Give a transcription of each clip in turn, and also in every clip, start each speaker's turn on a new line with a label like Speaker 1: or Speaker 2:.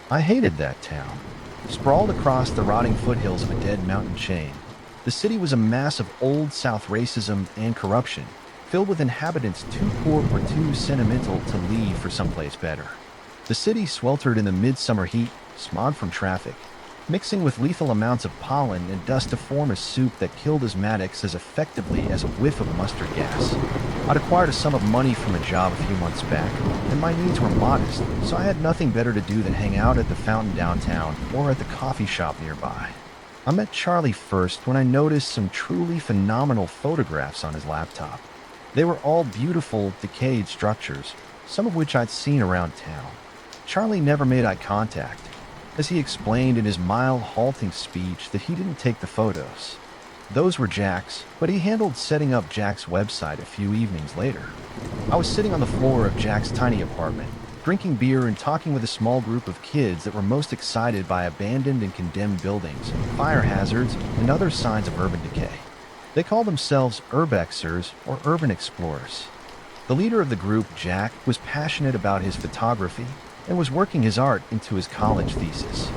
Speaker 1: I hated that town. Sprawled across the rotting foothills of a dead mountain chain, the city was a mass of old South racism and corruption, filled with inhabitants too poor or too sentimental to leave for someplace better. The city sweltered in the midsummer heat, smog from traffic, mixing with lethal amounts of pollen and dust to form a soup that killed asthmatics as effectively as a whiff of mustard gas. I'd acquired a sum of money from a job a few months back, and my needs were modest, so I had nothing better to do than hang out at the fountain downtown or at the coffee shop nearby. I met Charlie first when I noticed some truly phenomenal photographs on his laptop. They were all beautiful, decayed structures, some of which I'd seen around town. Charlie never made eye contact, as he explained in his mild, halting speech that he didn't take the photos. Those were Jack's, but he handled setting up Jack's website a few evenings later. I was sitting on the floor of Jack's tiny apartment, drinking beer and talking with a small group of kids that were most excited by abandoned and condemned buildings, fire hazards, and other signs of urban decay. They called themselves urbexers or urban explorers. The leader of the group, Jack, was passionate about his photography and was working his art into his college thesis.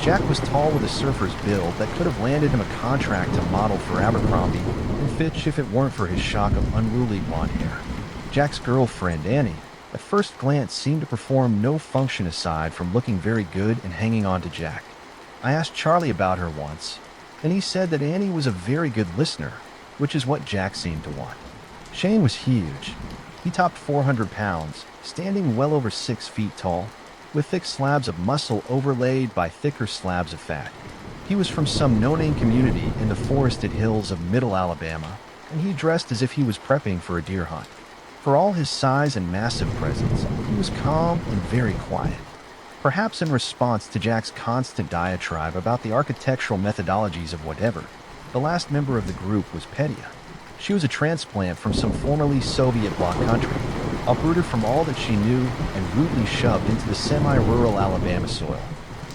Speaker 1: Jack was tall with a surfer's build that could have landed him a contract to model for Abercrombie and Fitch if it weren't for his shock of unruly blonde hair. Jack's girlfriend, Annie, at first glance seemed to perform no function aside from looking very good and hanging on to Jack. I asked Charlie about her once, and he said that Annie was a very good listener, which is what Jack seemed to want. Shane was huge. He topped 400 pounds, standing well over 6 feet tall, with thick slabs of muscle overlaid by thicker slabs of fat. He was from some no-name community in the forested hills of middle Alabama, and he dressed as if he was prepping for a deer hunt. For all his size and massive presence, he was calm and very quiet. Perhaps in response to Jack's constant diatribe about the architectural methodologies of whatever, the last member of the group was Petia. She was a transplant from some formerly Soviet bloc country, uprooted from all that she knew and rudely shoved into the semi-rural Alabama soil,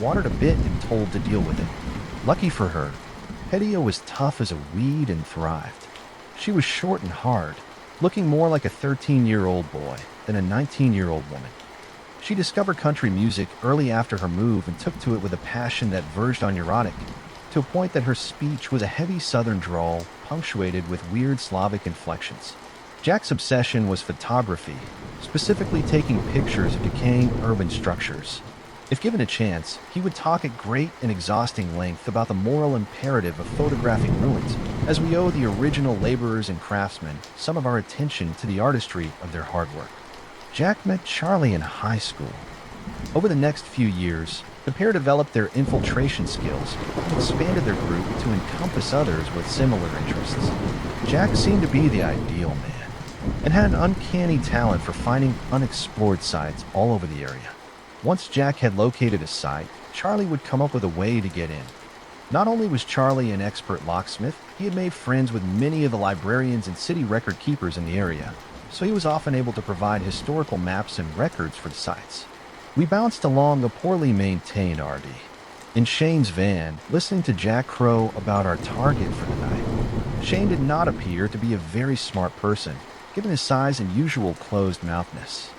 Speaker 1: watered a bit and told to deal with it. Lucky for her, Petia was tough as a weed and thrived. She was short and hard, looking more like a 13-year-old boy than a 19-year-old woman. She discovered country music early after her move and took to it with a passion that verged on neurotic, to a point that her speech was a heavy southern drawl punctuated with weird Slavic inflections. Jack's obsession was photography, specifically taking pictures of decaying urban structures. If given a chance, he would talk at great and exhausting length about the moral imperative of photographing ruins, as we owe the original laborers and craftsmen some of our attention to the artistry of their hard work. Jack met Charlie in high school. Over the next few years, the pair developed their infiltration skills and expanded their group to encompass others with similar interests. Jack seemed to be the ideal man, and had an uncanny talent for finding unexplored sites all over the area. Once Jack had located a site, Charlie would come up with a way to get in. Not only was Charlie an expert locksmith, he had made friends with many of the librarians and city record keepers in the area, so he was often able to provide historical maps and records for the sites. We bounced along a poorly maintained RV in Shane's van, listening to Jack crow about our target for the night. Shane did not appear to be a very smart person, given his size and usual closed-mouthness.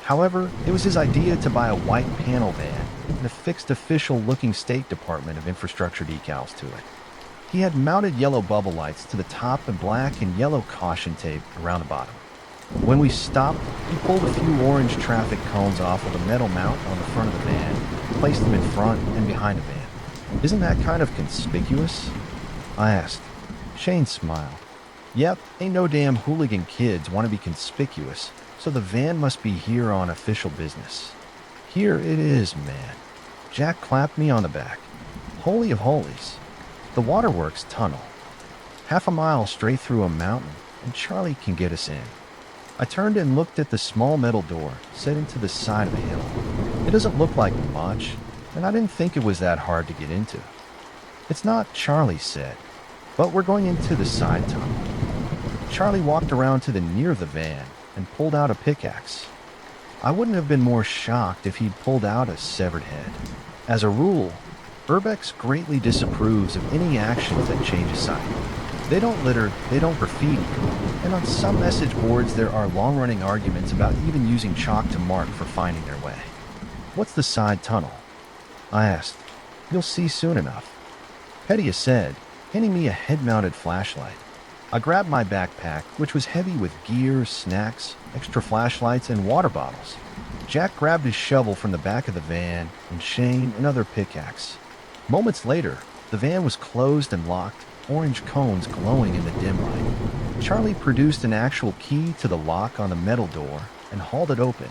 Speaker 1: However, it was his idea to buy a white panel van and affixed official-looking State Department of Infrastructure decals to it. He had mounted yellow bubble lights to the top and black and yellow caution tape around the bottom. When we stopped, he pulled a few orange traffic cones off of a metal mount on the front of the van, and placed them in front and behind the van. Isn't that kind of conspicuous? I asked. Shane smiled. Yep, ain't no damn hooligan kids want to be conspicuous, so the van must be here on official business. Here it is, man. Jack clapped me on the back. Holy of holies. The Waterworks Tunnel. Half a mile straight through a mountain, and Charlie can get us in. I turned and looked at the small metal door set into the side of the hill. It doesn't look like much, and I didn't think it was that hard to get into. It's not, Charlie said, but we're going into the side tunnel. Charlie walked around to the near of the van and pulled out a pickaxe. I wouldn't have been more shocked if he'd pulled out a severed head. As a rule, Urbex greatly disapproves of any actions that change a site. They don't litter, they don't graffiti, and on some message boards there are long-running arguments about even using chalk to mark for finding their way. What's the side tunnel? I asked. You'll see soon enough, Petya said, handing me a head-mounted flashlight. I grabbed my backpack, which was heavy with gear, snacks, extra flashlights, and water bottles. Jack grabbed his shovel from the back of the van, and Shane another pickaxe. Moments later, the van was closed and locked, orange cones glowing in the dim light. Charlie produced an actual key to the lock on the metal door and hauled it open.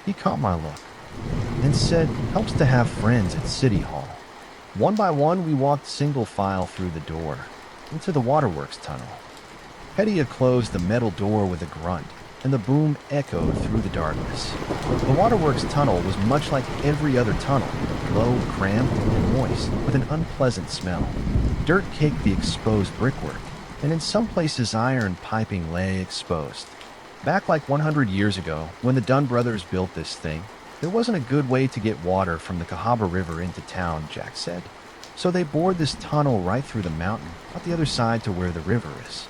Speaker 1: He caught my look and said, "Helps to have friends at City Hall." One by one, we walked single file through the door, into the waterworks tunnel. Petya closed the metal door with a grunt, and the boom echoed through the darkness. The waterworks tunnel was much like every other tunnel, low, cramped, and moist, with an unpleasant smell. Dirt caked the exposed brickwork, and in some places iron piping lay exposed. Back like 100 years ago, when the Dunn brothers built this thing, there wasn't a good way to get water from the Cahaba River into town, Jack said. So they bored this tunnel right through the mountain, out the other side to where the river is.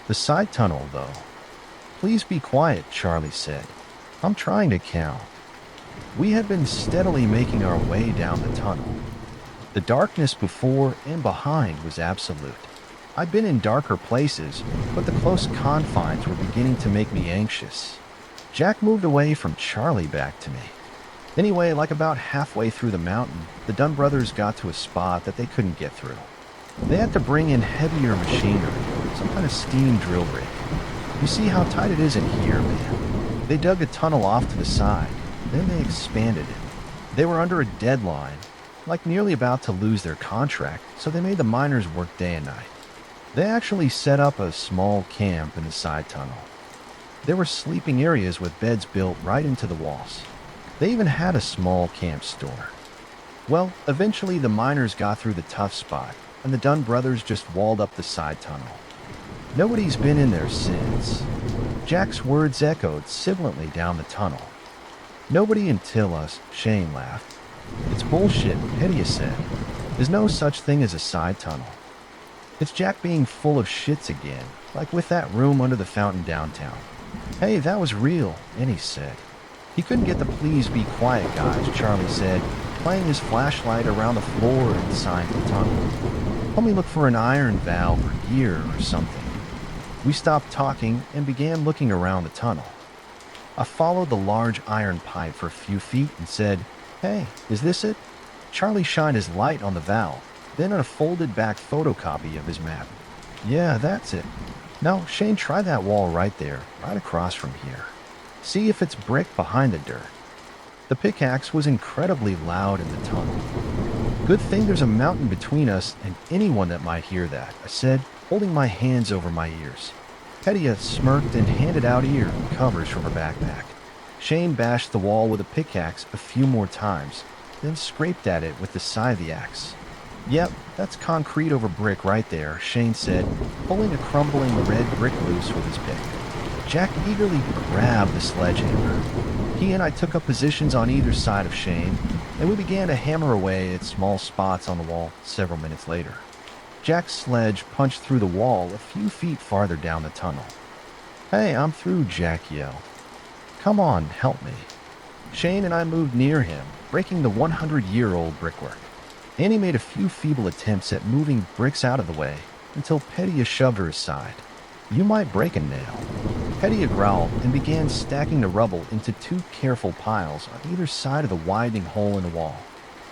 Speaker 1: The side tunnel, though. Please be quiet, Charlie said. I'm trying to count. We had been steadily making our way down the tunnel. The darkness before and behind was absolute. I'd been in darker places, but the close confines were beginning to make me anxious. Jack moved away from Charlie back to me. Anyway, like about halfway through the mountain, the Dunn brothers got to a spot that they couldn't get through. They had to bring in heavier machinery, some kind of steam drill rig. You see how tight it is in here, man. They dug a tunnel off to the side, then they expanded it. They were under a deadline, like nearly about to lose their contract, so they made the miners work day and night. They actually set up a small camp in the side tunnel. There were sleeping areas with beds built right into the walls. They even had a small camp store. Well, eventually the miners got through the tough spot, and the Dunn brothers just walled up the side tunnel. Nobody's been in there since. Jack's words echoed sibilantly down the tunnel. Nobody until us, Shane laughed. It's bullshit, Petya said. There's no such thing as a side tunnel. It's Jack being full of shits again, like with that room under the fountain downtown. Hey, that was real, Annie said. He couldn't get the please be quiet guys, Charlie said, playing his flashlight around the floor inside the tunnel. Help me look for an iron valve or gear or something. We stopped talking and began looking around the tunnel. I followed the large iron pipe for a few feet and said, "Hey, is this it?" Charlie shined his light on the valve, then on a folded back photocopy of his map. "Yeah, that's it. Now, Shane, try that wall right there, right across from here. See if it's brick behind the dirt." The pickaxe was incredibly loud in the tunnel. "Good thing there's a mountain between us and anyone that might hear that," I said, holding my hands over my ears. Petya smirked and handed out ear covers from her backpack. Shane bashed the wall with a pickaxe a few more times, then scraped at it with the side of the axe. "Yep, that's concrete over brick right there," Shane said, pulling a crumbling red brick loose with his pick. Jack eagerly grabbed the sledgehammer. He and I took up positions on either side of Shane, and we began to hammer away at small spots on the wall several minutes later. Jack's sledge punched through the wall a few feet farther down the tunnel. "Hey, I'm through," Jack yelled. "Come on, help me." Shane and I moved near him, breaking the 100-year-old brickwork. Annie made a few feeble attempts at moving bricks out of the way until Petya shoved her aside. "You might break a nail." Petya growled and began stacking the rubble into two careful piles on either side of the widening hole in the wall.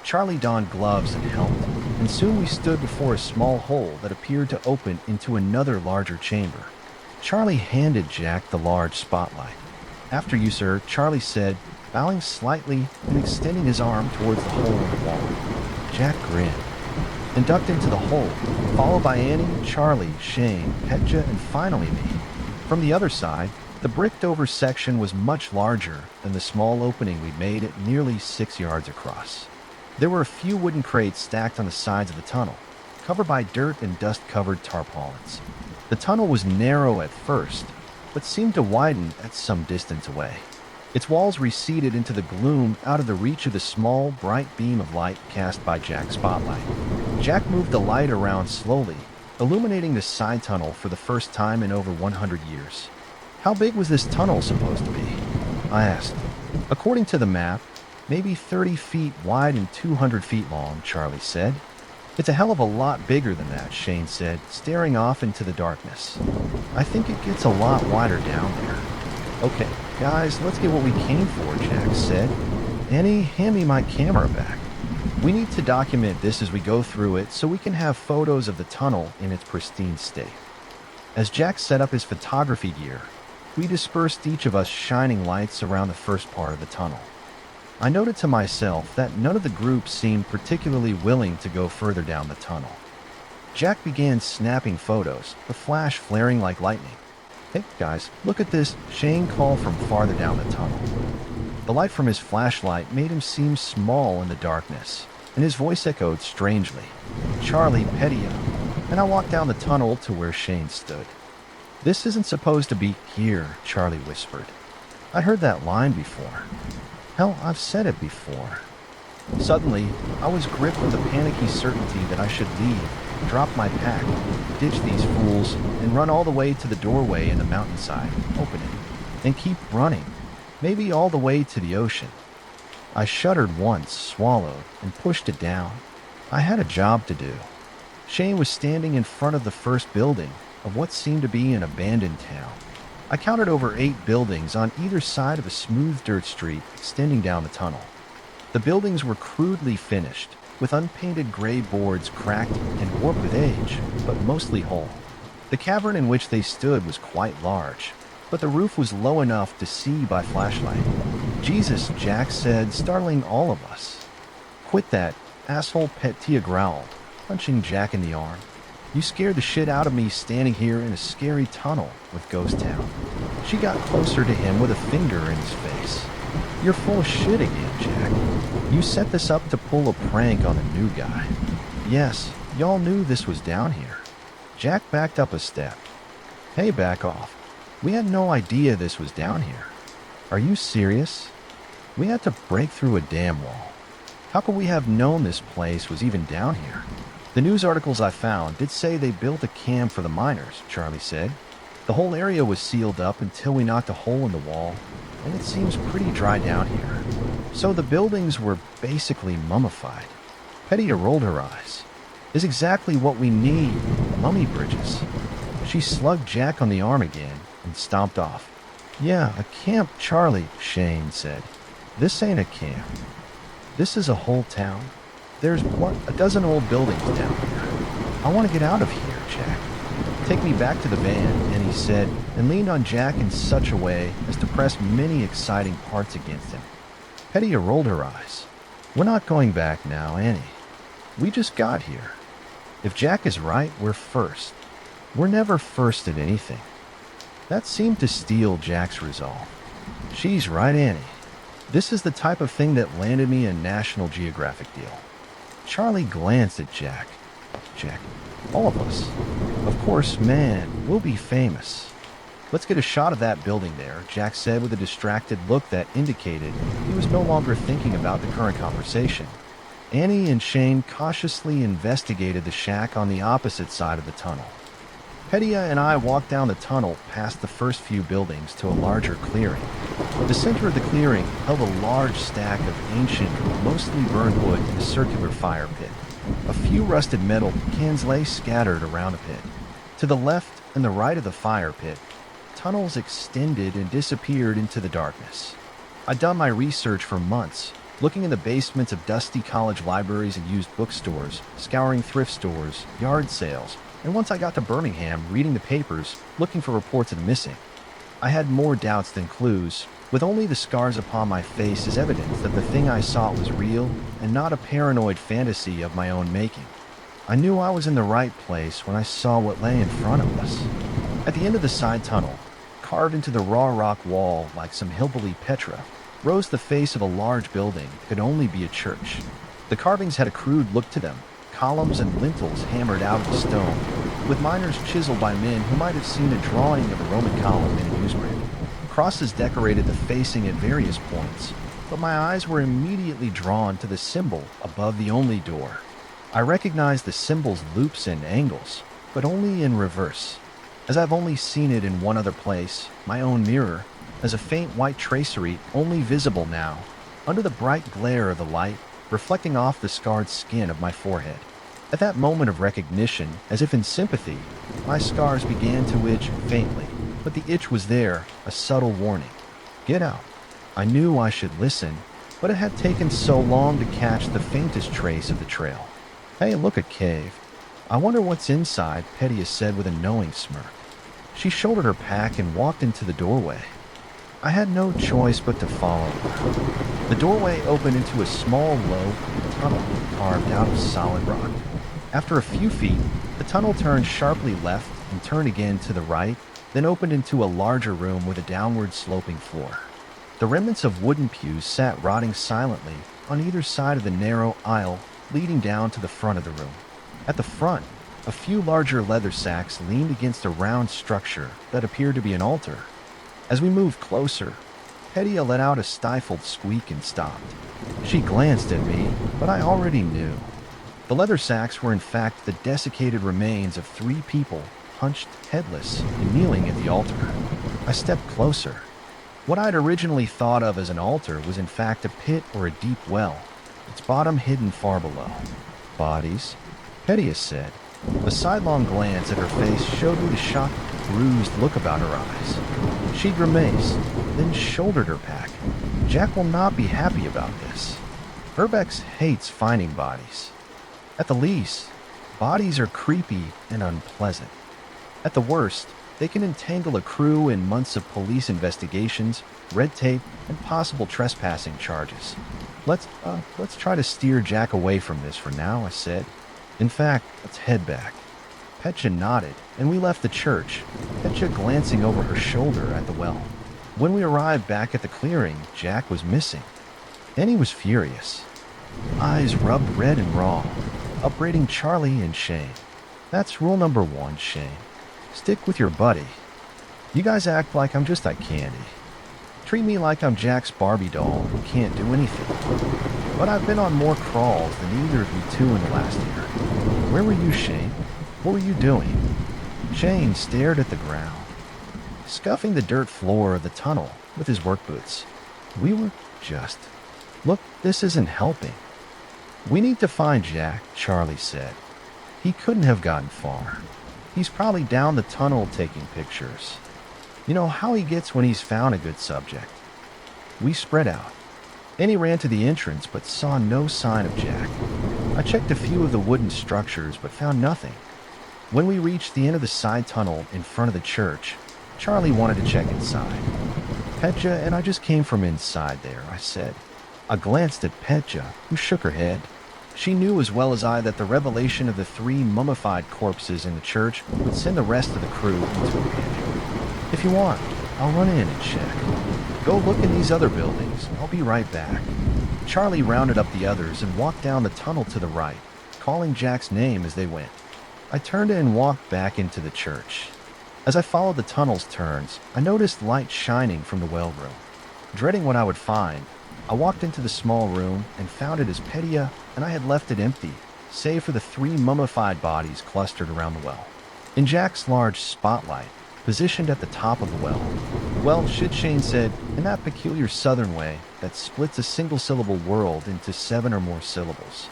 Speaker 1: Charlie donned gloves and helped, and soon we stood before a small hole that appeared to open into another larger chamber. Charlie handed Jack the large spotlight. "After you, sir," Charlie said, bowing slightly and extending his arm towards the hole in the wall. Jack grinned and ducked into the hole, followed by Annie, Charlie, Shane, Petya, and finally me. From the other side, the bricked-over section was much larger than the small opening we'd made at nearly 6 yards across. There were a few wooden crates stacked on the sides of the tunnel, covered by dirt and dust-covered tarpaulins. The tunnel was narrow at first, but seemed to widen at some distance away. Its walls receded into the gloom out of the reach of the small, bright beam of light cast by Jack's spotlight. Jack moved the light around slowly, illuminating the side tunnel for the first time in over 100 years. "How big was this tunnel supposed to be?" I asked. "According to the map, Maybe 30 feet wide and 200 feet long, Charlie said. It's a hell of a lot bigger than that, Shane said, staring off into the darkness. I think it gets a lot wider down there. Okay, guys, let's get what we came for, Jack said. Annie, hand me my camera back. We need to document this as we go through it so we can have photos of the tunnel in its pristine state. As Jack set up his photography gear, we dispersed, each of us shining lights around the first part of the tunnel. I noted to myself that none of the group seemed particularly willing to go further down the tunnel. Jack began snapping photos, the flash flaring like lightning. Hey, guys, look at this, Shane called from farther down the tunnel. The light from his flashlight made him seem small in the darkness, and his voice echoed strangely. Charlie Pettia. And I walked down the tunnel to where Shane stood. This isn't supposed to be here, Charlie whispered. I'd heard that line before. Hell, I've said it before. Suddenly, I was gripped with a panicky certainty that I should leave, drop my pack, ditch these fools, and run all the way to the doorway in the mountainside, open it, and keep running, maybe all the way to the ocean. I shuddered once, swallowed, and pushed it down. I had a job to do. Shane was standing in front of the first building of what seemed to be an abandoned town. I counted over 8 buildings on either side of a smooth dirt street extending down the tunnel. The buildings were crudely finished, with unpainted gray boards cracked and warped with age, but mostly whole. The cavern in which they stood was quite large, but the roof was low enough to see by flashlight. Jesus, Jack said, startling all of us. Quit that, asshole, Pettia growled, punching Jack in the arm. You scared the shit out of me standing here in a scary tunnel with Ghost Town. She got closer to him with a finger in his face. You're full of shit again, Jack. You set this up to pull a prank on the new guy. Yes, y'all knew this was down here. Jack backed up a step. Hey, back off. We had no idea this was down here. Are you serious? We had to break through a damn wall. How could we have known this place was even down here? The news articles I found did say they built a camp for the miners, Charlie said. The whole area was sealed up until we knocked a hole in the wall, and it seems pretty dry down here. So the buildings were basically mummified. Pettia rolled her eyes. Is exactly what we need, mummy bridges. She slugged Jack on the arm again and stomped off. Yeah, a camp, Charlie, Shane said. This ain't a camp. This is a whole town. There's, a dozen old buildings down here. I want to get out of here, Jack. Take me back to the van, and he said, and leaned on Jack in such a way as to press many exciting parts against him. Pettia rolled her eyes. We're not going back now, Annie. We just got here. If Jack is right, we're first. We're never first at anything. That seemed to steel Jack's resolve. She's right, Annie. This is the type of thing that landed me a National Geographic deal. Charlie glanced at Jack. Jack, all of us. Of course, man, we'll be famous. Let's get a shot of that building there, Jack said with a distracted look that indicated he was no longer thinking about the current conversation. Annie and Shane cautiously investigated the shack on the opposite side of the tunnel. Pettia and I walked down the tunnel past the first few buildings to a larger clearing. The center of the clearing held a large stack of ancient, mostly burned wood in a circular fire pit. A few rusted metal cans lay scattered around the pit. To the left and the right of the fire pit, tunnels extended and disappeared into the darkness. I'd done my research for months, looking in the basements of dusty college libraries and used bookstores, scouring thrift stores, yard sales, and once I got to Birmingham, reading the papers, looking for reports of the missing. I had more doubts than clues, with only the scars upon my face as evidence that the thing I sought was real and not a paranoid fantasy of my own making. I knew I was in the right place when I saw what lay in front of us. At the end of the side tunnel, carved into the raw rock wall like some hillbilly Petra, rose the face of a large building that could only be a church. The carvings had a crude look to them, columns and lintels hammered out of the stone, with minors chiseled by men who might have seen a drawing of a Roman column in a newsprint. Crosses decorated the facing at various points, but my eyes were immediately drawn to the symbol above the only door. I recognized the symbol's loops and angles, but only in reverse, as I've only seen it in one other place, my own mirror, as a faint white tracery only visible now, under the bright glare of the light reflecting off the scarred skin of my forehead. At that moment of recognition, as if in sympathy, my scars began to itch faintly, but the itch was there, a subtle warning. Get out. I knew I should listen, but it had taken so long to catch the faintest trace of the trail. Hey, look, a cave. I wonder what's inside, Petya said with a knowing smirk. She shouldered her pack and walked into the doorway. I had no choice but to follow her. The doorway opened into a small, low tunnel carved out of solid rock. After a few feet, the tunnel turned sharply left and turned again to the right, then opened into a larger room with a downward sloping floor. The remnants of wooden pews sat rotting silently on either side of the narrow aisle leading down to the front of the room. At the front, a few larger leather sacks leaned against a round structure that appeared to be an altar. As we moved closer, Petya let out a stifled squeak and stopped. She glanced at me, but I already knew. The leather sacks were in fact the desiccated remains of 3 people, hunched headless and kneeling at the altar. I stepped closer. What I'd originally thought of as an altar was in fact a pit or a deep well, its bottom hidden far below. Bodies? Petya said. A sidelong glance at her face showed me the shocked, bruised look about her eyes. She grimaced, then shouldered her pack. Jack will not be happy about this. Urbex hates finding bodies. At the least, bodies are creepy and unpleasant. At the worst, they can entangle a crew in months of police investigations, red tape, and possible trespassing charges. Let's try to steer Jack away from this for now, I said. In fact, let's head back. Petya nodded, and we left the church, Petya glancing over her shoulder at the well. When we arrived back at the clearing, Jack was missing. And he was furious. Eyes rubbed red and raw, upbraiding Charlie and Shane. That's rule number 1, Shane. Stick with your buddy. You guys act like I'm just eye candy. Treat me like I'm Jack's Barbie doll who can't do anything. But I've been on more crawls than either of you two in the last year. Where were you, Shane? What were you doing? Shane stared at the ground, scuffing the dirt floor of the tunnel with his work boots. We were just... Look, this isn't helping. We need to find Jack, Charlie said. He couldn't have gotten far. He's probably down the tunnel taking pictures. You know how he gets when he's found a good subject. We spread out. Annie ran to the entrance but saw no sign of Jack. I checked a few of the wooden structures but found nothing. When we reached the end of the side tunnel in front of the church, Charlie wanted to check inside. Petya and I just came from inside there, I said. I glanced at Petya, who shook her head. She knew as well as I that the revelation of the 3 mummified corpses in the church would send the rest of the crew into a panic. If you want, I'll run in and check. Go look in these other buildings. I'll be right back. Charlie rounded up the others and walked down the tunnel to the right, calling Jack's name as they went. I turned and walked back into the church. As I followed the tunnel's turns, I noticed light shining from the well room. Dreading what I would find, I walked into the small room and found it as Petya and I had left it empty, save for the 3 mummified bodies clustered around the well. In Jack's large spotlight, positioned at the top of the well, Shane said, in that peculiar southern way that splits a single-syllable world into 7 or more syllables.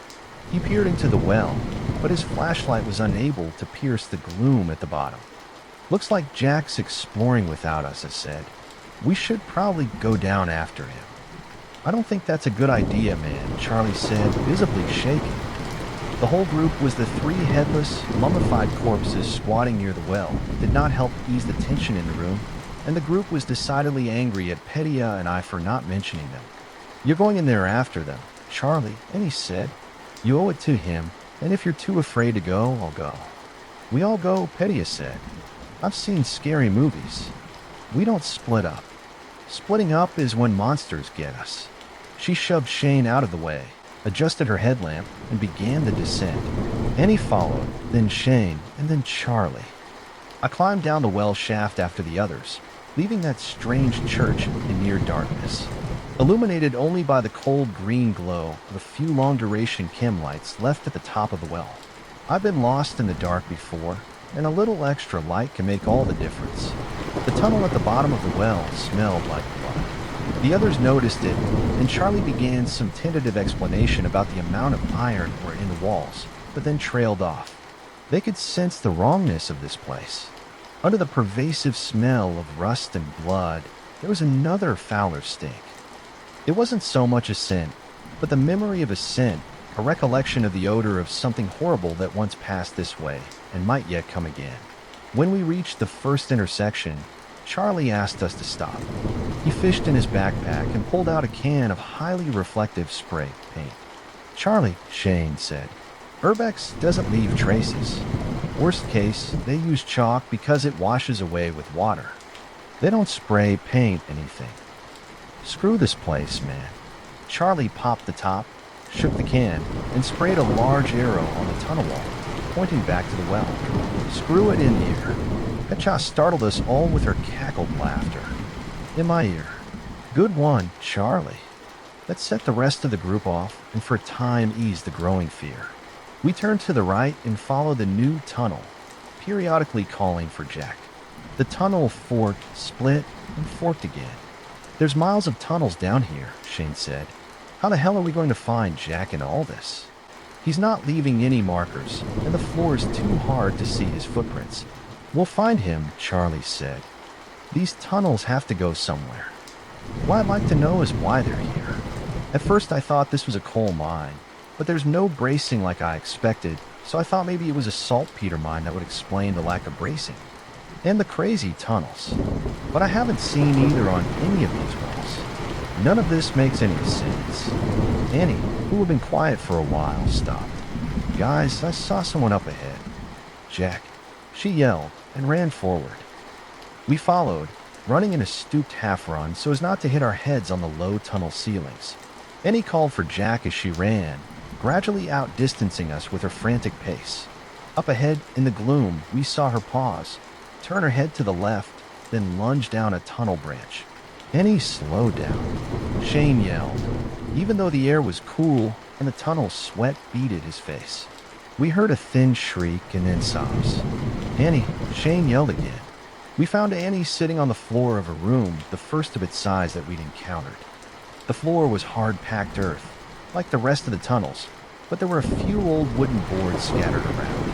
Speaker 1: He peered into the well, but his flashlight was unable to pierce the gloom at the bottom. Looks like Jack's exploring without us, I said. We should probably go down after him. I don't think that's a good idea, man, Charlie said, visibly shaking. The whole group was the 3 headless, mummified corpses squatting near the well did not help ease the tension in the room, and the group was decidedly angry at Petya and I for not mentioning them. You're going in there after them, Charlie, and he said. You owe it to him, and if you're too afraid to go, I'll go. We all go, Petya said. I've seen scary movies. We don't split up. Splitting up is when monsters get us. She shoved Shane out of the way, adjusted her headlamp, and began the descent. Annie followed, then Shane, and then Charlie. I climbed down the well shaft after the others, leaving that strange church in near darkness, illuminated only by the cold green glow of a few long-duration chem lights left at the top of the well. I've been lost in the dark before, and a little extra light can make all the difference. The tunnel at the bottom of the well smelled like blood. The others noticed it, and Charlie began some tentative explanation about the amount of iron were in the walls, but then trailed off. They could sense the wrongness of this place. Under the pervasive smell of rust and blood, there was another fouler stink. It wasn't so much a scent, but the memory of a scent, a recollection of the odor of something horrible that once passed this way and might yet come again. When we reached the first intersection, Charlie asked us to stop. He fished in his backpack and pulled out a can of highly reflective spray paint. "Charlie," Shane said, "Urbex doesn't leave traces. Worst case, they use chalk because it washes away with water. They don't spray paint anything. Screw this place, man." Charlie popped the top, shook the can, and sprayed a large arrow on the tunnel wall, pointing back to the well. "Screw it in here." Petcha startled us all with her cackled laughter. In my ear, "Good one, Charlie." That set the rest of the group off and for a time eased the growing fear. We turned to the right and followed the new tunnel, periodically calling for Jack. The tunnel forked, split, and forked again. "There's miles of tunnels down here," Shane said. "How the hell are we going to find Jack in all this? He's not leaving any markers, and the floor is too hard to see his footprints." "We'll find him," Charlie said. "These tunnels have to go somewhere. What I'd like to know is why they're here." At first I thought this was a coal mine, but there's no bracing like I expected, so I thought maybe it was a saltpeter mine that would explain the lack of bracing. And the crazy tunnels. But I haven't seen either on any of these walls. None of this makes any sense. Annie, who had been quiet for a while, stopped. "Guys, I saw someone up ahead." "Jack," she yelled and ran forward. We followed, running in a stooped half-run so as not to hit our heads on the low tunnel ceilings. Annie called for Jack as she ran, gradually outdistancing us with her frantic pace. Up ahead, in the gloom, we saw her pause, turn her head to the left, then lunge down a tunnel branch. Annie slowed down. Shane yelled, even though the air was cool and the tunnel sweat beaded his face. We heard a thin shriek and then sobs. "Annie," Shane yelled again. We found Annie sitting on the floor of a room, the first of its size that we'd encountered. The floor was hard-packed earth, like the rest of the tunnels, but there were a few old wooden boards scattered around.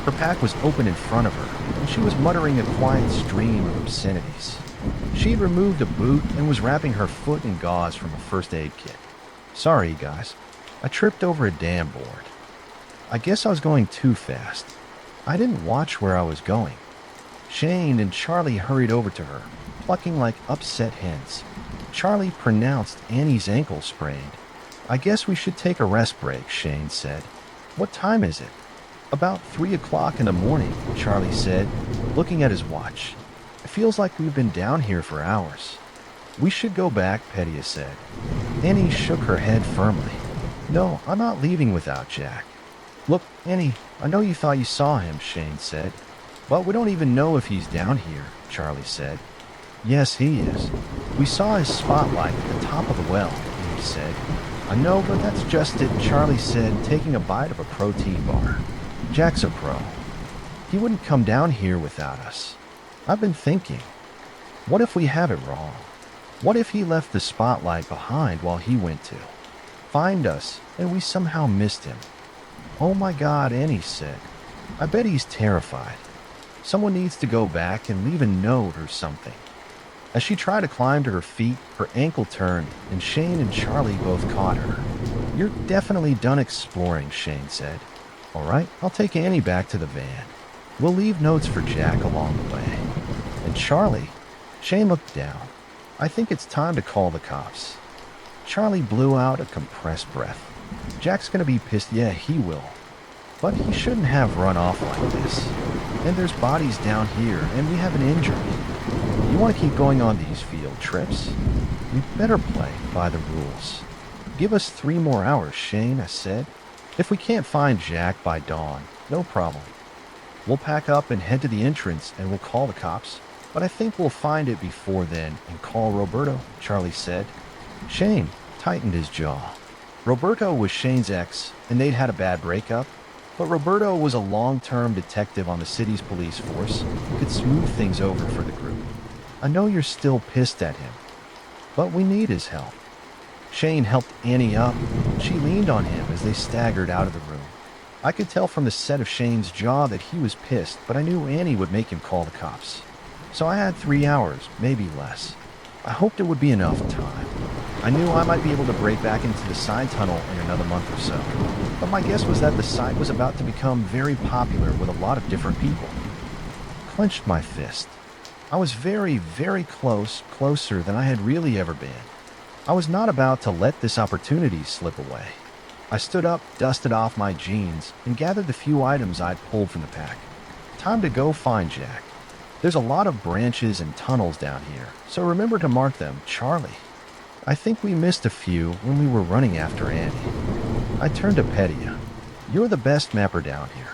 Speaker 1: Her pack was open in front of her, and she was muttering a quiet stream of obscenities. She had removed a boot and was wrapping her foot in gauze from a first aid kit. "Sorry, guys. I tripped over a damn board. I guess I was going too fast. I didn't watch where I was going." Shane and Charlie hurried over to her, plucking like upset hens. Charlie pronounced Annie's ankle sprained. "I guess we should take a rest break," Shane said. "What time is it?" "About 3 o'clock in the morning," Charlie said, looking at his watch. "It feels like we've been down here for hours." "We should go back," Pettia said. Annie shook her head firmly. "No, I'm not leaving without Jack." "Look, Annie, I know you thought you saw him," Shane said. "But we don't even know if he's down here," Charlie said. "Yes, he is. We saw his spotlight at the top of the well," Annie said. "I know, but that's just it," Charlie said, taking a bite of a protein bar. "Jack's a pro. He wouldn't come down here without us. I've been thinking, what if we have it wrong? What if he left the spotlight behind while he went to find us and we somehow missed him?" "Oh my God," Annie said. "I bet he's terrified. Someone needs to go back and leave a note or something." As she tried to climb to her feet, her ankle turned, and Shane and Charlie both caught her. "You're definitely done exploring," Shane said. "All right, I'll take Annie back to the van. We'll leave notes for Jack along the way." "And Charlie," Shane looked down. "I think it's time to call the cops." Charlie blew out a compressed breath. "Jack's gonna be pissed." "Yeah, he will. But he shouldn't have run off like this. And there's bodies down here, and we have an injury. You want to keep going on these field trips? We better play by the rules." "Give us 3 more hours, Shane," I said. "If we can't find Jack by dawn, no problem. We'll pack up and head to the entrance and we'll call the cops. But I think we'll find it before then and call Roberto," Charlie said. Shane tightened his jaw. Roberto was Shane's ex, and they'd had a bad breakup. But Roberto was a long-term detective on the city's police force who could smooth things over for the group. "I know you're still pissed at him." but we need his help. Shane helped Annie up. She leaned on him as they staggered out of the room. I could tell from the set of Shane's jaw that he was pissed, but I knew Annie would make him call the cops. So I had 3 hours, maybe less. I hoped it would be enough time. I knew I might be able to break back into the side tunnel in another month or so. But my guess was that the site was about to become very popular with a lot of different people. I clenched my fist. I was very, very closer than I had really ever been. I was not about to let this opportunity slip away. I stood up, dusted off my jeans, and gathered the few items I'd pulled from the pack. Time to go find Jack. There's a lot of branches and tunnels down here, so remember to mark them, Charlie. I think we missed a few when we were running after Annie. I turned to Petya. You're the best mapper down here.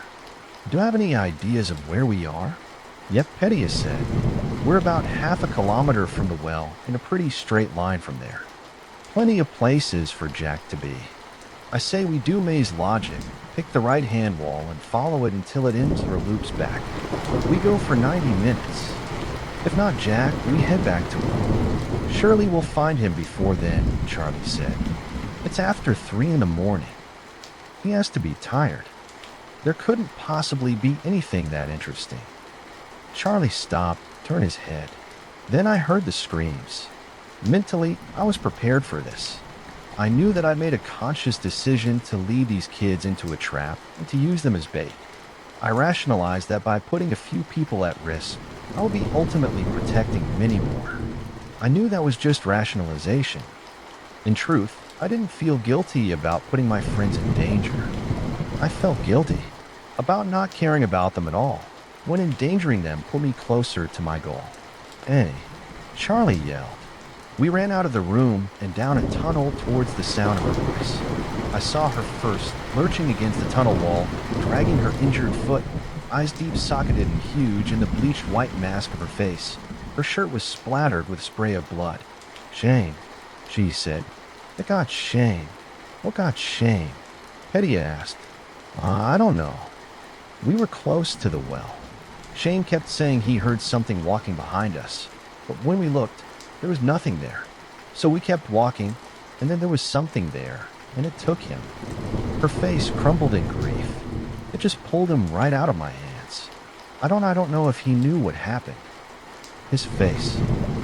Speaker 1: Do you have any ideas of where we are? Yep, Petya said. We're about half a kilometer from the well, in a pretty straight line from there. Plenty of places for Jack to be. I say we do maze logic, pick the right-hand wall and follow it until it ends or loops back. We go for 90 minutes. If not Jack, we head back to him. Surely we'll find him before then, Charlie said. It's after 3 in the morning. He has to be tired. There couldn't possibly be anything that interesting. Charlie stopped, turned his head. Then I heard the screams. Mentally, I was prepared for this. I knew that I'd made a conscious decision to lead these kids into a trap and to use them as bait. I rationalized that by putting a few people at risk, I would be ultimately protecting many more. I knew that was just rationalization. In truth, I didn't feel guilty about putting my friends in danger. I felt guilty about not caring about them at all, when endangering them put me closer to my goal. Hey, Charlie yelled. We ran out of the room and down a tunnel towards the sound of her voice. I saw her first, lurching against the tunnel wall, dragging her injured foot, eyes deep socketed and huge in the bleached white mask of her face. Her shirt was splattered with spray of blood. Shane, she said. It got Shane. What got Shane? Petya asked. I don't know. We were close to the well. Shane kept saying he heard something walking behind us, but when we looked, there was nothing there. So we kept walking, and then there was something there, and it took him. Her face crumbled in grief. It just pulled him right out of my hands. I don't know if he knew what happened. His face.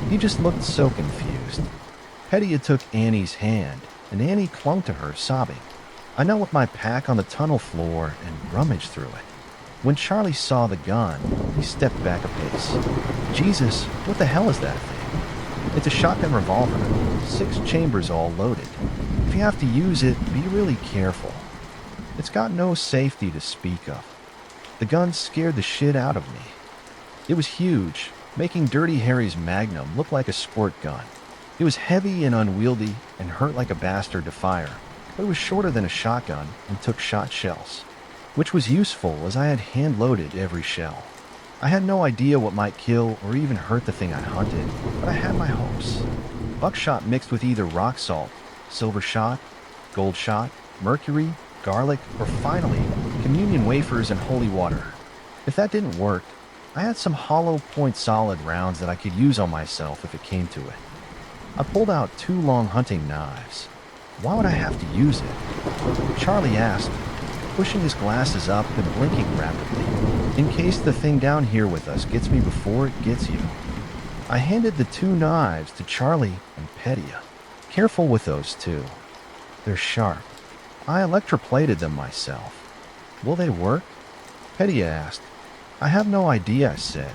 Speaker 1: He just looked so confused. Petya took Annie's hand, and Annie clung to her, sobbing. I knelt with my pack on the tunnel floor and rummaged through it. When Charlie saw the gun, he stepped back a pace. Jesus, what the hell is that thing? It's a shotgun revolver, 6 chambers all loaded. If you have to use it, be really careful. It's got no safety to speak of. The gun scared the shit out of me. It was huge, making Dirty Harry's Magnum look like a squirt gun. It was heavy and unwieldy and hurt like a bastard to fire, but it was shorter than a shotgun and took shot shells, which was useful as I had hand-loaded every shell. I had no idea what might kill or even hurt the thing I hunted, but I had my hopes. Buckshot mixed with either rock salt, silver shot, gold shot, mercury, garlic, or finally, communion wafers and holy water. If that didn't work, I had some hollow point solid rounds that I could use on myself if it came to it. I pulled out 2 long hunting knives. Why would I have to use it? Charlie asked, pushing his glasses up and blinking rapidly. In case the thing down here with us gets me before it gets you. I handed the 2 knives to Charlie and Petya. Careful with those 2. They're sharp. I electroplated them myself. Will they work? Petya asked. I have no idea, I said.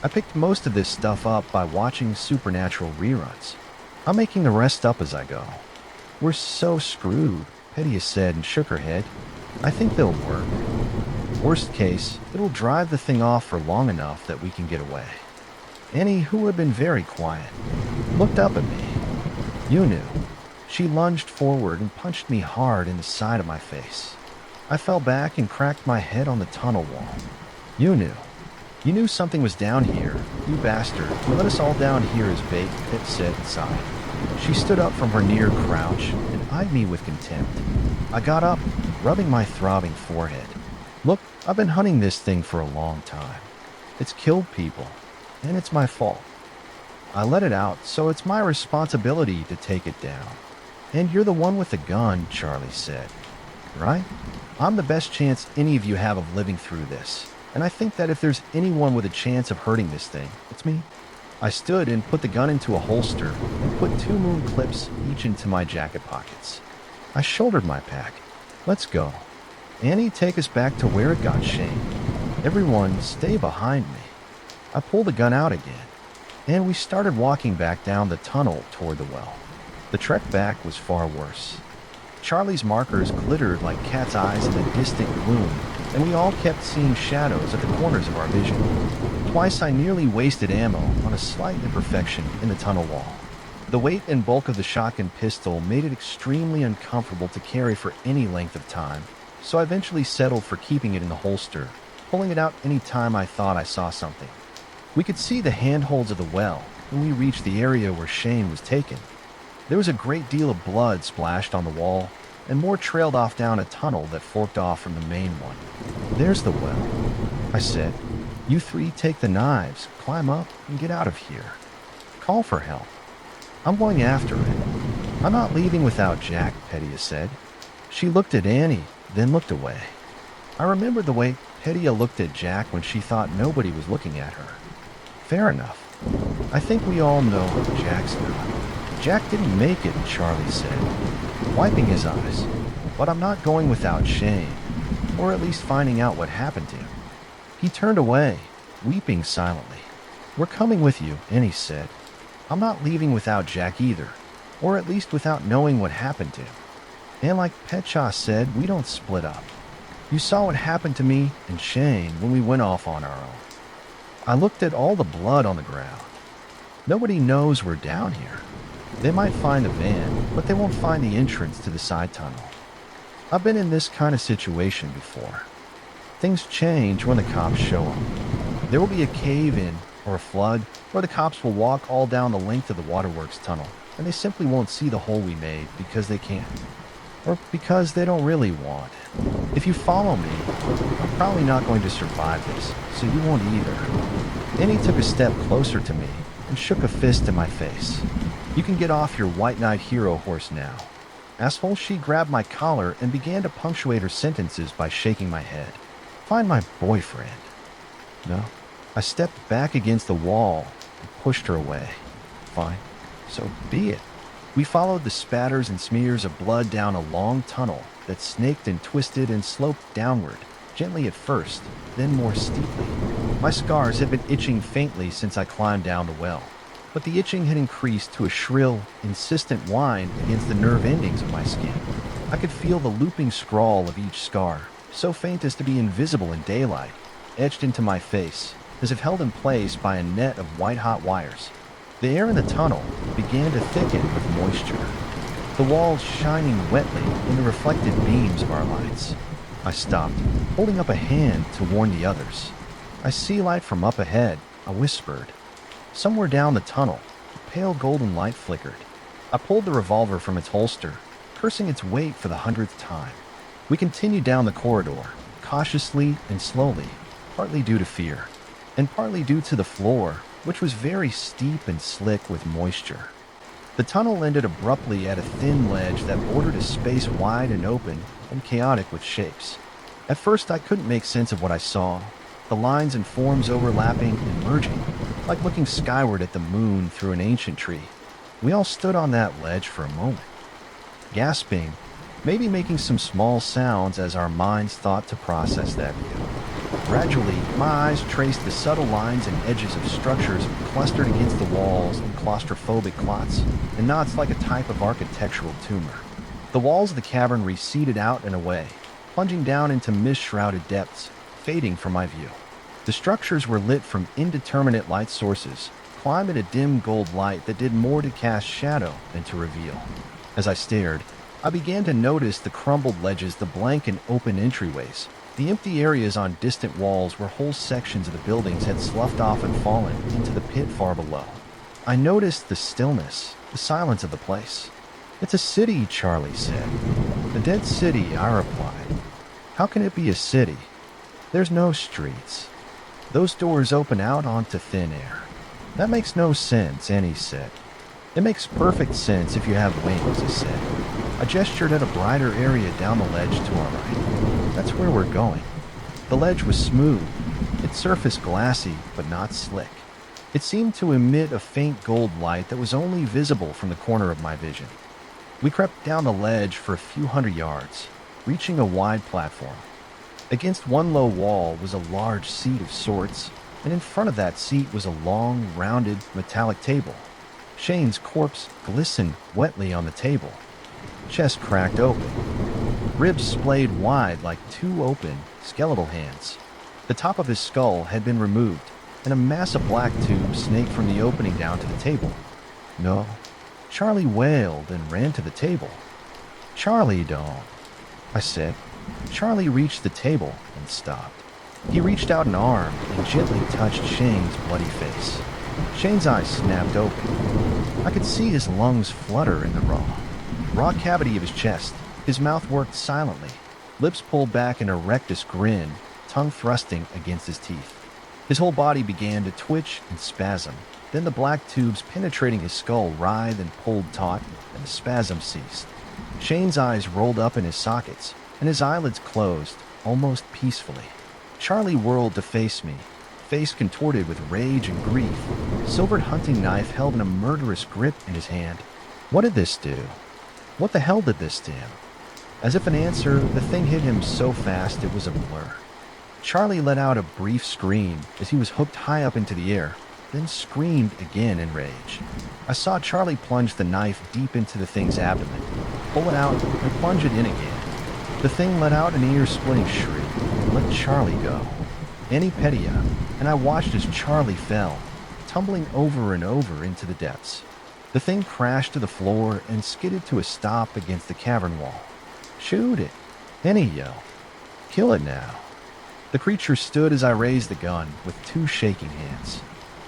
Speaker 1: I picked most of this stuff up by watching Supernatural reruns. I'm making the rest up as I go. We're so screwed, Petya said and shook her head. I think they'll work. Worst case, it'll drive the thing off for long enough that we can get away. Annie, who had been very quiet, looked up at me. You knew. She lunged forward and punched me hard in the side of my face. I fell back and cracked my head on the tunnel wall. You knew. You knew something was down here, you bastard. You let us all down here as bait, Pip said inside. She stood up from her near crouch and eyed me with contempt. I got up, rubbing my throbbing forehead. Look, I've been hunting this thing for a long time. It's killed people, and it's my fault. I let it out, so it's my responsibility to take it down. And you're the one with the gun, Charlie said. Right? I'm the best chance any of you have of living through this. And I think that if there's anyone with a chance of hurting this thing, it's me. I stood and put the gun into a holster and put 2 moon clips each into my jacket pockets. I shouldered my pack. Let's go. Annie, take us back to where it got Shane. Everyone, stay behind me. I pulled the gun out again, and we started walking back down the tunnel toward the well. The trek back was far worse. Charlie's markers glittered like cat's eyes in the distant gloom, and we all kept seeing shadows at the corners of our vision. Twice I nearly wasted ammo on a slight imperfection in the tunnel wall. The weight and bulk of the shotgun pistol made it extremely uncomfortable to carry for any length of time, so I eventually settled for keeping it in the holster, pulling it out any time I thought I saw something. We could see the handholds of the well when we reached the area where Shane was taken. There was a great deal of blood splashed on the wall, and more trailed off down a tunnel that forked off from the main one. There's the well, I said. You 3 take the knives, climb up, and get out of here. Call for help. I'm going after it. I'm not leaving without Jack, Pettia said. She looked at Annie, then looked away. I remembered the way Pettia looked at Jack when she thought nobody was looking at her. Fair enough. I think we all know Jack's not. Jack didn't make it, Charlie said, wiping his eyes. But I'm not going without Shane, or at least finding out what happened to him. He turned away, weeping silently. We're coming with you, Annie said. I'm not leaving without Jack either, or at least without knowing what happened to him. And like Petcha said, we don't split up. You saw what happened to me and Shane when we went off on our own. I looked at all the blood on the ground. Nobody knows we're down here. They might find the van, but they won't find the entrance to the side tunnel. I've been in this kind of situation before. Things change when the cops show up. There will be a cave-in or a flood where the cops will walk all down the length of the waterworks tunnel, and they simply won't see the hole we made because they can't. Or because they don't really want. If you follow me, I'm probably not going to survive this, so you won't either. Then he took a step closer to me and shook a fist in my face. You can get off your White Knight hero horse now. Asshole, she grabbed my collar and began to punctuate her sentences by shaking my head. Find my boyfriend. No. I stepped back against the wall and pushed her away. Fine. So be it. We followed the spatters and smears of blood down a long tunnel that snaked and twisted and sloped downward, gently at first, then more steeply. My scars had been itching faintly since I climbed down the well, but the itching had increased to a shrill, insistent whine against the nerve endings of my skin. I could feel the looping scrawl of each scar, so faint as to be invisible in daylight, etched into my face, as if held in place by a net of white-hot wires. The air in the tunnel began to thicken with moisture, the walls shining wetly in the reflected beams of our lights. I stopped, holding up a hand to warn the others. I see light from up ahead, I whispered. Somewhere down the tunnel, a pale golden light flickered. I pulled the revolver from its holster, cursing its weight for the 100th time. We continued down the corridor, cautiously and slowly, partly due to fear, and partly due to the floor, which was very steep and slick with moisture. The tunnel ended abruptly at a thin ledge that bordered a space wide and open and chaotic with shapes. At first I couldn't make sense of what I saw, the lines and forms overlapping and merging, like looking skyward at the moon through an ancient tree. We all stood on that ledge for a moment, gasping, maybe making some small sounds as our minds thought to process that view. Gradually, my eyes traced the subtle lines and edges of structures clustered against the walls in claustrophobic clots and knots like a type of architectural tumor. The walls of the cavern receded out and away, plunging down into mist-shrouded depths, fading from my view. The structures were lit from indeterminate light sources, climbing a dim gold light that did more to cast shadow than to reveal. As I stared, I began to notice the crumbled ledges, the blank and open entryways, the empty areas on distant walls where whole sections of the buildings had sloughed off and fallen into the pit far below. I noticed the stillness, the silence of the place. It's a city, Charlie said. A dead city, I replied. How can it be a city? There's no streets. Those doors open out onto thin air. That makes no sense, Annie said. It makes perfect sense if you have wings, I said. I gestured at a brighter area down the ledge to our right. That's where we're going. The ledge was smooth, its surface glassy but not slick. It seemed to emit a faint gold light that was only visible from the corner of my vision. We crept down the ledge for a few hundred yards, reaching a wide platform. Against one low wall was a large seat of sorts, and in front of that seat was a long, rounded, metallic table. Shane's corpse glistened wetly on the table. Chest cracked open. Ribs splayed wide like two open, skeletal hands. The top of his skull had been removed, and a mass of black tube snaked from the opening down to the table. No. Charlie wailed and ran to the table. Charlie, don't, I said. Charlie reached the table and stopped. He reached out an arm and gently touched Shane's bloody face. Shane's eyes snapped open. I could see his lungs flutter in the raw cavity of his chest. His mouth worked silently, lips pulled back in a rectus grin, tongue thrusting against his teeth. His whole body began to twitch and spasm. Then the black tubes penetrating his skull writhed and pulled taut, and the spasm ceased. Shane's eyes rolled up in his sockets, and his eyelids closed, almost peacefully. Charlie whirled to face me, face contorted with rage and grief, silvered hunting knife held in a murderous grip in his hand. What did this do? What the hell did this to him? As if an answer, the thing hit him so fast it was a blur. Charlie let out a brief scream as he was hooked high up into the air, then screamed again in rage. I saw Charlie plunge the knife deep into the thing's abdomen, pull it out, and plunge it in again. The thing let out an ear-splitting shriek and let Charlie go. Annie Pettia, and I watched as Charlie fell, tumbling over and over into the depths. The thing crashed to the floor and skidded to a stop against the cavern wall. Shoot it, Annie yelled. Kill it now. The creature stood as I raised the gun with two shaking hands.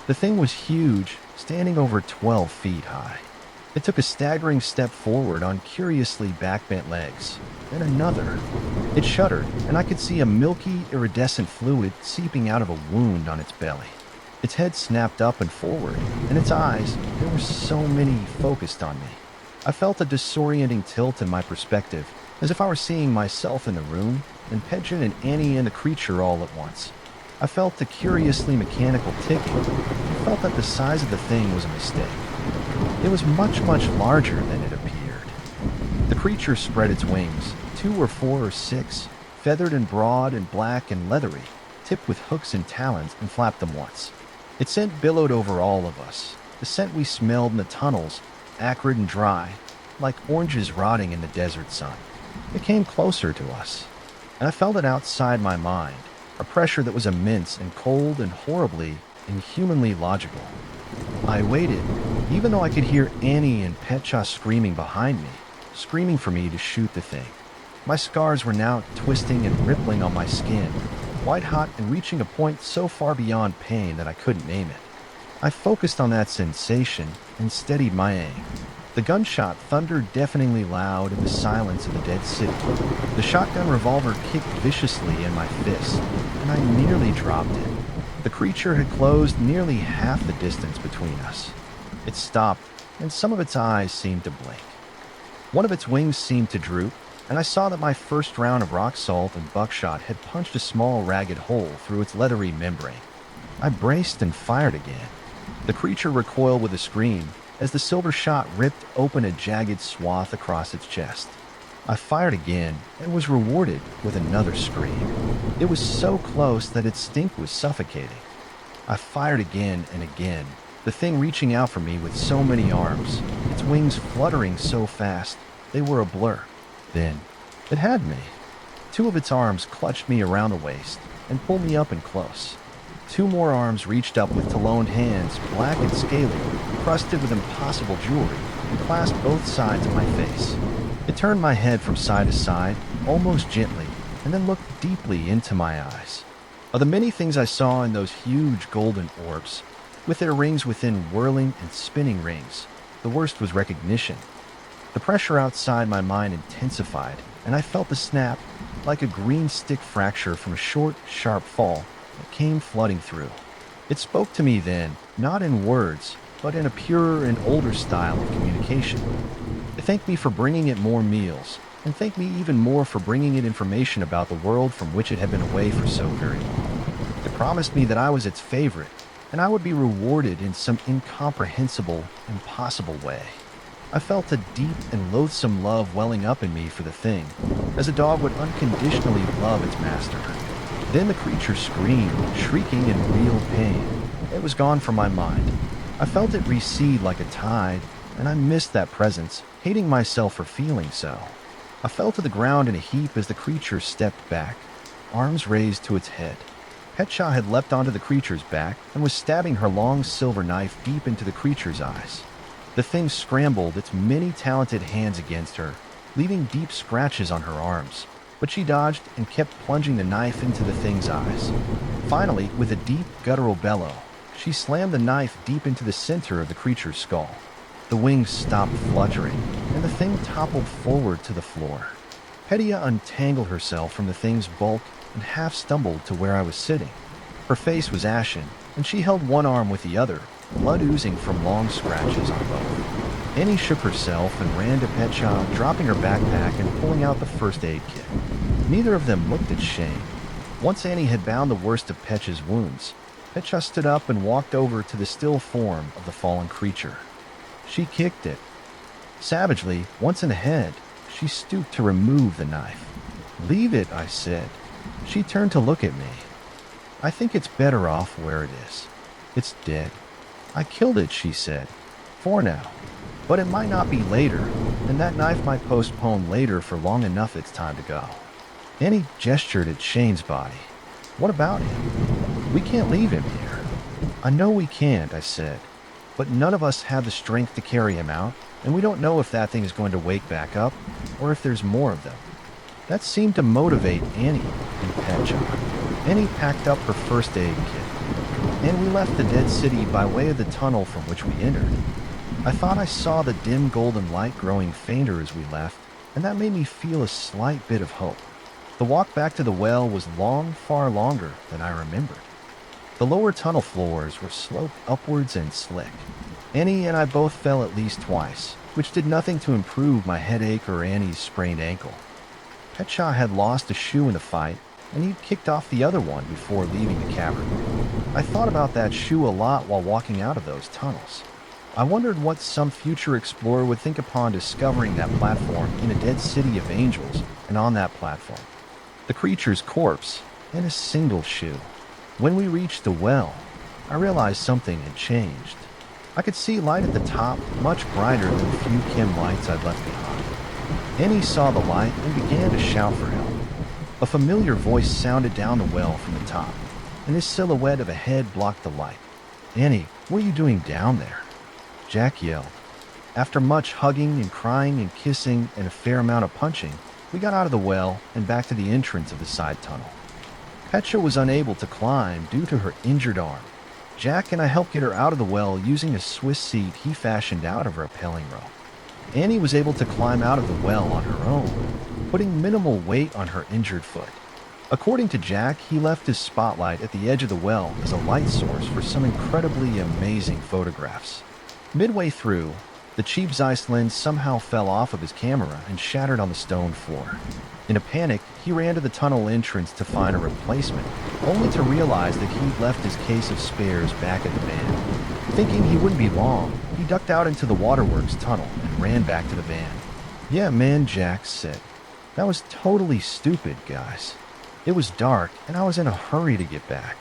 Speaker 1: The thing was huge, standing over 12 feet high. It took a staggering step forward on curiously backbent legs, then another. It shuddered, and I could see a milky, iridescent fluid seeping out of a wound on its belly. Its head snapped up and forward, and its eyes, there were so many, focused on me. I felt a disorienting tilt in my perspective, as if I were seeing myself in the room, and Pedja and Annie and the creature all at once. I felt a curiously mechanical ticking, and felt that the size of the thing was a mistake. It was much, much larger than it appeared. The creature spread its wings, 2 or 4 or 6, feathered and broad and black and leathery, tipped with hooks and talons, and flapped them once. Its scent billowed over all of us, the scent we smelled in the tunnels, acrid and dry, like oranges rotting in the desert sun. It came closer to us, and I felt it outside my mind, a pressure that was immense and cold and horribly, inhumanly logical. I waited, even though I could hear Annie and Petja screaming behind me, screaming for me to shoot the thing. My scars were now twisting and rippling on my skin, white hot and reaching a point so far beyond pain that I couldn't name it. I focused on that sensation and steadied my aim. The gunshot thundered deafeningly loud in the silence of the dead city. The shotgun revolver kicked viciously in my fist, and I nearly dropped it. The creature had closed nearly half the distance between us. It stopped, and some of its eyes seemed to blink. One of its wings seemed to droop, and I saw that my first round of rock salt and buckshot had punched a small ragged hole through its leathery membrane. I braced and fired again. The creature recoiled with a scream as the silver shot ripped open a jagged swath across its chest. I fired again and was rewarded with another scream. It was so close that its stink was suffocating. I fired again and again, the thing reaching out for me with so many arms, its wings fluttering so fast, they were a blur. Then, it had me. 2 of its arms clutched me around the waist and pulled me up and close. 2 more arms reached up with taloned hands, black and scaly, crusted with impossible jewelry, and clasped both sides of my face. It turned my head from side to side, almost gently, and then looked deeply into my eyes. Of the many things I saw in those huge golden orbs, with their rings within whirling and spinning rings, the worst was recognition. The pressure outside my mind intensified, and I felt the snap, like a green stick fracture from a short, sharp fall, that came flooding through. It spoke to me then, not in words, but in a purer and older style of communication. It thanked me for bringing it more meals, and thanked me even more for bringing it information about the world from which it had been away for so very long. It promised me that I was its favorite, and I would be rewarded in some incomprehensible, impossible way. I felt a deep and loathsome love welling up in me for the thing, as a dog would unconditionally love its master. Then the creature screamed, shrieking in real pain. It was gone from my mind. I felt it recede like a tide, and I missed that presence, hating myself for feeling so. I fell to the ground in a heap as the creature stepped back, arms raised to its head. Petshaw had leapt onto the creature's back and was stabbing her long silver knife deep into the creature's eyes. The thing scrambled its many talented hands against her, leaving deep scratches on her arms, but she dodged and kept plunging the knife into the thing's eyes. Finally, with a deep guttural bellow, she slammed the knife deep into the center of the creature's skull. The wings stopped fluttering, and the thing toppled forward to the floor. Petia untangled herself from the thing's bulk and half stumbled to where I was sitting. Her face was ashen, and she held one arm with the other, blood oozing from long scratches on both. Annie shook herself and ran to Petshaw, dropping her backpack and pulling out the first aid kit. Neither of them looked at Shane. Once Annie had bound the worst of Petch's wounds, Petshaw stood up and walked over to the still form of the fallen creature. She kicked it. Savagely, once in the head, she stooped to remove the knife. "Leave it," I said. She turned to look at me. "I think it's better off where it is. It's dead. I killed it," she said. "For now. But it might not be later, and that knife might postpone later for long enough it's time to go." Annie gestured at Shane's body. "What about him? We can't leave him here." "I know we can't," I said. "But none of us have the strength to carry him out, and we don't know if that thing is going to wake back up, or if there's more of them." That seemed to motivate Annie and Petshaw. Annie packed up her first aid kit, and we left the dead city by way of the tunnel from which we entered. I thought I saw the dim golden light growing fainter as we left, and that made me feel a slight bit of hope. The walk back to the well was long, far longer than I remembered. The lower tunnel floors were sloped upwards and slick. Annie and I both fell at least twice, which did nothing to improve my headache or Annie's sprained ankle. Petshaw had lost a shoe in the fight, and he'd kicked off the other one before leaving the cavern. I thought about that shoe a lot while walking out of those tunnels. I wondered what some future explorer would think upon discovering that platform in a dead city of angels, and on that platform, the creature's corpse and a single shoe. When we reached the well, I realized something had changed. I could see light at the top, much brighter than the few chem lights I'd left behind. Annie saw the light and began to shout for help. A familiar voice sounded down the well from the top, and this silhouette of a head blocked the light. "Annie, what are you doing down there?" Jack yelled. After much hugging and crying and kissing and a fair amount of punching, we got out of the well and back to the entrance of the side tunnel. Petra was unable to climb due to her injured arm. Jack and I helped get her out of the well using a Swiss seat he fashioned out of a rappelling rope. Annie was able to climb out of the well on her own, putting minimal weight on her injured foot. According to Jack, he left his spotlight at the edge of the well as a light source for some incredibly amazing photographs. Midway through, the cheap Zeiss lens somehow fell off of his camera and shattered on the stone floor. In a panic, he ran to the tunnel entrance to find a replacement, only to realize that he'd left his case of spares back at the van. Thinking he wouldn't be long, he ducked out into the waterworks tunnel and ran back to the van. "Yeah, man," Jack said. "That was totally stupid, guys. It was dark, and I was in a hurry to get back.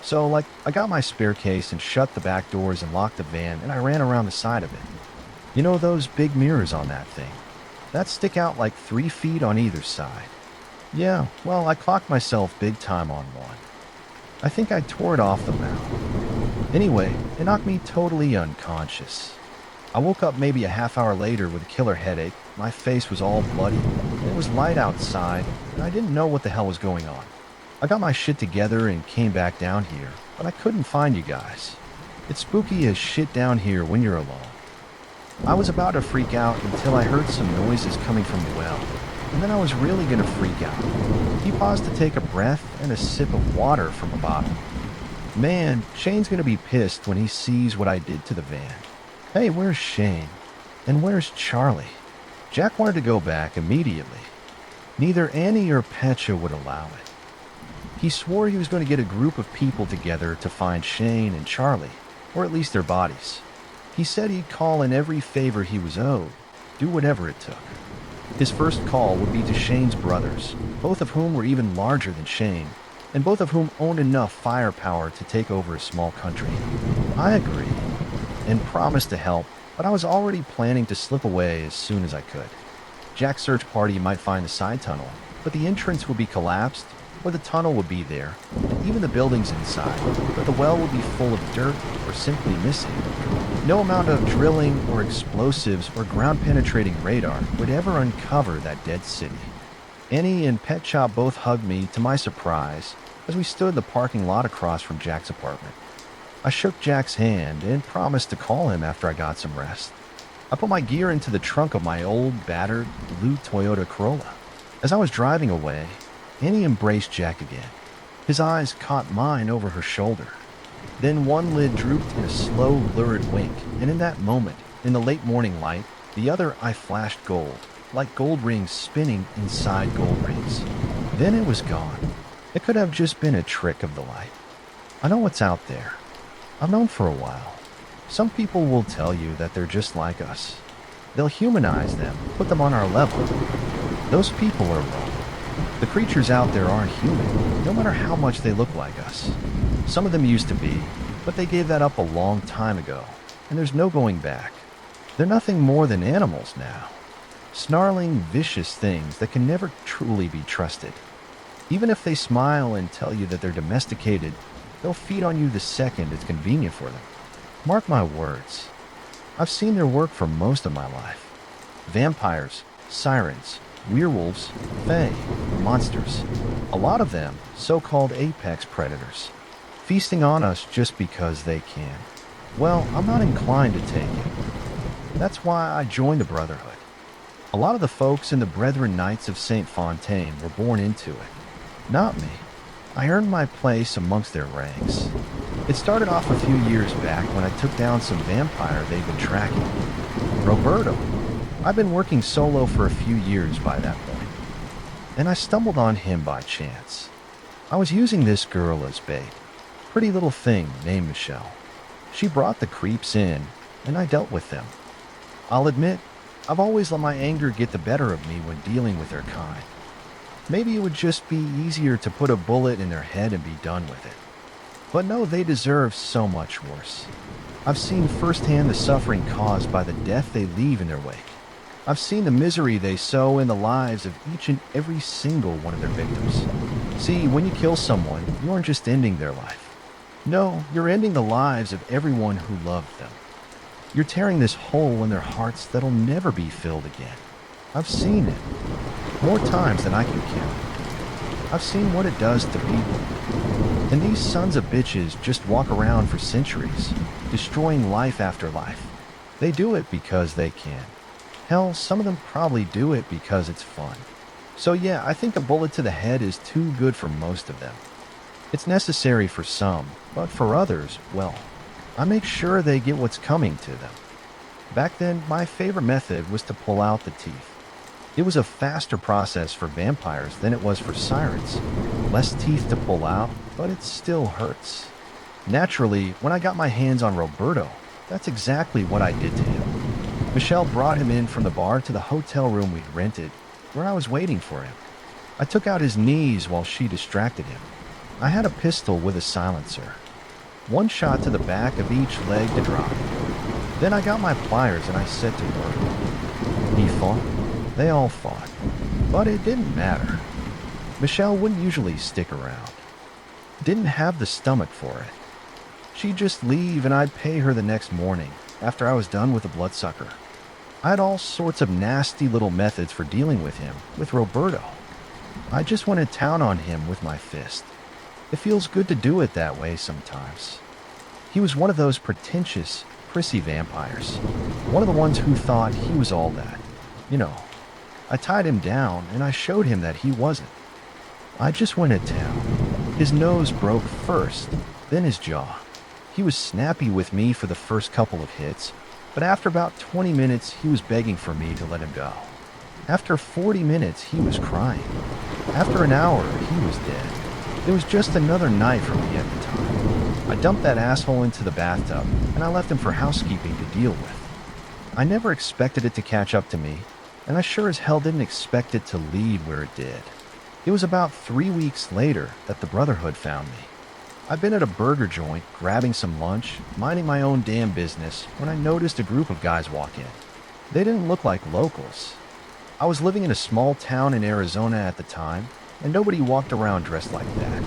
Speaker 1: So, I got my spare case and shut the back doors and locked the van, and I ran around the side of it. You know those big mirrors on that thing? That stick out like 3 feet on either side. Yeah, well, I clocked myself big time on one. I think I tore it off the mount. Anyway, it knocked me totally unconscious. I woke up maybe a half hour later with a killer headache, my face was all bloody, and it was light outside, and I didn't know what the hell was going on. I got my shit together and came back down here, but I couldn't find you guys. It's spooky as shit down here when you're alone. I was about to freak out until I heard some noises coming from the well, and then I was really gonna freak out." He paused to take a breath and a sip of water from a bottle. Man, Shane's gonna be pissed when he sees what I did to the van. Hey, where's Shane? And where's Charlie? Jack wanted to go back immediately. Neither Annie or Petra would allow it. He swore he was going to get a group of people together to find Shane and Charlie, or at least their bodies. He said he'd call in every favor he was owed, do whatever it took. His first call would be to Shane's brothers, both of whom were even larger than Shane, and both of whom owned enough firepower to take over a small country. I agreed, and promised to help, but I was already planning to slip away as soon as I could. Jack's search party might find the side tunnel, but the entrance would be collapsed, or the tunnel would be there, and even the buildings inside, but the well would be full of dirt or simply missing. No amount of drilling or explosives or ground-penetrating radar would ever uncover that dead city. Annie and Pet Shop both hugged me to my surprise as we stood in the parking lot across from Jack's apartment. I shook Jack's hand and promised to call him after I got some rest. I put my gear into the trunk of my old, battered, blue Toyota Corolla. As I was driving away, Annie embraced Jack again. His eyes caught mine over her shoulder. Then one lid drooped in a slow, lurid wink, and in that moment, in the late morning light, the other eye flashed gold, like gold rings spinning inside gold rings. Then it was gone. It could have just been a trick of the light. I know what's out there. I've known for a while. Some people will tell you that they're just like us. They'll humanize them, put them on our level. Those people are wrong. The creatures out there aren't human, no matter how much they look like us. Some of them used to be, but they gave that up a long time ago, and there's no going back. They're nothing more than animals now. Snarling, vicious things that can never truly be trusted. Even if they smile and tell you that they're domesticated, they'll feed on you the second it's convenient for them. Mark my words. I've seen their work for most of my life. Vampires, sirens, werewolves, fae, monsters. A lot of them so-called apex predators, feasting on us just because they can. Well, I'm not inclined to take it. That's why I joined the Brotherhood. A lot of the folks in the Brethren Knights of St. Fontaine were born into it. Not me. I earned my place amongst their ranks. It started off a few years back when I took down some vampire they'd been tracking. Roberto. I'd been working solo for a few years by that point, and I stumbled on him by chance. I was using this girl as bait. Pretty little thing named Michelle. She brought the creeps in, and I dealt with them. I'll admit, I've always let my anger get the better of me when dealing with their kind. Maybe it would just be easier to put a bullet in their head and be done with it. But no, they deserve so much worse. I've seen firsthand the suffering caused by the death they leave in their wake. I've seen the misery they sow in the lives of each and every single one of their victims. See, when you kill someone, you aren't just ending their life. No, you're ending the lives of everyone who loved them. You're tearing this hole in their hearts that'll never be filled again. I've seen it. More times than I can count. I've seen what it does to people. And these sons of bitches just walk around for centuries, destroying life after life. They do it because they can. Hell, some of them probably do it because it's fun. So yeah, I think a bullet to the head is too good for most of them. It's necessary for some, but for others, well, I make sure they get what's coming to them. Back then, my favorite method was to pull out the teeth. It was a faster process for vampires than it was for sirens. Less teeth to pull out, but it still hurts. Naturally, when I got my hands on Roberto, that's exactly what I did to him. Michelle brought him in from the bar to the hotel room we'd rented, where I was waiting for him. I took out his knees while she distracted him. I had a pistol with a silencer. One shot to the back of each leg to drop. Then I got my pliers and I set to work. He fought. They all fought. But it didn't matter. Michelle wouldn't usually stick around. Didn't have the stomach for it. She'd just leave and I'd pay her the next morning, after I was done with the bloodsucker. I had all sorts of nasty little methods for dealing with him, with Roberto. I just went to town on him with my fist. It feels good to do it that way sometimes. He was one of those pretentious, prissy vampires. One of the ones who thought he was all that. You know, I tied him down and I showed him that he wasn't. I just went to town. His nose broke first, then his jaw. He was snappy with me for the first couple of hits, but after about 20 minutes, he was begging for me to let him go. After 40 minutes, he was crying. After an hour, he was dead. It was just another night for me at the time. I dumped that asshole into the bathtub, and I left him for housekeeping to deal with. I never expected it to catch up to me, and I sure as hell didn't expect it to lead where it did. It was about 3 weeks later that the Brotherhood found me. I'd been at a burger joint, grabbing some lunch, minding my own damn business, when I noticed a group of guys walk in. They didn't look like locals. I was living in a small town in Arizona at the time, and nobody walked around dressed like that.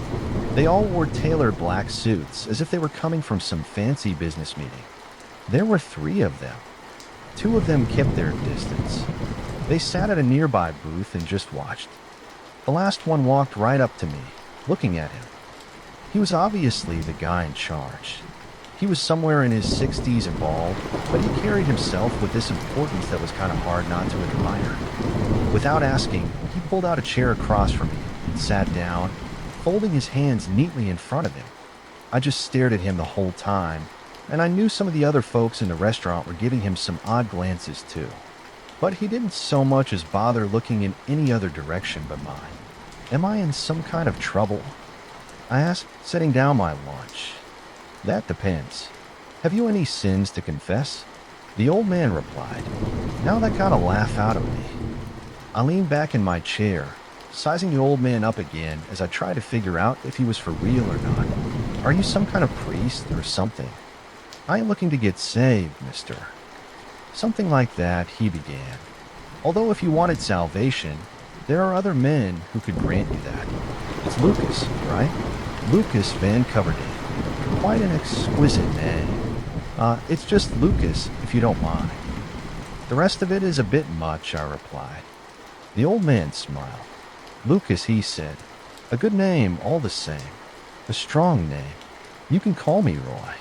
Speaker 1: They all wore tailored black suits, as if they were coming from some fancy business meeting. There were 3 of them. 2 of them kept their distance. They sat at a nearby booth and just watched. The last one walked right up to me, looking at him. He was obviously the guy in charge. He was somewhere in his 60s and bald, but he carried himself with this importance that was kind of hard not to admire. Without asking, he pulled out a chair across from me and sat down, folding his hands neatly in front of him. I just stared at him the whole time, and I knew some of the other folks in the restaurant were giving him some odd glances too. But he didn't so much as bother looking in any other direction but mine. Am I in some kind of trouble? I asked, setting down my lunch. That depends. Have you any sins to confess? The old man replied. Now that got a laugh out of me. I leaned back in my chair, sizing the old man up again as I tried to figure out if he was for real or not. Are you some kind of priest or something? I ain't looking to get saved, mister. Something like that, he began. Although if you wanted salvation, there are other men who could grant you that. It's Lucas, right? Lucas Van Coverdale. Quite an exquisite name. It's just Lucas, if you don't mind. The rest of it is a bit much, I replied. The old man smiled. Lucas, he said. A good name, all the same. A strong name. You can call me Roy.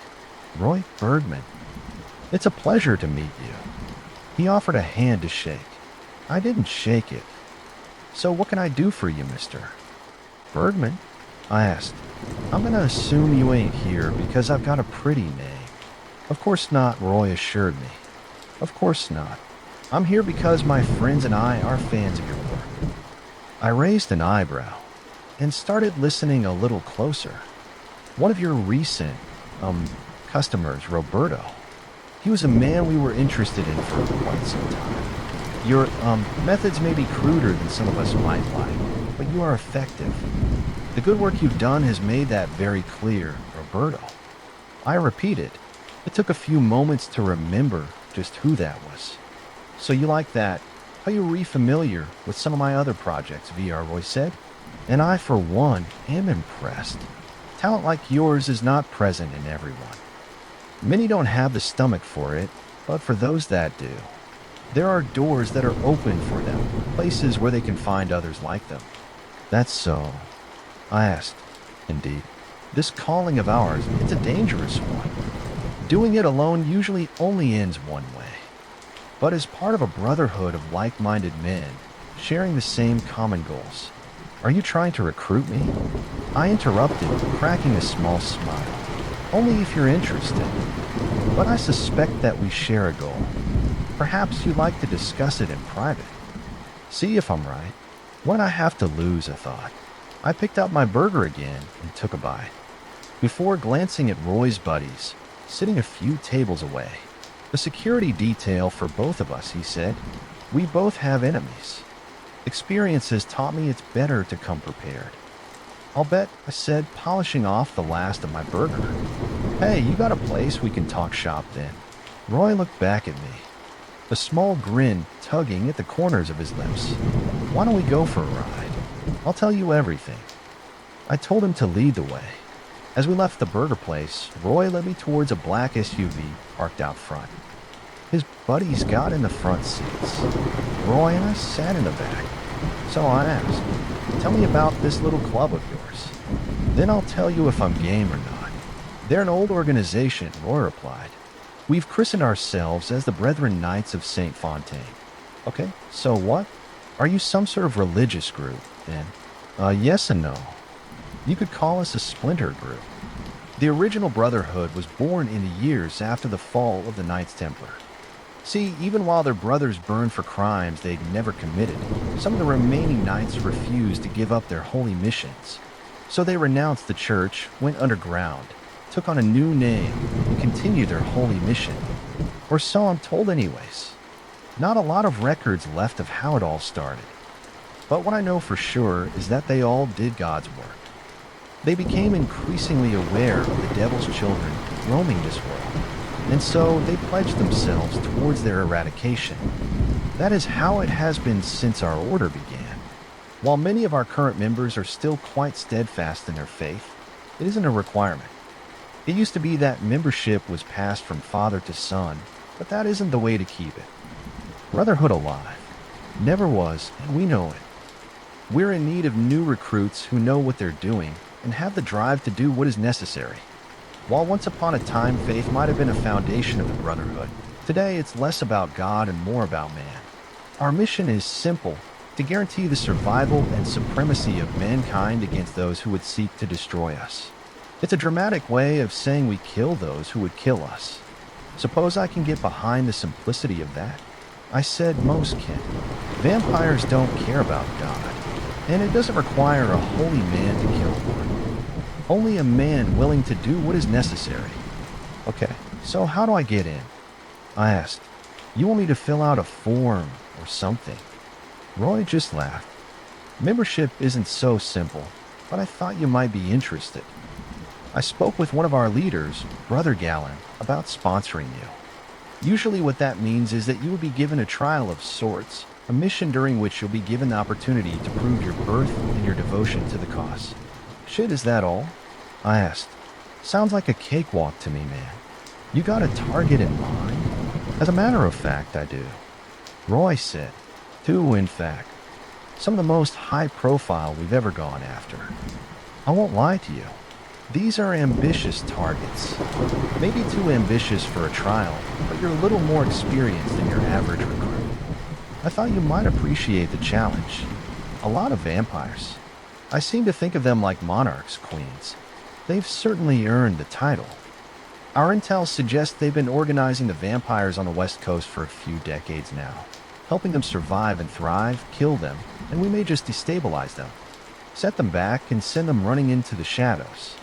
Speaker 1: Roy Bergman. It's a pleasure to meet you. He offered a hand to shake. I didn't shake it. So what can I do for you, mister? Bergman? I asked. I'm gonna assume you ain't here because I've got a pretty name. Of course not, Roy assured me. Of course not. I'm here because my friends and I are fans of your work. I raised an eyebrow and started listening a little closer. One of your recent, customers, Roberto. He was a man we were interested in for quite some time. Your, methods may be cruder than some of us might like, but you are effective. The good work you've done has made that very clear, Roberto. I repeated. It took a few moments to remember just who that was. So you like that? Are you re-familiar with some of my other projects, VR, Roy said? And I, for one, am impressed. Talent like yours is not present in everyone. Many don't have the stomach for it, but for those that do, there are doors that are open for them, places where they can find others like them. That's so. I asked. Indeed. This calling of ours, it's a dangerous one. Doing it alone usually only ends one way. But as part of a brotherhood of like-minded men, sharing the same common goals. Are you trying to recruit me? I interrupted, cracking a small smile. Only if you're interested. But I suspect that we share a goal. Perhaps you'd like to discuss it in private. See if I'm right. What I have to lose, I thought. I picked up my burger again and took a bite. Before glancing at Roy's buddies, sitting a few tables away. The security detail for both of us, he said. We both have enemies. Experience has taught me it's better to come prepared. I'll bet, I said, polishing off the last of my burger. Hey, you got a place we can talk shop then? Roy looked back at me, a small grin tugging at the corners of his lips. Why don't we go for a ride? I'll tell you everything. I told him to lead the way. As we left the burger place, Roy led me towards a black SUV parked out front. His buddies got in the front seats. Roy and I sat in the back. So I asked, tell me about this little club of yours. Then I'll tell you if I'm game or not. They're an old organization, Roy replied. We've christened ourselves as the Brethren Knights of St. Fontaine. Okay, so what? Are you some sort of religious group, then? Yes and no. You could call us a splinter group. The original Brotherhood was born in the years after the fall of the Knights Templar. See, even while their brothers burned for crimes they'd never committed, some of the remaining knights refused to give up their holy missions. So they renounced the church, went underground, took on a new name, and continued their holy mission. Or so I'm told anyways. Not a lot of records left of how it all started. But what I know for sure is that they all did God's work. They became increasingly aware of the devil's children roaming this world, and so they pledged themselves towards their eradication. That is how it has been since our order began. While many of our current members are still quite steadfast in their faith, it isn't a requirement. It used to be that membership was passed from father to son, but that isn't the way to keep it. Brotherhood alive. Never was, and we know it. We're in need of new recruits who know what they're doing and have the drive to do what is necessary. While once upon a time faith might have been a foundation of the Brotherhood, today it's less about God and more about man. Our mission is simple: to guarantee the survival and supremacy of mankind against those who would seek to destroy us. It's a dramatic way of saying we kill those who would kill us. Suppose I can get behind the simplicity of that? I said most can. Vampires don't care about God, and it doesn't require a holy man to kill one. Only a man willing to do what is necessary. Okay, so how do I get in? I asked. You want me to fill out a form or something? Roy just laughed. Membership isn't so simple, but I thought you might be interested. I spoke with one of our leaders, Brother Gallon, about sponsoring you. Usually what that means is that you will be given a trial of sorts, a mission during which you'll be given the opportunity to prove your birth and your devotion to the cause. Shit, is that all? I asked. Sounds like a cakewalk to me, man. You got a target in mind? As a matter of fact, I do. Roy said. Two, in fact. Some of the most high profile we've ever gone after. I won't lie to you. These are ambitious targets. Maybe too ambitious for a trial, but you're a little more experienced than your average recruit. I thought you might appreciate the challenge. A lot of vampires. I seem to think of them like monarchs, queens. They've certainly earned the title. Our intel suggests they've been organizing the vampires on the West Coast for a few decades now, helping them survive and thrive, kill them, and we may just destabilize them, set them back, and send them running into the shadows.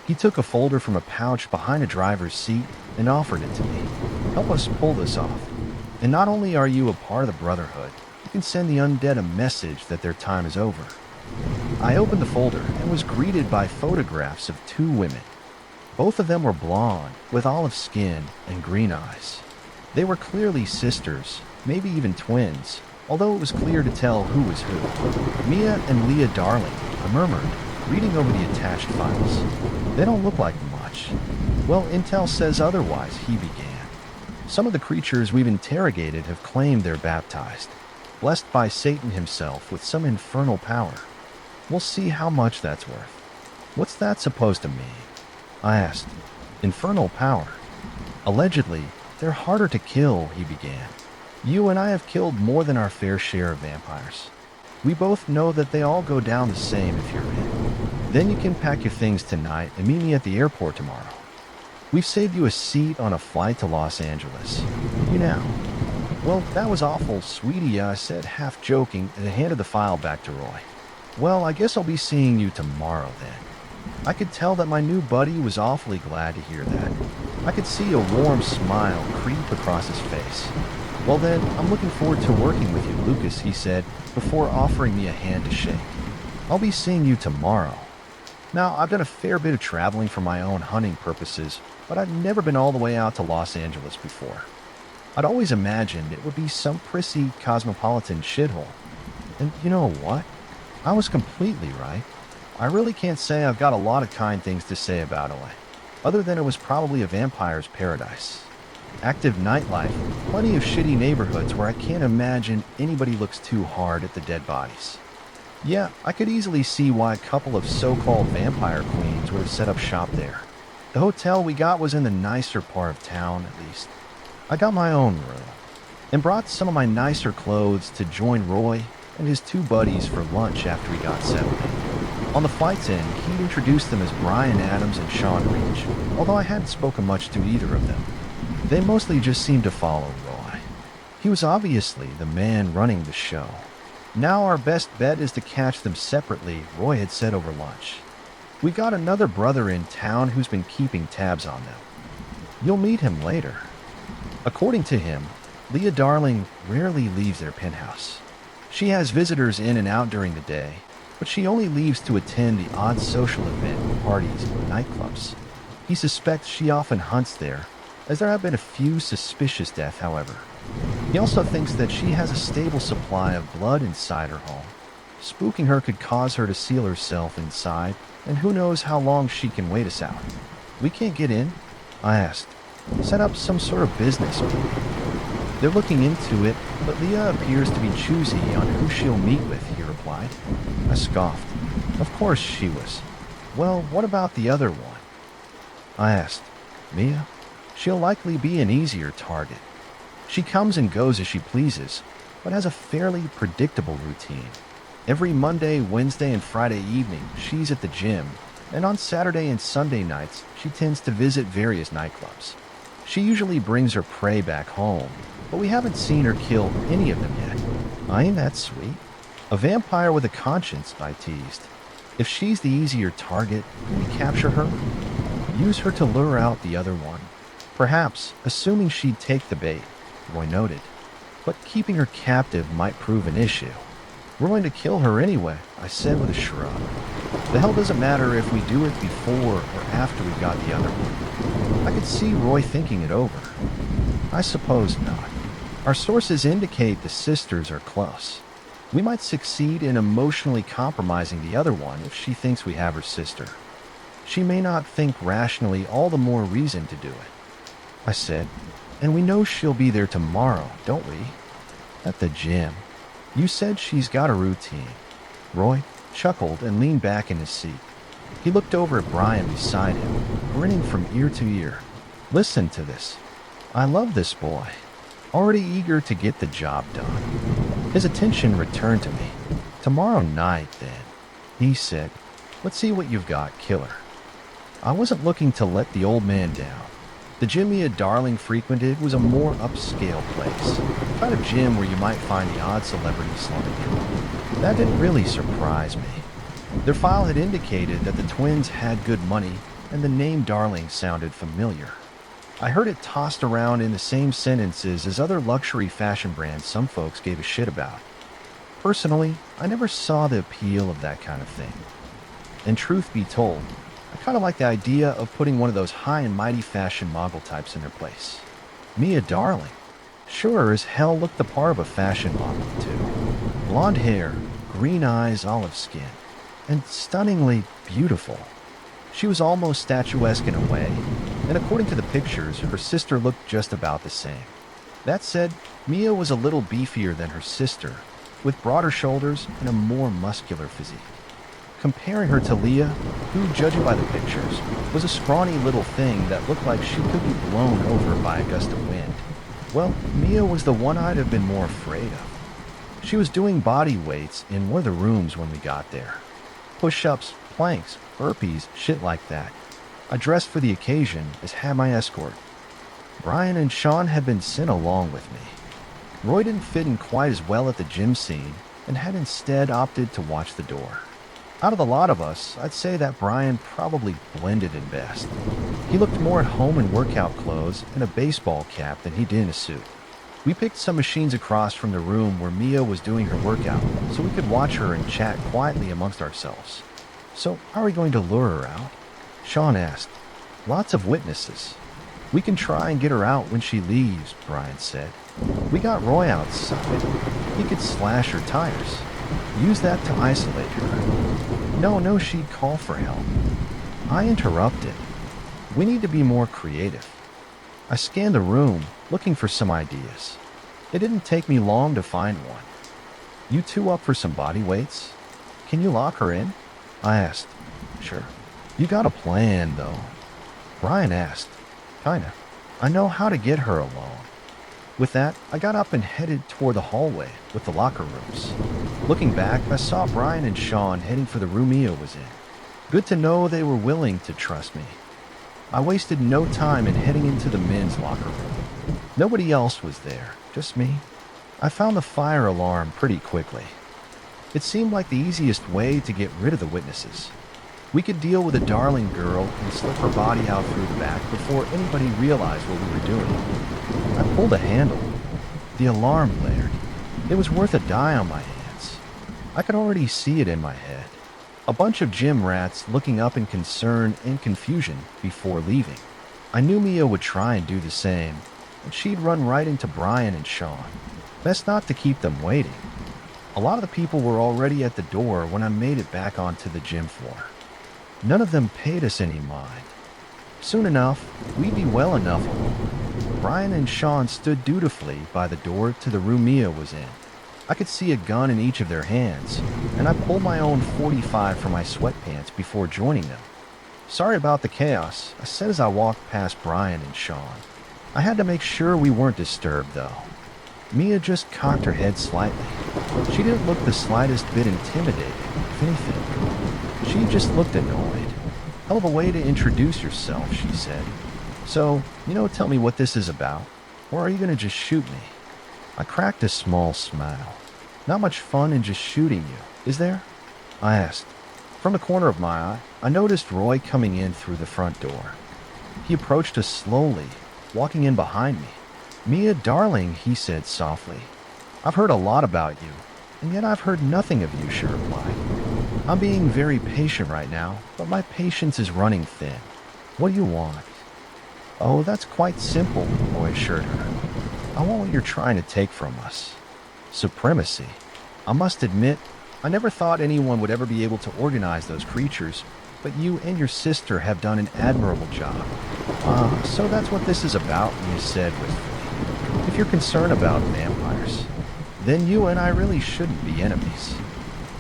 Speaker 1: He took a folder from a pouch behind a driver's seat and offered it to me. Help us pull this off. And not only are you a part of the Brotherhood, you can send the undead a message that their time is over. I opened the folder and was greeted by photographs of two women. Both of them were blonde, with olive skin and green eyes. They were clearly sisters, maybe even twins, although it was clear to tell who was who. Mia and Leah Darling, I murmured, reading over the attached files. They don't look like much. Well, intel says otherwise, he began. Some of the creatures we've interrogated have claimed they're baptized, blessed by Satan himself with some infernal power. We'll see how much that's worth. What's that supposed to mean? I asked. Infernal power. Allegedly, they're harder to kill, he began. You and I have killed more than our fair share of vampires. We both know that they all go down the same if you're in. Then you can pack your things tonight and meet me at the airport tomorrow. We've saved you a seat on a flight to Los Angeles. You now. Well, that was awful, sweetie, I said, half joking, and handed the file back to Roy. Well, I guess I'll be seeing you tomorrow then. I could tell that my new buddy was awfully glad to hear that. I could see a warm smile creep across his face. Well then, I'm looking forward to working with you, Lucas, he said, before offering me a hand to shake. I'll be seeing you tomorrow. Now, I've done a fair bit of traveling for my own hunting purposes, but I've never been all the way out to Los Angeles before. I'd always imagined it would be some prissy cosmopolitan shithole. And you know what? I was completely right. I really can't say I've got a lot of kind things to say about LA, other than it was probably a vampire's paradise. Active nightlife, plenty of shitty neighborhoods where I can't imagine anybody looks too hard at the dead bodies. Yeah, I could easily see why a couple of so-called vampire queens would have set up shop there. The hotel we got was in the nicer part of town, at least. I got my own room, and brought some of my nicer clothes to join Roy and his two buddies for lunch after he got settled in. On the flight's end, he'd introduced them as Brian Adams and Sean Reach, although I hadn't spoken much to either of them. They mostly just seemed to follow Roy. He was obviously the man running the show. Now our best bet is to catch them separately, Roy had said over lunch. We got another brother in town who's been keeping tabs on them. You'll meet him later. According to him, Leah Darling rarely leaves their penthouse. She has visitors in and out during the day, but she only leaves to attend the odd social event, parties, or nightclubs. He suspects she often hunts there, as there have been a few suspicious deaths, however. He also thinks that she has a stable supply of blood inside her home. Spooking her could cause her to seal herself inside, and who knows how long she can wait us out. We can't get in? I asked. Set up some sort of business meeting. They're looking into it, but Leah appears to be choosy on who she'll meet with, he replied. I scoffed. Of course she was. Well, what about the other one? I asked. Mia? She'll likely be an easier target. She comes and goes as she pleases, but has a fairly predictable routine. Every Monday, Wednesday, and Friday evening, she's at the gym, and on Saturday and Sunday nights, she tends to visit various nightclubs. She usually brings her prey back home, but we haven't seen her kill any of them yet. Ain't that sweet? A vampire with a conscience, I teased. If she's the easier target, can we capture her? Use her to lure out the other one. Perhaps, assuming she'd take the bait, Roy noted. But keeping her captive might prove an issue. We're going to kill her anyway, I said with a shrug. The hell doesn't matter if we do it before or after we got the other one. I could see Roy thinking it over. I suppose not. Our sources indicate the sisters are close. We might succeed in emotionally compromising the other one if she thinks we have her sister. She may not think rationally, all the more reason to do it. I said, and we know she'll be there tomorrow, don't we? At the gym. You said she's got a routine. Roy chuckled and leaned back in his seat. He looked over at Brian beside him, grinning from ear to ear. Listen to this. I love this boy. Already eager to get the job done. His attention returned to me. Tomorrow night, then, he said. Let's see what you've got, killer. I wasn't looking to let the old man down. The gym Leah Darling frequented was a more upscale place, the kind of gym where you might find the odd celebrity slumming in. That didn't really surprise me. Their file had indicated that the twins had good money, and the name Darling sounded familiar. I heard it tossed around in the same sentences as other luxury fashion brands some folks gave a shit about. Personally, I never saw the appeal of that kind of thing. And truth be told, I kind of like the idea of putting one of those high and mighty fashion mogul types in their place. Mia Darling. Sure as hell looked the part of a fashion model, too. Blonde hair, green eyes, olive skin, and stunningly beautiful. She was almost statuesque in a way, and according to the pictures, her sister looked just about the same. That said, Mia was a little beefier than her sister, with broader shoulders and a more muscular physique. Comparing her to Leah, who, judging by the pictures, was a scrawny little thing that looked like she could be blown over by a gust of wind, well, Mia was the one I'd have been more afraid of. She was doing body weights in one of the rooms when we got there. Push-ups, planks, burpees, shit like that. I dressed for the occasion, as had my escort. Brian and Sean had been sent along with me. Roy didn't fit in quite as well at the gym scene, and had instead opted to watch the door. Out of the lot of us, I'd say that Brian probably blended in best. He looked more at home in workout clothes and a baseball cap than he did in a suit. We picked some machines across from the room where Mia was doing her workout, so we could watch her and chat quietly amongst ourselves. So, how are we going to lure her out? Sean asked. Lots of witnesses. We can try and get her out when she leaves, Brian said. We got Roy outside. He could slash her tires. Use that to isolate her. No, she'd call for help. I interrupted. We need to be more creative. I scanned the room, looking for some ideas. It didn't take me long to find one. You two up for some body weights? Can you lock her in? I asked. Sure. You got a plan, though? Brian asked. Kinda. I know how to get her alone. With that, I got up and headed toward the hallway with the locker rooms. Looking back, I saw Brian and Sean heading for the room Mia was in. Good to know they were willing to trust me. I wasted no time in heading into the men's locker room. Nobody else was there, just me. I found the fire alarm pretty quickly. It seemed like the easiest way to get rid of the witnesses. We could deal with a darling girl and slip her body out through the back before anybody realized what we were doing. I pulled a handle. The alarm blared. It was worth a die on my hands. I could already see it in my head. A bunch of gym rats looking up in concern and confusion before leaving. I knew Mia would try and do the same, and she'd run right into Brian and Sean. Best not to keep them waiting. A lot of the people were already at the door when I made it back onto the gym floor. None of them paid us any mind. Soon enough, we'd be well enough alone. Brian and Sean stood dutifully by the door to the room Mia was in. I could see a gun in each of their hands, and I pulled my own .45 from my sweatpants before joining them. "Sorry about the chaos," I said as I walked past Brian and Sean. I had to make sure we weren't disturbed, though. Mia just cocked her head slightly. She didn't look the slightest bit intimidated, if anything. She just looked annoyed. "Hell of a way to introduce yourself," she said. "So, tell me what this is about, or are you going to just shoot me?" I cracked a small smile. "Not much fun in just shooting you, is there?" I asked. From the corner of my eye, I noticed Roy coming in through the front door. He approached us slowly, walking in behind me. "Mia, darling," he said softly. "I've heard a lot about you, and yet I've heard nothing of you," she replied. "I'm being very patient right now, but my patience is running thin. What do you want?" "Oh, that's quite simple," Roy assured her. "I want what you're trying to take from us. Supremacy. I must admit, I never thought anyone would ever be able to organize those creatures, but you and your sister have done an admirable job." So that's what this is about," Mia said wistfully. "If you're concerned about vampires, then you and I really shouldn't be enemies.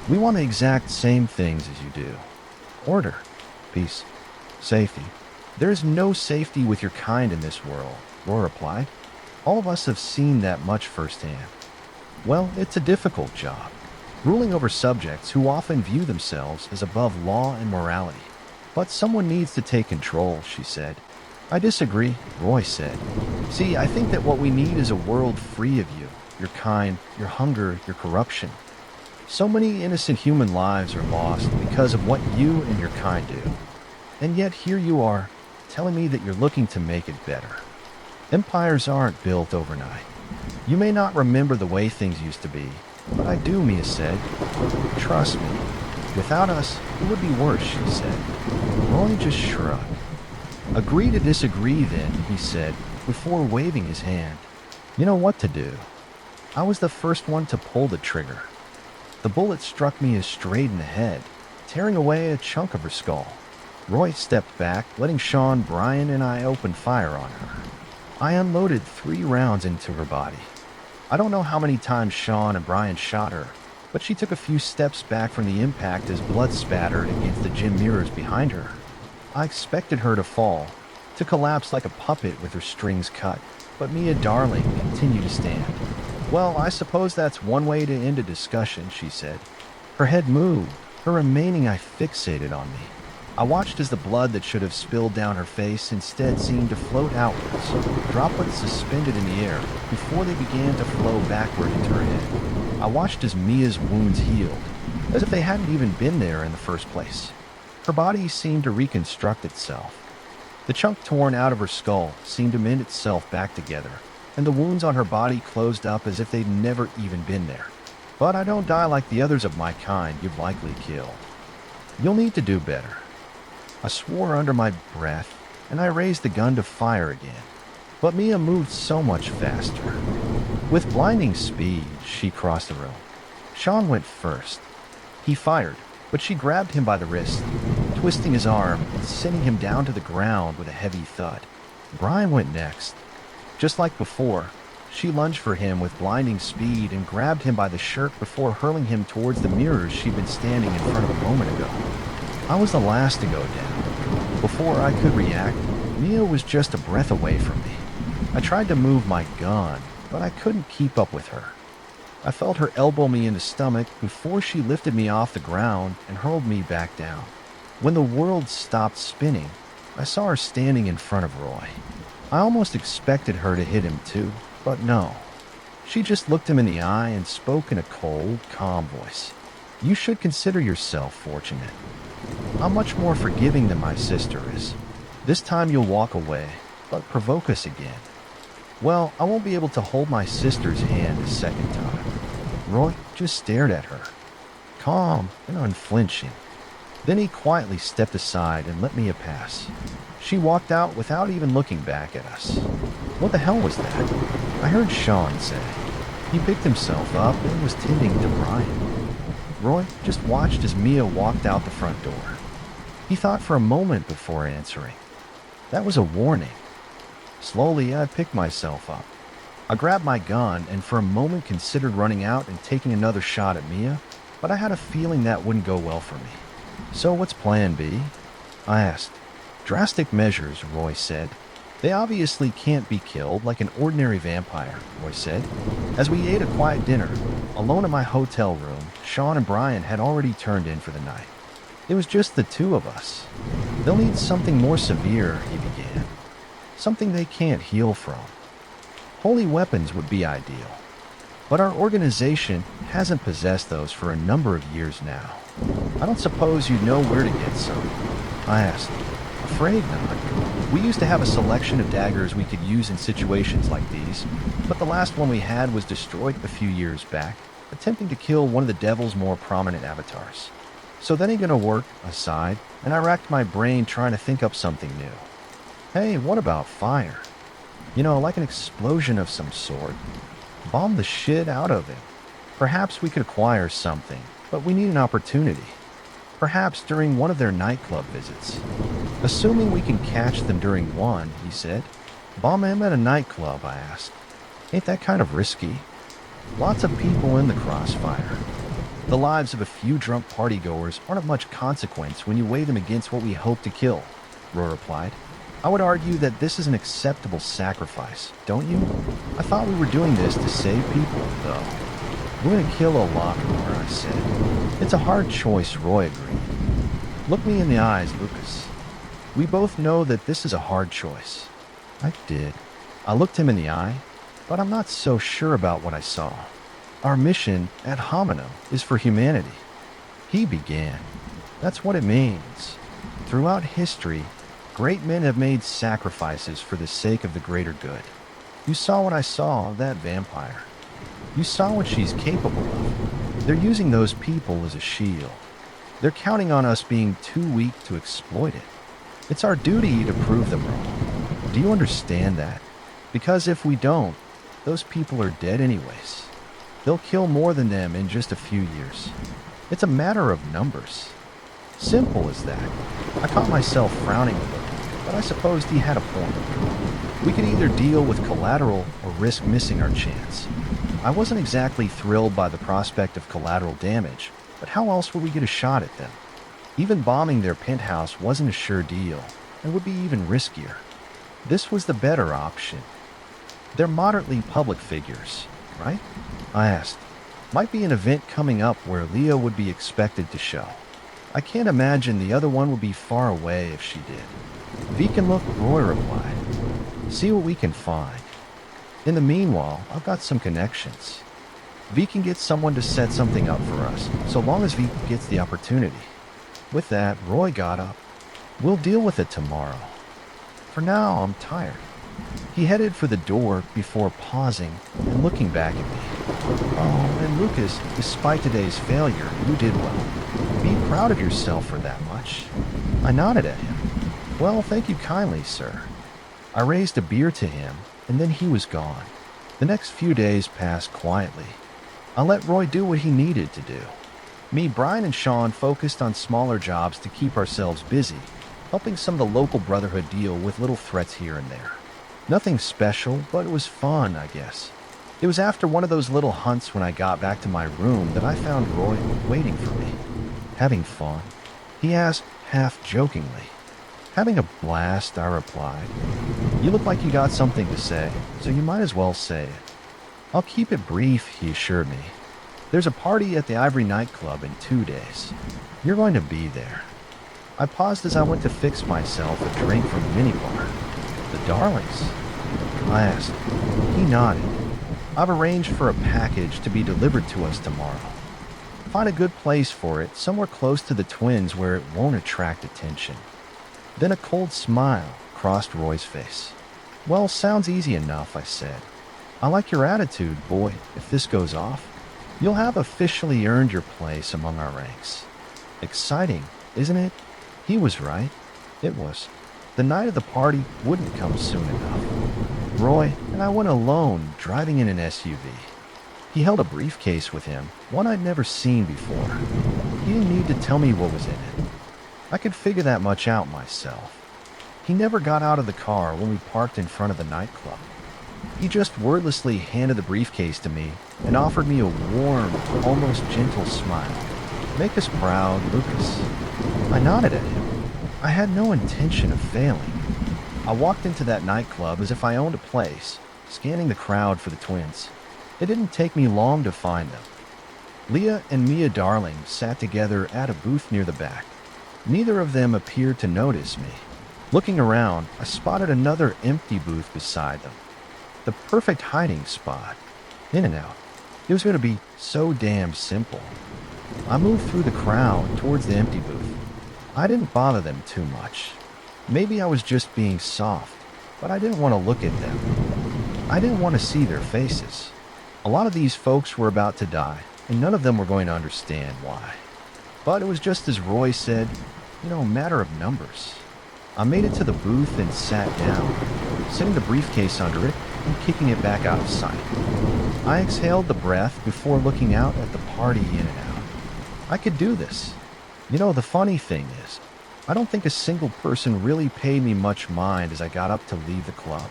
Speaker 1: We want the exact same things as you do. Order, peace, safety. There is no safety with your kind in this world," Roy replied. "All of us have seen that much firsthand. Well, it's a difficult job, ruling over subjects who often view themselves as above law and morality. But someone needs to take control," she said. "I disagree," Roy said. "See, I think that what we need is a world free of you, your kind, your hunger, your corruption. So many innocent human lives are lost because of what you and your kind do. And yet here you are, telling me that you're looking to make it better. Empires aren't built overnight. You may not remember the way things used to be, but I do," Mia said. "Trust me. Without us, it would be worse," she said. Roy just shrugged. "Agree to disagree, then," he said, before waving his hand. "You know what to do." I was the first one to pull the trigger. The bullet struck Mia straight in the head, tearing away a chunk of her skull. Roy stepped back, letting Sean, Brian, and I open fire on her. I unloaded 3 rounds into her body. I don't know how many times Sean and Brian shot her, but she took a few steps back from the impact as blood spattered against the gym mirrors behind her. I expected her to fall, to collapse like a puppet with her strings cut, but Mia, darling, continued to stand. "Well, I suppose that's one way to end a discussion," she said. Her head moved, her remaining eye fixated on me. I watched as the blood that should have spilled down her face instead seemed to float outwards, droplets suspended in the air before they began to flow backward into her head. I watched as Mia's wounds healed, as if they hadn't even been there in the first place. Her body seemed to reconstruct itself. The chunk torn out of her skull seemed to mend itself back together, and the wounds on her body closed up as if they'd never even been there. "But I don't die like the others of my kind you've likely killed. You'll need to do better." I swore under my breath, and I raised the gun to fire again. But Mia moved so much faster. With blinding speed, she crossed the room. Sean went first. He fired, but she grabbed him by the wrist, twisting his arm and sending him down to the ground with a heavy thud. Brian went next. Just like before, she lunged for him with blinding speed and grabbed him by the shirt before hurling him towards the mirrors she'd been standing in front of a moment ago. I was the last to go down. Before I could react, Mia was just a breath away from me. I tried to move my gun, but I couldn't keep up with her. I felt her elbow me in the stomach before she lifted me off the ground and hurled me back down. When the world stopped spinning, I saw her standing in front of Roy. I almost expected her to hit him too, but no. She just looked him in the eye and spoke in a cold, calm voice. "You should consider yourself fortunate. I'm much more forgiving than my sister is. This time you'll walk away, but provoke us again. Well, I won't be able to hold my sister's hand a second time." Roy just stared at her, calm and unflinching. Then he quietly stepped aside and let Mia pass. She walked out without even looking back at us. "What the hell was that?" I heard Sean say. He picked himself up and was tending to Brian. Roy just watched as Mia walked out the front door. He thought for a moment before answering. That was a warning. Slowly, I picked myself up. I grabbed my gun and for a moment considered running out and taking another shot at Mia, but I had a feeling that wouldn't go well for me. "So what's plan B?" I asked. "Drastic measures," Roy said. "They obviously can't be killed like an ordinary vampire," Roy said. As we ate a quiet dinner, alone in my hotel room, Sean and Brian had already turned in for the night. It was just the two of us. "They'll need something more severe," he began. "Something they can't heal from. Holy weapons would be ideal. But our organization hasn't possessed those for a number of years now. I don't suppose you know where to get some?" I asked. "Afraid not. We used to have a selection of daggers we could use in situations like these, but the last one we had was destroyed a few years back, attempting to kill one of the devil's more prominent avatars. So that ain't gonna work," I sighed, and I racked my brain trying to think up something new. "Hey, what about fire? You know, like an explosion of some sort. Bomb the shit out of it. Perhaps we could acquire something, but we need an opportunity. Perhaps during one of their nightclub visits. Assuming we can catch them during one," he said. "Bomb him at a nightclub," I asked. "Ain't that kind of risky? Lots of people in the crossfire. The lives of a few drunk partygoers aren't of much consequence when you weigh them against what we hope to kill," Roy replied. "I would argue that this is an acceptable sacrifice, don't you? I thought we were doing this to save people, though." "We're going to kill a lot more," I said. "It's a hard choice," Roy agreed. "Look me in the eyes, Lucas. We both know that this is a hard choice." I did. I looked him in the eye, but I'm not so sure about what I saw. "Our mission at Homino is for humanity," he began. "That's what it means. Throughout history, great men have made sacrifices for the sake of the greater good. You saw what I saw of that vampire. You saw what she's capable of. They're using those people as a shield. They're counting on us being too weak to exploit it. It's our duty to prove them wrong. Do you understand that? Because if we don't, those people are dead anyways. They'll kill more than them in just a few years. It's a matter of numbers. Simple as that." I caught myself frowning a little, but I supposed he had a point. We could either deal with collateral or risk missing our chance. I wasn't exactly thrilled by the prospect of collateral damage, but how else would we get a shot at them? Even bombing their penthouse wasn't a sure deal, and would be even riskier. This was the better option. "They're moderately public figures, right?" I asked. "Might be an event coming up where Leo would be expected to show. I can't imagine the other one would be far away if she did." "We can look," Roy replied. "See what we can find. In the meanwhile, I've got some connections. We can get someone to set something up for us, so long as V gets the opportunity." With that, Roy got up. "We'll deal with it tomorrow. For now, I'm tired." He headed for the door before pausing and looking back at me. "Oh, and Lucas, despite today's failure, you did well. Be proud of yourself for that much." I nodded at him. "Well, thank you kindly, sir." I raised a beer to him, and then he was gone. The next few days passed quietly. I let Roy do what he needed to do. Me, Brian, and Sean focused on smaller jobs to keep ourselves busy, helping some of the local brotherhood deal with little threats here and there. Nothing special, but it was fun, I guess. It was after one of those little hunts when I got back to my room that I found Roy waiting for me. "Having fun?" he asked, half jokingly. "Having a blast," I replied. "You look like you got something to say, so you might as well say it." I'll keep it brief, he assured me. There's a party at the Ivory nightclub in 2 days. You're going to be there. I paused as I went to fix myself a drink from the minibar. The Darlings? I asked. He nodded. I've arranged for a package to be delivered to us tomorrow. Find a good place for it, somewhere close to the twins where it won't attract attention. Then a cold smile crossed Roy's face. Well, sounds easy enough, I said. I like your attitude, boy. If this goes off, you'll have officially earned your place among our ranks. Exciting, isn't it? He was right. It was. The night of the party wouldn't come soon enough. Roy and I went alone, driving in an SUV. He held a briefcase with him, one I'd never seen before. He didn't need to tell me what was in it. I could figure that much out myself. He never got out of the car when we parked in front of the nightclub. He just wordlessly handed the briefcase to me and offered me a warm, almost gentle smile. Make us proud, Lucas. I nodded at him. I had no intention of failing. I walked into that nightclub as if I owned a place, scanning the crowd for the twins. It didn't take me long to find them. Leah and Mia Darling sat together at a booth near the back. Neither of them appeared to notice me. Looking around, I spotted another empty booth beside them. The perfect hiding spot. In and out. It was going to be so damn simple. I moved through the crowd towards the empty booth. I didn't bother them too much. Maybe I was just being soft, but I didn't want to look at them. I didn't want to see their faces. A lot of these folks were about to die, and none of them were going to understand why. But it was just as Roy said, matter of numbers. I made it to the booth and sat down, setting the briefcase under it and kicking it back out of sight. I exhaled the breath before looking out at the party in and out. I could do this. The funny thing is, I don't think a single person really paid me much mind as I got up to leave the club.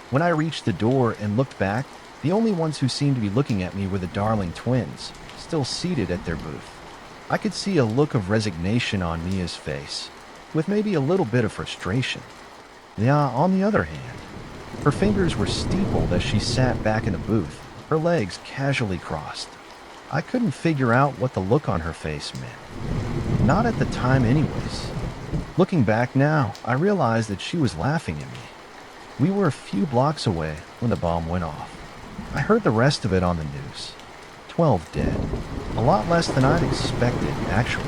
Speaker 1: When I reached the door and looked back, the only ones who seemed to be looking at me were the Darling twins, still seated at their booth. I could see a look of resignation on Mia's face, with maybe a little bit of frustration. Leah, on the other hand, her fingers were steepled as she sat back in the booth, her legs casually crossed. I couldn't figure out what the look on her face meant. Not at the time anyways. Looking back now, I realized that she was laughing at me. We were a few blocks away when the bomb went off. I heard the rest of it on the news. 12 dead. A lot less than I'd expected, actually.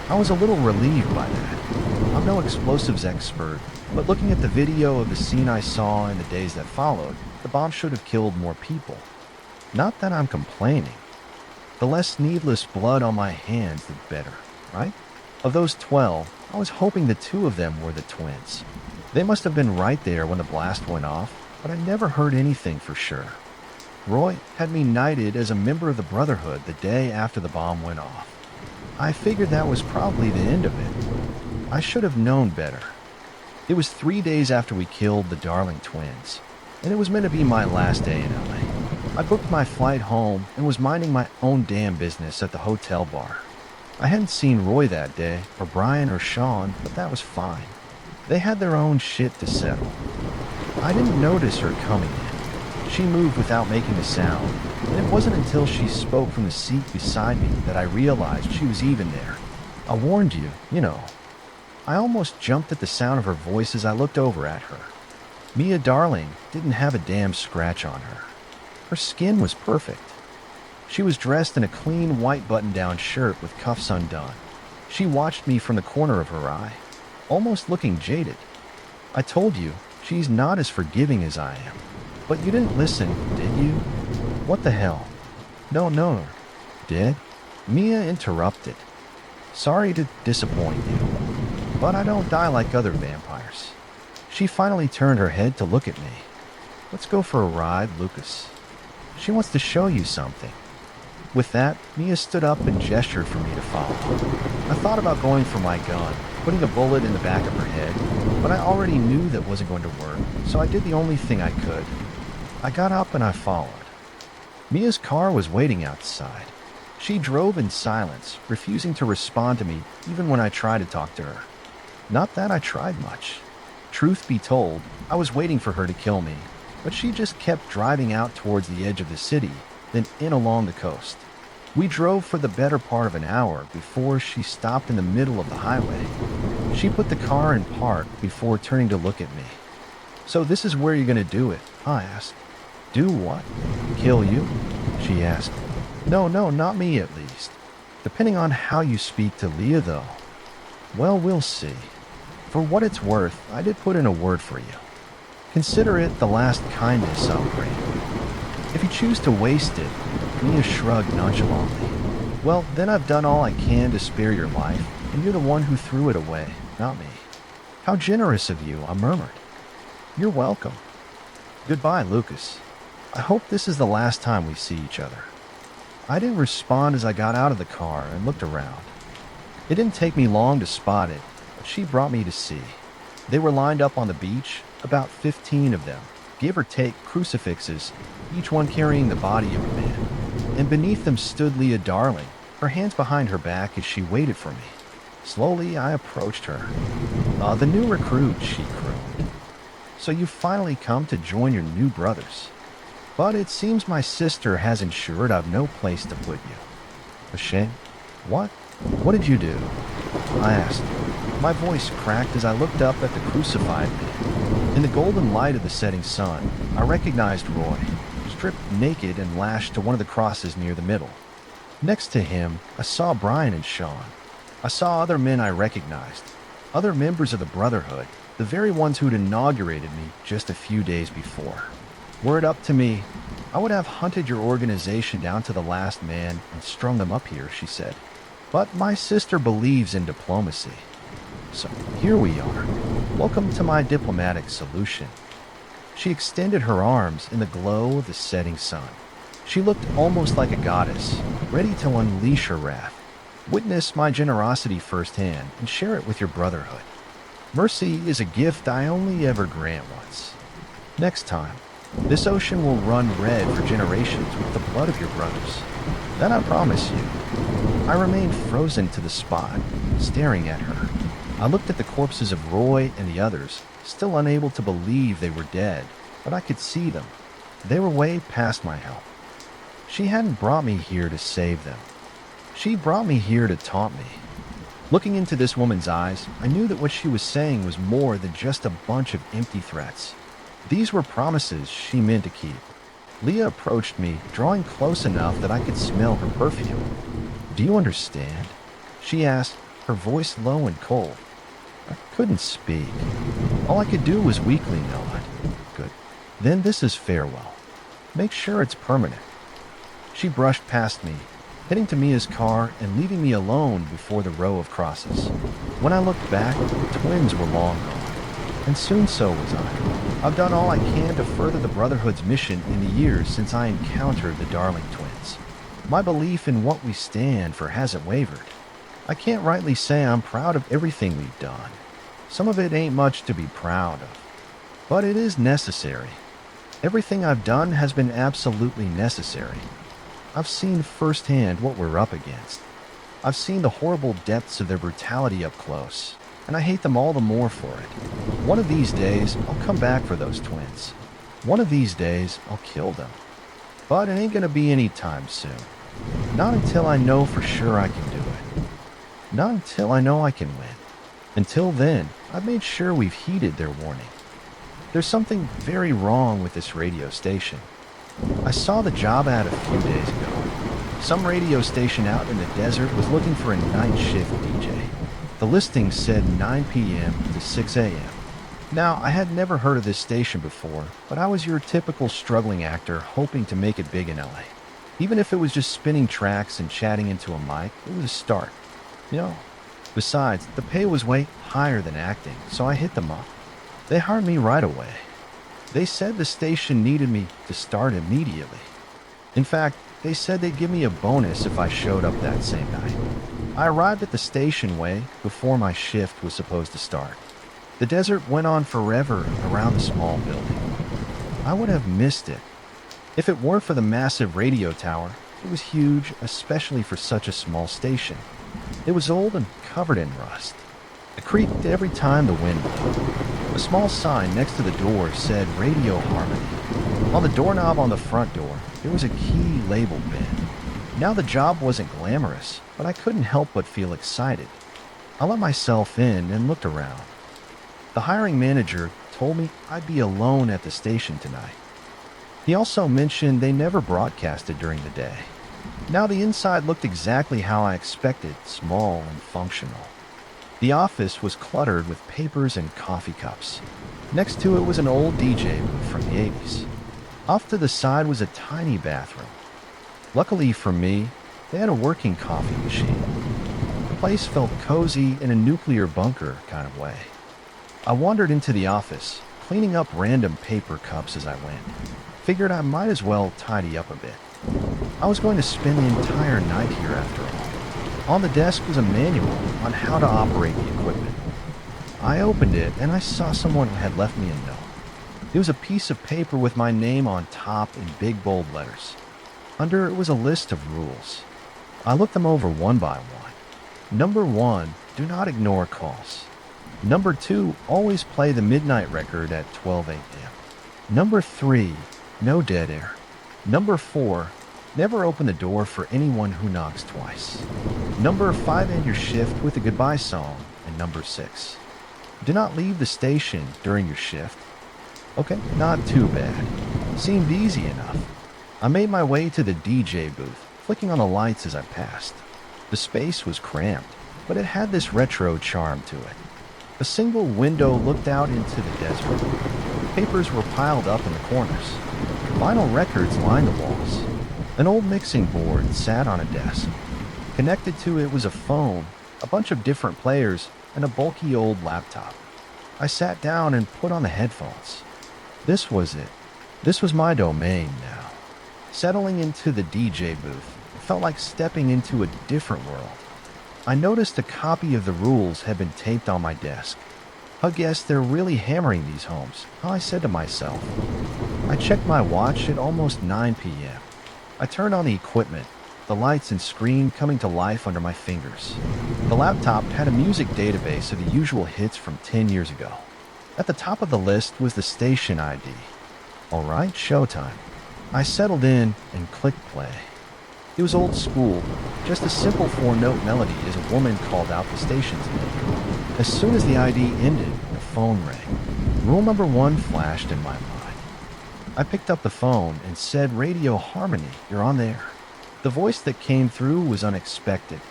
Speaker 1: I was a little relieved by that. I'm no explosives expert, but looking at the video of the scene I saw in the days that followed, the bomb should have killed more people. Not that I'm complaining. The less needless blood on my hands, the better, right? Of those 12, I was hoping the 2 of them were the twins. They must have been right there when the blast went off, but I never heard anything for sure. Roy had me knighted as a member of the Brotherhood the day after the bomb went off. I figured that was probably the end of it. I should have known better. It was 3 days after we killed the Darling twins, and it was meant to be my last day in LA. I booked my flight home and was minding my own damn business at the hotel bar. I hadn't seen Roy that day, or Brian or Sean, but that was fine. They had their own shit to settle. I didn't notice her coming in. She moved without making a sound, and it wasn't until she spoke from the seat beside me that I realized she was even there. I warned you, I almost jumped at the sound of her voice as I looked over at her. Mia Darling didn't have a damn scratch on her. Her skin was perfect. She was dressed in a clean white button-down shirt with cuffs undone. She watched me from the corner of her eye, almost looking jaded. I told you, she's not as forgiving as I am. But you didn't listen, did you? What the hell? No. Did? Mia interrupted. Sorry to disappoint you, but I don't die like other vampires. She finally turned her head to look at me. Let's go for a ride, Lucas. She wants to show you something. With that, Mia stood up and gestured for me to follow. I thought about going for my gun, putting a bullet in the back of her head, but I already knew that wasn't going to work, so I did the only thing I could. I got up and I followed. Mia's car was waiting outside. She drove in silence, refusing to respond to me even when I tried to talk to her. Not that I tried much. Truth be told, I was waiting for her to kill me, but she just kept driving out towards the edge of the city, then in along the coast. We drove for the better part of an hour before she stopped in the middle of the highway. She put the car in park before turning to look at me. "So this is where you're going to do it?" I asked. "Do what? Kill you?" she asked. No, not me at least. Depending on how you speak to Leah, though. Well, we'll see. For what it's worth, I did put in a word for you. Consider it the last kindness I'll grant you. If you choose to waste it, Mia shrugged nonchalantly. Well, then I've done all I can to spare your life, and you're the one who threw it away, not me. How generous of you, I murmured. You're welcome. Goodbye, Lucas. I hope this is the last time we see each other. I didn't respond as I got out of the car and looked around. It didn't take me long to spot it, but she brought me to see. They were lined up on the beach, about 15 of them, give or take crucifixes, each one carrying the body of a man. And beneath them stood Leah Darling, her hands behind her back as she waited for me. Slowly, I approached her. The new recruit," she crooned. "So you've finally come to join your new brothers. But it seems my sister has ensured I've no place to put you." "A shame? What? What did you do?" I asked. My voice cracked as I looked up at the crucified man. In the golden light of the setting sun, I recognized Roy, stripped naked and lashed to one of the crosses near the middle. Next to him, I saw Brian and Sean. I saw other men I recognized, other members of the Brotherhood, the very ones who'd inaugurated me just a few days before. Were it up to me, I would have hunted your organization down to the last man and strung them up here, she said. But my sister believes in diplomacy. So here we are. Welcome to my diplomatic solution. She extended her arms in the glow of the setting sun. She looked almost like a goddess, ready to unleash her wrath. Witness my generosity firsthand and share it with your Brotherhood. Mercy is a gift I only ever grant once. Next time, this ocean will run red for generations with the blood of your brothers. That I promise you. I remained frozen to the spot, staring at her. I looked at the corpses of Roy and the others, still unable to believe they were dead, but I could see them. They were way past my help. She hadn't brought me here to save them. She brought me here to taunt me. Looking into this woman's eyes, I knew that what she was saying was more than just a bunch of empty threats. These were promises she meant to keep. Leah approached me, drawing close enough that I could smell her perfume. "Do you understand?" she asked, her voice low and cold. I couldn't speak. All I could do was weakly nod. Good. Then this is farewell. Make sure it's permanent. She brushed past me, heading to Mia's car and leaving me alone before the row of crosses. When I looked back, the twins were long gone, and soon so was I. I've done all I can to further the Brotherhood's mission in the years since I encountered the Darling twins. My belief in what we stand for hasn't wavered. I can't rightly say I'm proud of everything we've done. Some of it ain't much to be proud of, but it is necessary. Everything I've done has been absolutely necessary. I've seen firsthand what we're up against. I've seen the horrible depths of their brutality up close, and I hate them all the more for it. One of these days, I'll come back for those twins. One of these days, I'll kill them. But it ain't gonna be any time soon. Not until I know for sure I can do it. Not until I know I can win. Until then, I've made sure we've heeded their warning. There's something very wrong with this radio station. I saw the job ad a few days ago. Some radio station out in the desert was looking for a night shift DJ. The listing said 9 p.m. to 6 a.m. Now, I had never heard of this station before, but I was your typical struggling actor hoping to make it big in LA. Even if it was just spinning tracks and chatting into a mic, it was a start. Besides, the pay was way higher than acting, so I hit them up. They hired me right away. They said the station needed me to start immediately. In fact, they said they'd give me a bonus if I showed up that same night. I arrived at the station way before my shift was supposed to start. The desert went on forever around the small building. I would have missed it. If it weren't for the massive radio tower, it was huge, especially for such a small station. It was old and covered in rust. It creaked every time the wind blew. A small sign next to the door said Radio Harmony. On the doorknob on the front door, there was a key label bin. Now the job wasn't glamorous, but I couldn't help but feel excited. I let myself in and looked around. The hiring manager told me I'd be alone at the station tonight. He also mentioned they never broadcasted during the day. Now the inside looked exactly how I expected, small and functional. The office was cluttered with papers and coffee cups. Next to it was an old DJ booth from the 80s. Off to the side was a tiny bathroom. Luckily for me, they had a working coffee machine. The place felt cozy in a nuclear bunker kind of way. I wandered into the office, cleaning up random paper cups as I went. Figured I might as well tidy up a bit. I was going to spend the entire night here after all. On the desk was a manual on how to operate the equipment. I opened it and I saw someone had left me a note. It was a piece of paper with my name on top in big bold letters. Under it was a list of rules. I looked them over one by one. Number 1, do not ignore calls. Number 2, always play the midnight record at 12 a.m. Number 3, no dead air. Number 4, never open the door for anyone who knocks twice. Number 5, end your shift with a goodbye song. And number 6, do not leave the station during your shift. Okay, not too bad. Seemed easy enough. I made my way to the DJ booth, flicking on the lights as I passed. The space was cramped, but it had this retro charm to it. A single window looked out into the desert. Papers were piled up in the corners. Vinyl records lined the walls. An old mixing board sat on a desk. Connected to it was a phone, a bunch of different players, and a bulky old laptop. I sat down and put on the headphones. This was it. This was my domain now. Settling into the DJ booth, it felt like stepping into a different world. I noticed a copy of the rules had been taped on my desk. I guess they're really hammering these homes, I said to myself. I checked my watch at almost 9 p.m. I turned on the equipment, the lights and screen coming to life under my fingers. The laptop had a music database of the usual hits from 10 years ago. At the top of the list was the station ID. All right, showtime. I settled in and clicked play. It was old school, just a simple 4-note melody as a woman called out the station's name. As soon as the ID ended, the phone rang. Rule number 1 flashed in my mind. I picked up the phone and said, "Radio Harmony, you're on there." The voice that came through was unexpected.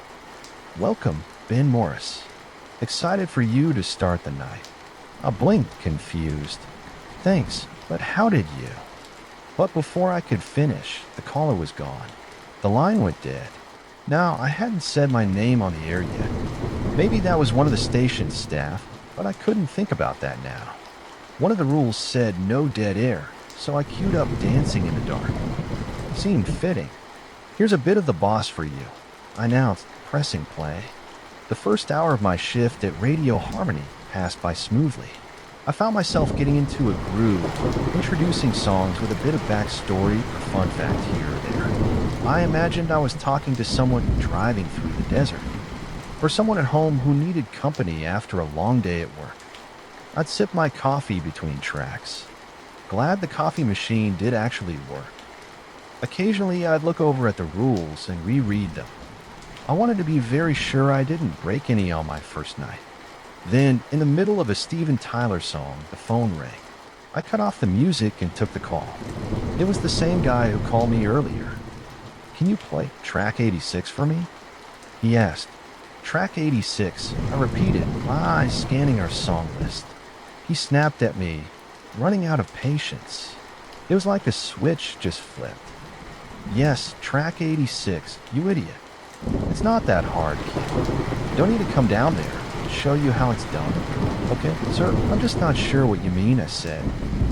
Speaker 1: "Welcome, Ben Morris. Excited for you to start the night." I blinked, confused. "Thanks, but how did you?" But before I could finish, the caller was gone. The line went dead. Now, I hadn't said my name on the air yet. Maybe that was one of the station's staff, but I couldn't think about that now. One of the rules said no dead air, so I queued up Dancing in the Dark. It seemed fitting. "Here's a bit of The Boss for you," I announced, pressing play. The first hour of my shift at Radio Harmony passed by smoothly. I found myself getting into a groove, introducing songs with a bit of backstory or fun fact here or there. I imagined I was talking to someone driving through the desert, or someone at home who needed company after a long day at work. I'd sip my coffee between tracks. Glad the coffee machine did actually work. Occasionally, I'd look over at the rules and reread them. I wanted to be very sure I didn't break any on my first night. Then, in the middle of a Steven Tyler song, the phone rang. I cut off the music and took the call. It was the same guy who called me earlier. "Can you play track 86 for me?" he asked. "Track 86, I repeated, my eyes scanning our song list. He snapped at me, running out of patience. It was like a switch just flipped. "Yes, track 86, you idiot. It's not that hard, kid. Don't need to come down there. Show you how it's done." "Okay, sir, I'm just not sure what you mean," I said.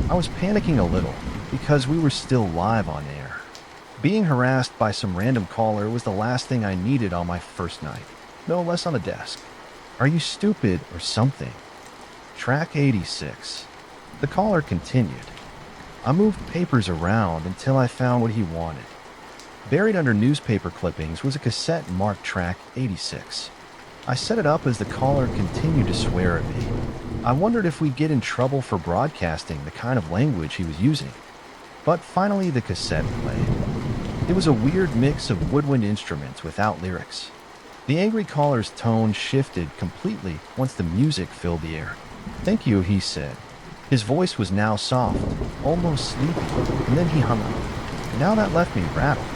Speaker 1: I was panicking a little because we were still live on air. Being harassed by some random caller was the last thing I needed on my first night. No less on the desk. "Are you stupid or something?" "Track 86. The caller continued. I moved papers around until I found what he wanted. Buried under newspaper clippings was a cassette marked track 86. I set it up as the caller continued to swear at me. I wondered if we'd get in trouble for broadcasting the kind of language he was using. But finally the cassette played. It was a weird mix of woodwind instruments without lyrics. The angry caller's tone shifted completely once the music filled the air. "Thank you," he said. His voice was now soft, almost sleepy, and then he hung up. Now that left me rattled.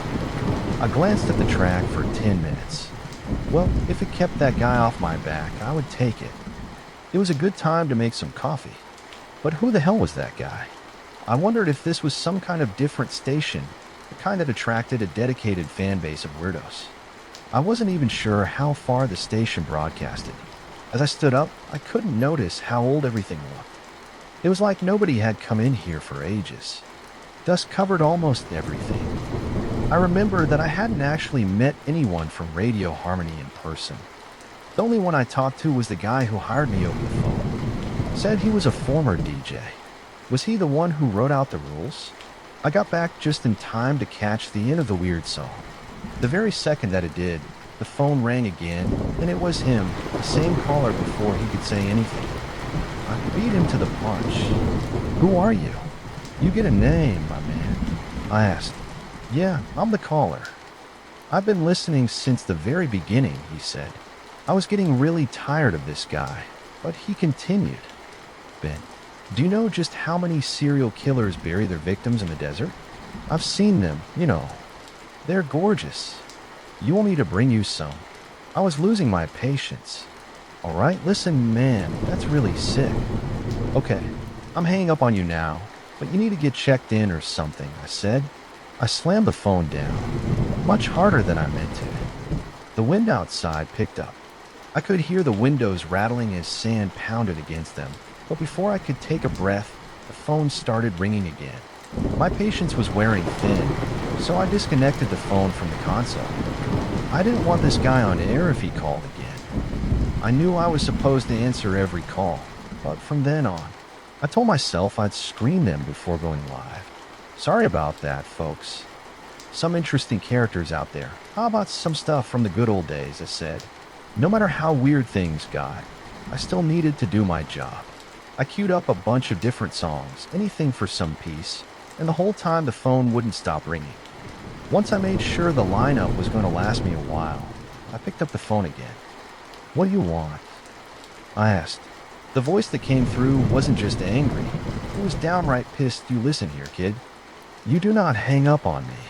Speaker 1: I glanced at the track for 10 minutes. Well, if it kept that guy off my back, I would take it. It was a good time to make some coffee. But who the hell was that guy? I wondered if this was some kind of different station, the kind that attracted a dedicated fan base of weirdos. I wasn't even sure how far the station broadcasted. As I stood up, I couldn't notice how old everything looked. It was like nobody had come in here for ages. Dust covered almost everything. I remember that I hadn't actually met anyone from Radio Harmony in person. The only one I talked to was the guy who hired me over the phone. Said he was a former DJ. Was he the one who wrote out the rules? I got back just in time to catch the end of the weird song. The very second that it did, the phone rang again, and it was him, the same caller before he could say anything. I beat him to the punch. "Who are you? You get a name, my man," I asked. "Yeah, I'm the caller. I've been listening since the very beginning," he said. I was getting really tired of this guy, but he continued. "Ben, do you know just how many serial killers bury their victims in the desert? I've seen them, you know. They're gorgeous. You want me to bring you some?" I was losing my patience. "All right, listen, man, that's really sick. Okay, I'm hanging up on you now, but you need to get checked in or something," I said. I slammed the phone down, much harder than I meant to. The wind outside picked up. I could hear the windows rattling as sand pounded against them, but before I could take a breath, the phone started ringing again. My patience was wearing thin, so I disconnected the phone from the console. I didn't want this guy on air if he called again. I knew I was supposed to answer every call, but from then on, I told myself I'd screen them before going live. Sorry about that, folks. Some interesting characters out there. How about some stuff from the good old days, I said. No matter how weird things got, I still needed to do my job. I queued up a bunch of different songs, anything for some peace, and the whole time the phone wouldn't stop ringing. Once I made sure the lineup was going to last me a while, I picked up the phone again. "What do you want?" I asked. The voice that came through wasn't just angry. It was downright pissed. "You listen here, kid. You do not hang up on me.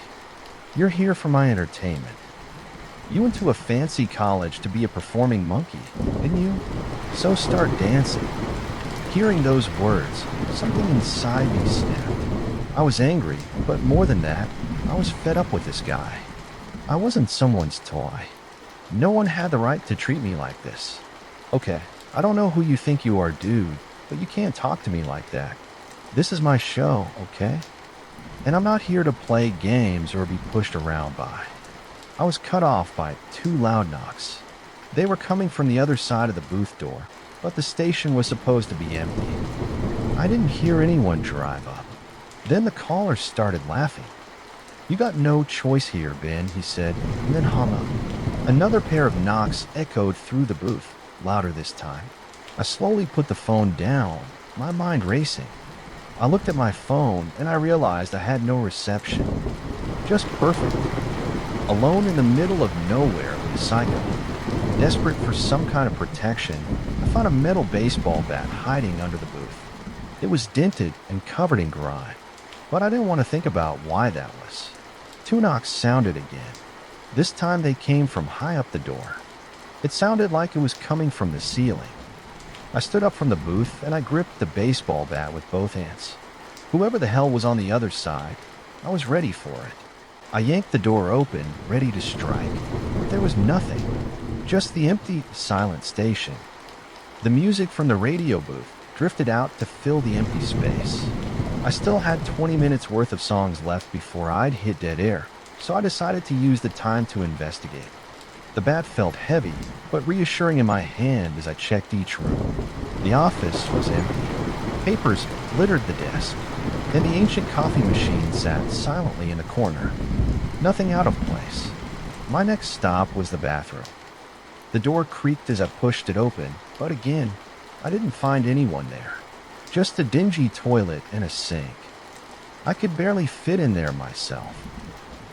Speaker 1: You're here for my entertainment. You went to a fancy college to be a performing monkey, didn't you? So start dancing." Hearing those words, something inside me snapped. I was angry, but more than that, I was fed up with this guy. I wasn't someone's toy. No one had the right to treat me like this. "Okay, I don't know who you think you are, dude, but you can't talk to me like that. This is my show, okay? And I'm not here to play games or be pushed around by." I was cut off by two loud knocks. They were coming from the other side of the booth door, but the station was supposed to be empty. I didn't hear anyone drive up. Then the caller started laughing. "You got no choice here, Ben," he said, and then hung up. Another pair of knocks echoed through the booth, louder this time. I slowly put the phone down, my mind racing. I looked at my phone and I realized I had no reception. Just perfect. Alone in the middle of nowhere with a psycho. Desperate for some kind of protection, I found a metal baseball bat hiding under the booth. It was dented and covered in grime, but I didn't want to think about why that was. Two knocks sounded again. This time they came from high up the door. It sounded like it was coming from the ceiling. I stood up from the booth and I gripped the baseball bat with both hands. Whoever the hell was on the other side, I was ready for it. I yanked the door open, ready to strike, but there was nothing. Just the empty, silent station. The music from the radio booth drifted out to fill the empty space. I still had 20 minutes worth of songs left before I'd hit dead air, so I decided to use the time to investigate. The bat felt heavy, but reassuring in my hand as I checked each room. The office was empty. Papers littered the desk, and the ancient coffee machine sat silently in a corner. Nothing out of place. My next stop was the bathroom. The door creaked as I pushed it open, but again, I didn't find anyone there. Just a dingy toilet and a sink. I could barely fit in there myself.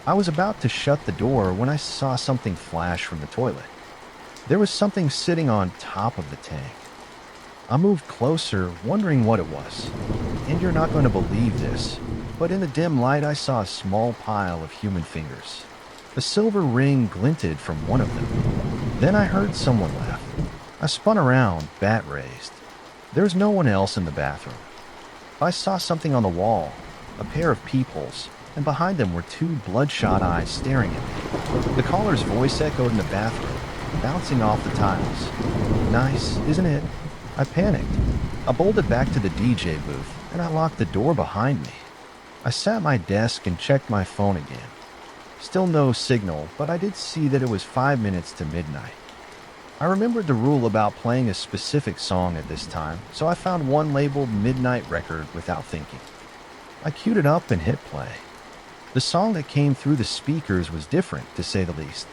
Speaker 1: I was about to shut the door when I saw something flash from the toilet. There was something sitting on top of the tank. I moved closer, wondering what it was. And you're not going to believe this, but in the dim light I saw a small pile of human fingers. A silver ring glinted from one of them. Then I heard someone laugh. I spun around, bat raised. There was no one else in the bathroom. I saw something on the wall, a pair of peepholes, and behind them were two bloodshot eyes staring at me. The caller's voice echoed in the bathroom, bouncing off the tiles. Nice, isn't it? I panicked. I bolted back to the DJ booth, and I locked the door behind me. I sat at my desk and checked my phone again. Still no signal, but I did see that it was 5 minutes to midnight. I remembered the rule about playing a specific song at this time, so I found one labeled Midnight Record without thinking. I queued it up and hit play. The song that came through the speakers was different, to say the least.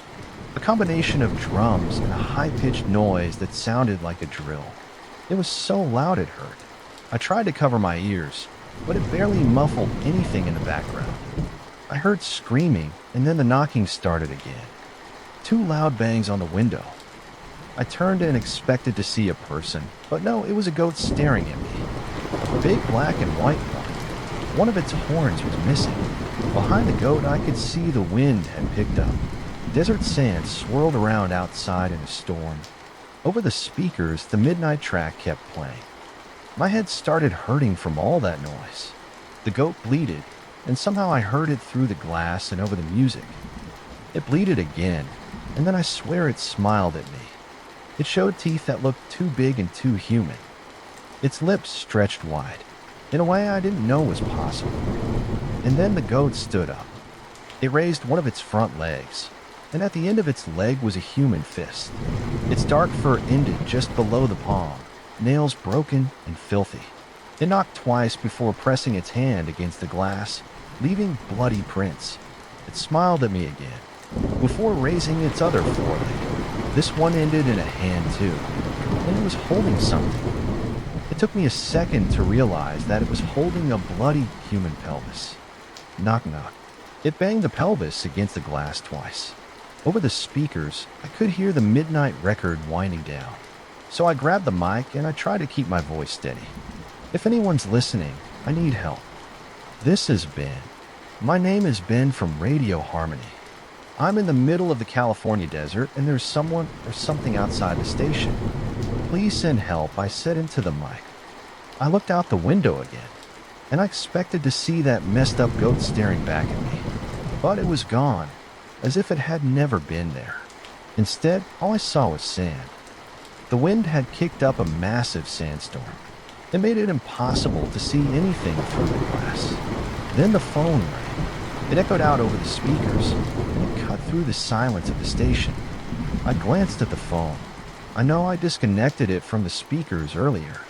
Speaker 1: A combination of drums and a high-pitched noise that sounded like a drill. It was so loud it hurt. I tried to cover my ears, but it barely muffled anything in the background. I heard screaming, and then the knocking started again. 2 loud bangs on the window. I turned and expected to see a person, but no, it was a goat staring at me. A big black and white one. One of its horns was missing. Behind the goat, I could see the wind had picked up. Desert sand swirled around outside in a storm. Over the speakers, the midnight track kept playing. My head started hurting from all that noise. The goat bleated, and somehow I heard it through the glass and over the music. It bleated again, and then I swear it smiled at me. It showed teeth that looked too big and too human. Its lips stretched wide, in a way I didn't know was possible. And then the goat stood up. It raised one of its front legs, and at the end of its leg was a human fist. Its dark fur ended just below the palm, nails broken and filthy. It knocked twice before pressing its hand against the glass, leaving bloody prints. It smiled at me again, before raising its other foreleg. This one ended in a hand too, and it was holding something. It took me a second to realize that it was holding a bloody human pelvis. Knock knock. It banged the pelvis against the glass twice. Over the speakers, I could hear the midnight record winding down. So I grabbed the mic and I tried to keep my voice steady. If anyone's listening, I need help. This is Ben. My name is Ben from Radio Harmony. I'm in the middle of the California desert and there's someone or something outside the station. Please send help, I said into the mic. I looked out the window again, and I expected to see that messed up goat staring back at me. But it was gone, as if it had never been there. Instead, all I saw was sand. The wind had kicked up a massive sandstorm. It made it impossible to see anything through the glass. Then the phone rang. It echoed out over the speakers, and it cut through the silence of the station. I glanced at the phone. I know I disconnected it from the speakers earlier.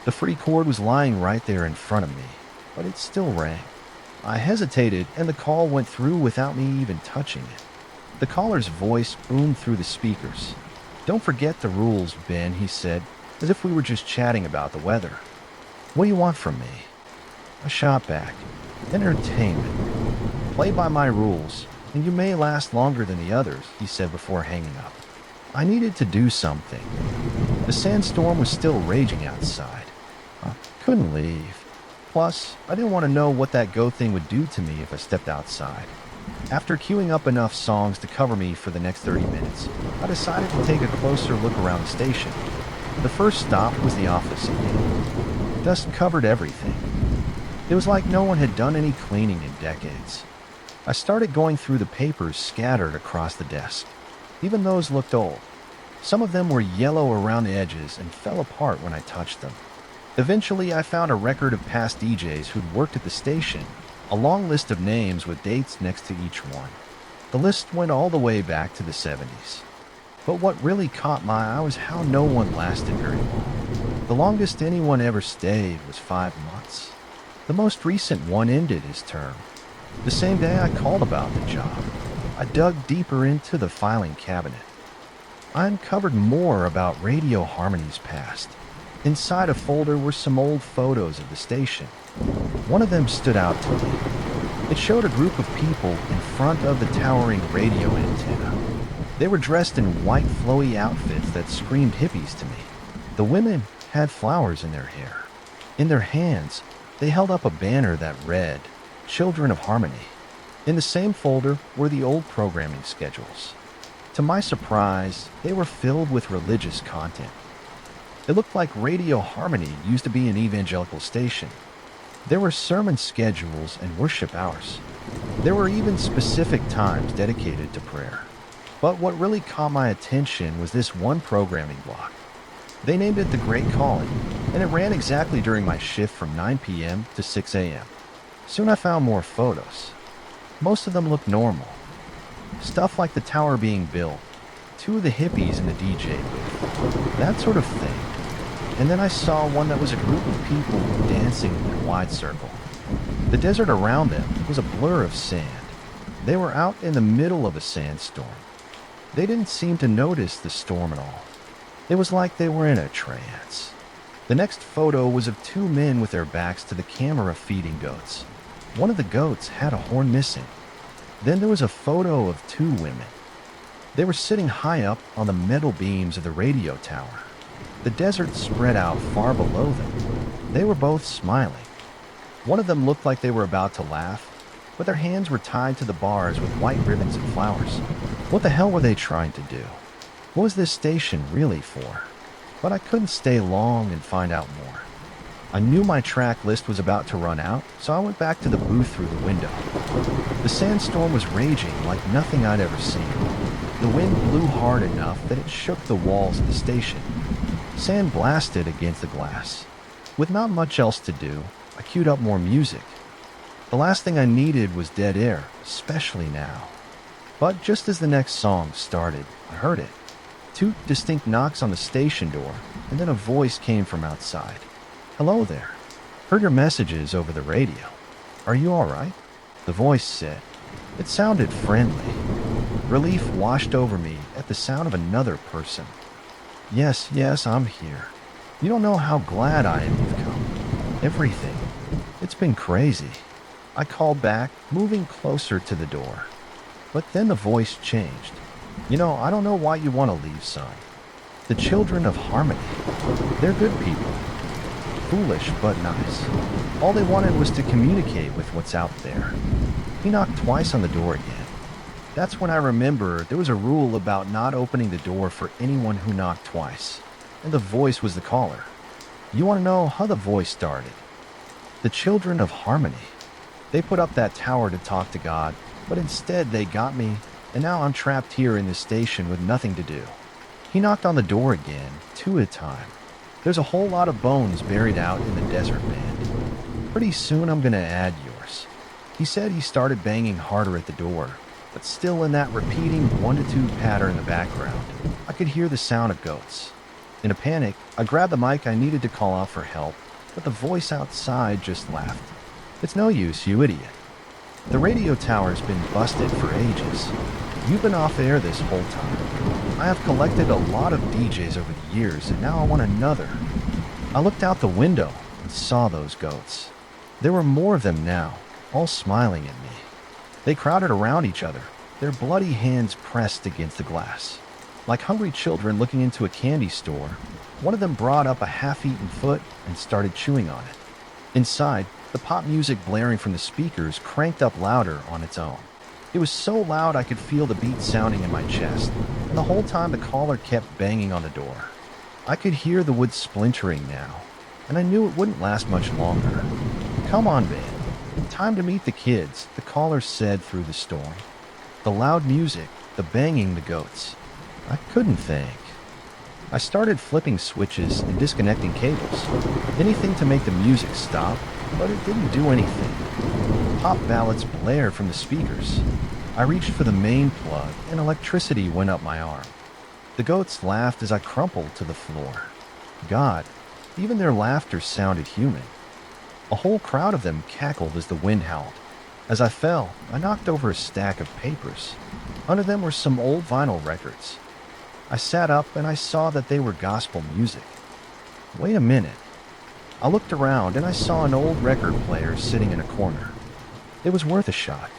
Speaker 1: The free cord was lying right there in front of me, but it still rang. I hesitated, and the call went through without me even touching it. The caller's voice boomed through the speakers. "Don't forget the rules, Ben," he said, as if we were just chatting about the weather. "What do you want from me?" I shot back. "Entertainment. Play by my rules, and you may last longer than the others," he said before hanging up. I needed to do something. The sandstorm was still raging outside. I couldn't leave. Plus, I didn't want to know what that goat thing would do to me if I stepped outside. After queuing up enough songs to cover me for the next 30 minutes, I decided to take a closer look around the station. The first stop was the office again. Dust covered everything. It was like no one had done any cleaning in decades. I started going through the papers scattered across the desk. Even those looked old. Some of them were yellow around the edges and fell apart when I touched them. Eventually, I found a record of past DJs who'd worked at the station, a long list of names with dates next to each one. The list went all the way back to the 70s. But what really caught my eye was how no one lasted very long. The longest anyone ever stayed was 5 months. The most recent one ended his term. The same day I called about the job, I dug deeper into the filing cabinet. I uncovered more about Radio Harmony's past. Inside a folder were some old photos of the station. One of them stood out to me. It showed a group of people in front of the towering radio antenna. They were dressed in white flowy outfits that screamed hippies to me. The women had flowers in their hair. In their hands, they held up a banner that read, Children of Harmony. In the same folder were the old programming schedules. To my surprise, they were filled with religious content. It looked like Radio Harmony used to be an evangelical station. There were sermon schedules and worship hours. There were even specific times dedicated to prayer. But what really caught my attention was this one programming block. They named it The Great Calling, and it ran exactly during my shift from 9 p.m. to 6 a.m. Soon I found more photos. Most of them looked normal. Stuff like the tower being built, two of the hippies in the DJ booth, that sort of thing. And then I saw one that was a group of people dancing in a wide circle. The desert around them was a blur of sand. They were out in the middle of a sandstorm. They didn't seem to notice the storm at all. It was like they were in a trance. The next photo was of two men with their backs to the camera feeding goats. One of the goats had a horn missing. Then there was a photo of two women. They were sitting high up on the metal beams of the radio tower. The desert spread out far below them. They were both smiling. One of them looked like they were about to laugh, but their hands were tied to the bars with white ribbons and flowers. What the hell were they trying to do? What was this station really for? But I couldn't stay long and find out more. I knew my track list was about to run out, so I went back to the booth through the window. The sandstorm was raging like nothing I'd ever seen. The wind blew hard enough that it shook the walls of the station. Sand blasted against the glass. With not much else to do, I queued up more music. The last thing I needed was dead air, especially now. But just as the next song started, I heard it. Two distinct knocks on the station door, and then a voice came from outside. "Hello there. Heard your messages over the radio. Are you all right?" The voice said. It sounded friendly. Relief washed over me at the sound of another person. Yes, I'm here. You don't know how glad I am you've come. Everything. It's been crazy." I called back, moving closer to the door. But then the voice changed. I don't know why you want to leave, son. The Children of Harmony. They're good people. Foolish, but nice. All they wanted was to communicate with what's out there. He knocked twice on the door again. That's when I remembered there was a rule about not opening the door for anyone who knocked twice. And the voice was the caller. You want to know how the voice started? The Children of Harmony. They put up that tower to talk to God, but instead they got me, and now I'm trapped here in this station with nothing to do. He knocked on the door again, two at a time. There's a whole lot of bones buried out in the desert, man. Pretty soon I'm gonna add yours. He said he started banging harder at the door, but still in that repeating 1 to 2 pattern in the background, I could hear the sound of goats. In a panic, I grabbed the mic I needed to call out for help, but the voice outside just laughed. "It's no use, you idiot. The radio tower's been busted for ages. You've been off air this whole time. I have collected a lot of DJs over the years, and now I want another." I looked out the window and saw those goats. There were more of them now, all smiling at me. They crowded around each other, their bloody hands pressed against the glass. Like hungry children looking into a candy store, one of them brought up a half-eaten foot and started chewing on it. Inside, the pop music blaring from the speakers cranked up louder on its own. It was so loud I could feel the beat sounding in my chest, and the whole time the caller kept banging on the door. I could hear the wood splintering now, and I knew it wouldn't last much longer. "Come on, man. Time to meet the kids," the caller said through the storm. The loud music, the banging, the goats. I couldn't think. I started flipping switches and disconnecting cables. Anything to make the music stop, but it didn't do anything. Pop ballads blared from the speakers. I reached for the main plug and electricity went up my arm. The goats laughed as I crumpled to the floor. God, even their laughter sounded human. A whole crowd of them cackled as the wind howled. As I fell, I knocked over a stack of papers. Under them were some old vinyl records. I sat up and I saw that they were gospel music. Wait a minute. I looked around and I saw an old record player sitting in a corner. It was worth a shot.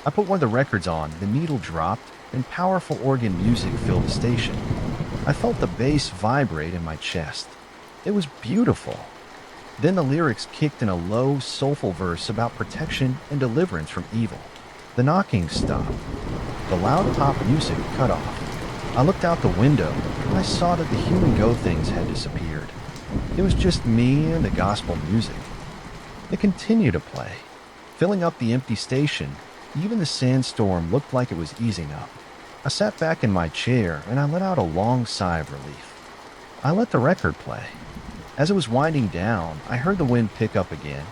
Speaker 1: I put one of the records on, the needle dropped, and powerful organ music filled the station. I felt the bass vibrate in my chest. It was beautiful. Then the lyrics kicked in a low, soulful verse about protection and deliverance from evil. The knocking stopped. The loud pop music cut off. I looked out the window and I saw that the human go-things had disappeared. It was just me and the gospel music. It continued to play, filling up the empty station. Even the sandstorm looked like it was easing up. I sat back in my chair and I let out a long sigh of relief. I let the record play. As it was winding down, I heard the wind pick up again,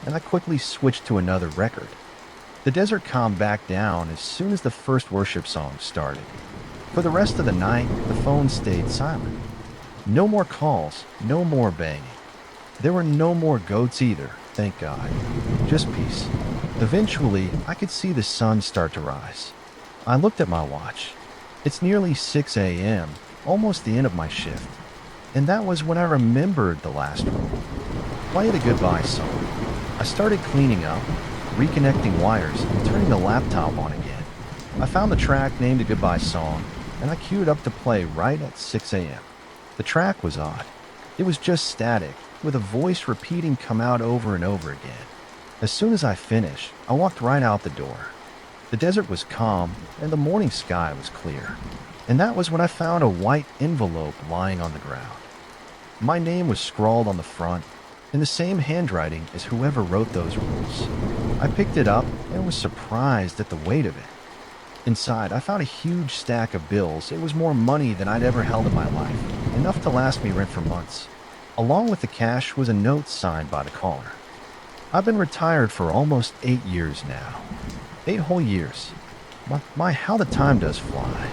Speaker 1: and I quickly switched to another record. The desert calmed back down as soon as the first worship song started. For the rest of the night, the phone stayed silent. No more calls, no more banging. There were no more goats either, thank God. Just peace. Eventually, I could see the sun start to rise. I looked at my watch. It's nearly 6 a.m., almost the end of my shift. And that was when I remembered the last rule. Play the goodbye song. I started cleaning up, reconnecting wires, and turning the laptop on again. I found the track named The Goodbye Song, and I queued up to play right at 6 a.m. The track was odd. It was just static, with a voice repeating "come out" over and over again. As soon as I finished, I walked right out the door. The desert was calm, and the morning sky was clear. And that was when I found a white envelope lying on the ground. My name was scrawled on the front, in the same handwriting as whoever wrote those rules. I picked it up and was surprised at the weight of it. Inside, I found a huge stack of bills. It was more money than I'd ever held in my life, enough to last me rent for months. Along with the cash was a note signed by the caller. I've been retired for almost 8 years now. 8 whole years. My, how the time does fly.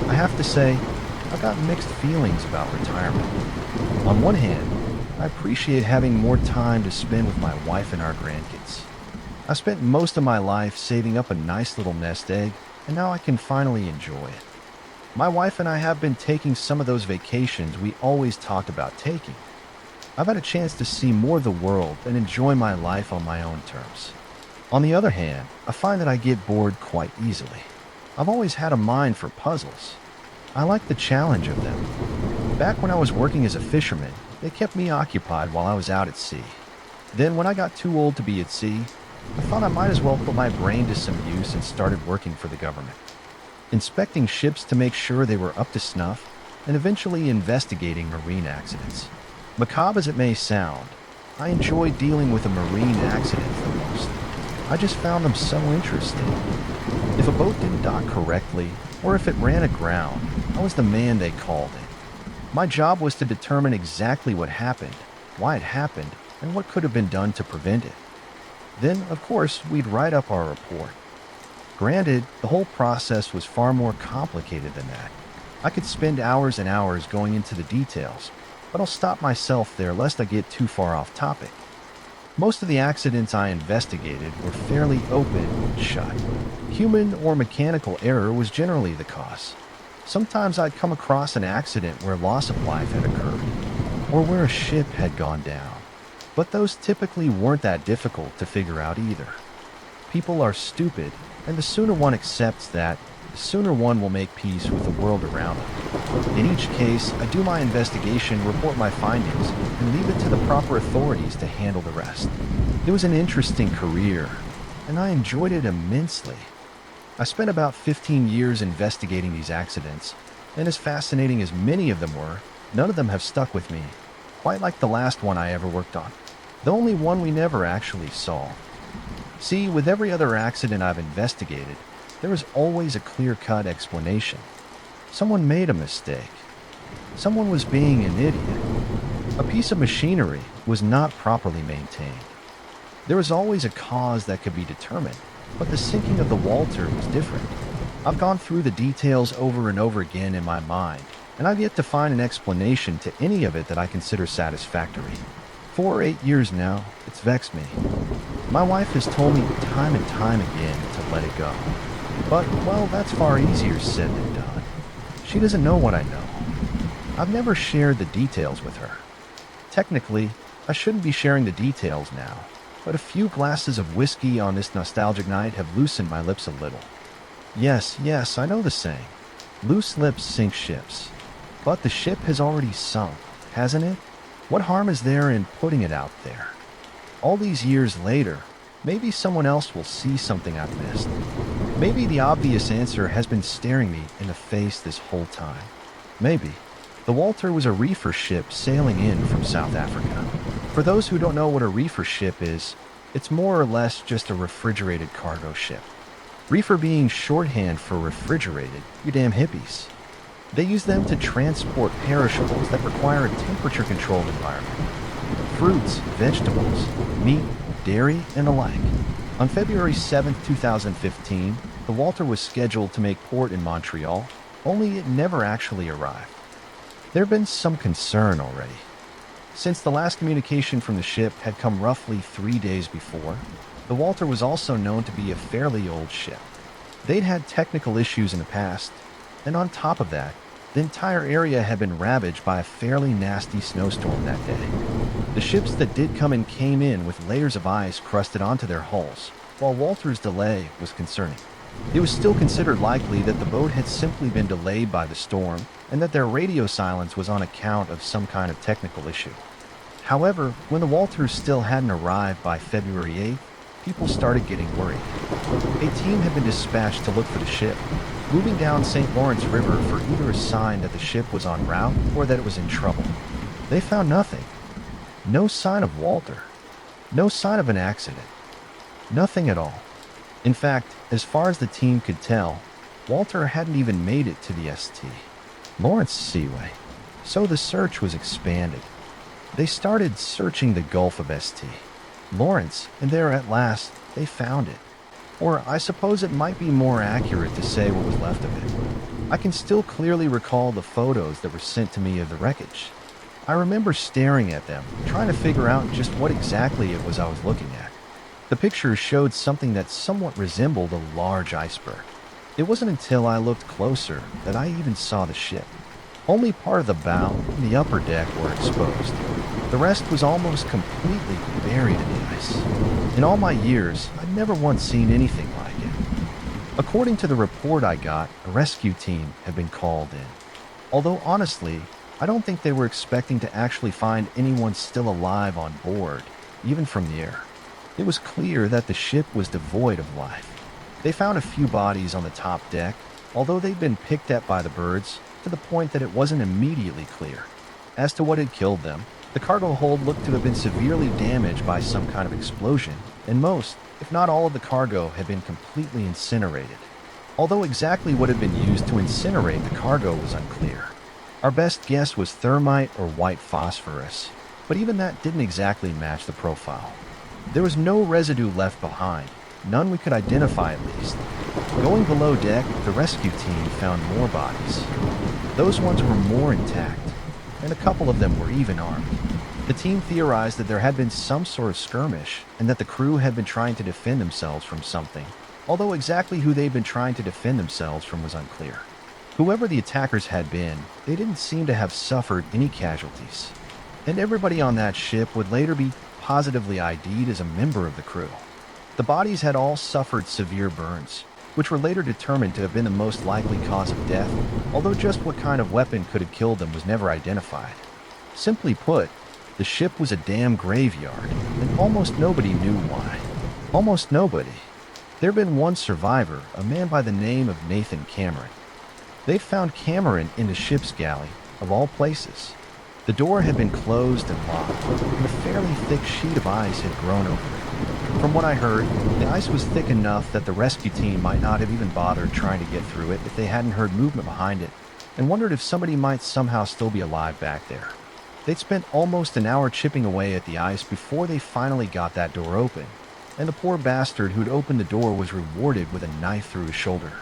Speaker 1: I have to say, I've got mixed feelings about retirement. On one hand, I appreciate having more time to spend with my wife and our grandkids. I've spent most of my life saving up a nice little nest egg, and now I can finally enjoy it. My wife and I have been taking some of those vacations we always talked about taking. I've had a chance to see more of the world and enjoy my life on my own terms. On the other hand, I find that I get bored quite easily. I've always had a mind for puzzles. I like the challenge of them. Back when I was working as a fisherman, they kept me occupied while I was out at sea. Then when I got too old to be at sea, I thought I might as well put my brain to some use and started working for the government. Inspecting ships to make sure they were up to snuff, and eventually investigating marine accidents. Macabre as it may sound, I enjoy dealing with a marine accident the most. I just found them so interesting. If a boat didn't dock correctly, or if it ran aground, I was the man they called in. My job was to determine exactly what happened, why it happened, and what could have been done to prevent it. Then, of course, we'd write up our report. Granted, the whole process was far more complicated than that. I could spend hours and hours going into the details, but I'll stop myself there lest I get too far off topic. Most of the accidents I investigated were fairly open and shut. Human or mechanical error was generally the cause. Sometimes I'd come across an accident where loss of life had occurred, or where a ship had gone down. But those typically weren't that difficult to figure out either. People are stupid, and the sooner one accepts that, the sooner one will make peace with the world around them. In each case, I do my investigation, report my findings, and leave it to the proper authorities to handle the rest. It was an interesting career, and I enjoyed it immensely. I spent about 15 years investigating these accidents, and as fascinating as many of them were, none of them have stuck with me, quite like the last one I ever worked on. The only one we never actually solved. See, with every other accident I've investigated, there is always a clear-cut explanation. Someone made a mistake. Someone was being an idiot. A piece of machinery was not properly maintained. There was always a cause that could be determined, but the sinking of the Walter was different. I've gone through the details over and over again in my mind, and I've yet to find an explanation to any of it that I consider satisfactory. For 8 years now, it's vexed me. My wife has told me time and time again to let it go. But, well, that's far easier said than done. She doesn't know what I know. I've never shared the details with her. Technically, I shouldn't be sharing the details now, but a few glasses of whiskey on this nostalgic night have loosened my lips a little. Yes, I know the saying. Loose lips sink ships. But the ship has already sunk, hasn't it? What harm is there in putting it out there? All these years later, maybe someone else will see something I've missed. Maybe the obvious answer has been staring me in the face this whole time. Maybe. The Walter was a reefer ship sailing in from South Africa. For those who don't know what a reefer ship is, it's more or less just a refrigerated cargo ship. Reefer being shorthand for refrigerated, you damn hippies. They use them to transport perishables that require a temperature-controlled environment. Fruits, vegetables, meat, dairy, and the like. On February 7, 2015, the Walter was scheduled to make port in Montreal, only it never actually arrived. There had been some concern already. Since the last communication from the ship had come roughly 3 days before, the Walter was also known to be a fairly old ship. They'd had technical issues in the past, and on top of that, the entire area had been ravaged by a fairly nasty snowstorm that day. The ships that did come in came in with layers of ice crusted onto their hulls, while Walter's delay was concerning. It was still considered likely that the boat had simply been delayed by the storm and that their radio silence was on account of some kind of technical issue. However, when the Walters still hadn't arrived by February 8th, people started getting worried. A team had been dispatched to look for the ship, moving down St. Lawrence River for either a sign that the ship was en route or that it was in trouble. They found nothing. No sign of Walter. No sign of an accident. Nothing at all. In fact, as far as the team could tell, Walter hadn't even made it to the St. Lawrence Seaway. So the search was expanded. They started searching the Gulf of St. Lawrence, and there at last, they found it. Or I suppose it might be more accurate to say what was left of it. I can still clearly recall the photos that were sent to me of the wreckage. I remember staring at them, trying to figure out just what exactly it was I was looking at. The pictures showed something that somewhat resembled a large iceberg. It wasn't until I looked closer that I even saw the ship. Only part of the bow and the upper deck were exposed. The rest was almost completely buried in the ice. In all my years, I'd never once seen anything like it. According to the report I got, a rescue team had been called in. Although honestly, I don't think they were expecting to actually find anyone still alive on board, even from the air. It was clear that the ship was devoid of life. They found a few bodies on the top deck, although they'd been picked at by the birds, to the point that it wasn't immediately clear. As to what had killed them, the cargo hold looked to have been severely damaged by some kind of explosion, and most, if not all of the cargo had been completely incinerated. Although exactly what had been used to incinerate the cargo was unclear. Our best guess was thermite or white phosphorus, but even that didn't exactly match the profile. There was no residue left behind, none we could identify at least. Going below deck, the rescue team found more bodies. Those ones were more intact, and a couple of them were even armed. The team theorized that there had been some sort of skirmish, and that the crew had been trying to defend themselves from something, although exactly who they'd been trying to defend themselves from was unclear. Whoever the attackers had been, they didn't seem to have suffered any casualties, and everybody on that ship would later be positively ID'd as a member of the crew. The bodies had all suffered severe burns, which were later determined to have been the most likely cause of death, although just what kind of weapon could have killed them was never identified. Simply put, the ship was a damn graveyard, and almost nobody knew why. Almost nobody. There had been one survivor, a man by the name of Nathan Cameron. They'd found Cameron in the ship's galley, of all places. The door had been closed and locked, and a fairly thick sheet of ice had grown over it. From what I heard, the ice was thick enough that the rescue team might not have even bothered trying to get through it if they hadn't heard movement behind it, and wondered if somebody might somehow still be alive back there. They'd spent almost an hour chipping away at the ice before they finally got that door open, and the poor bastard who'd opened the door was rewarded with a knife through his shoulder.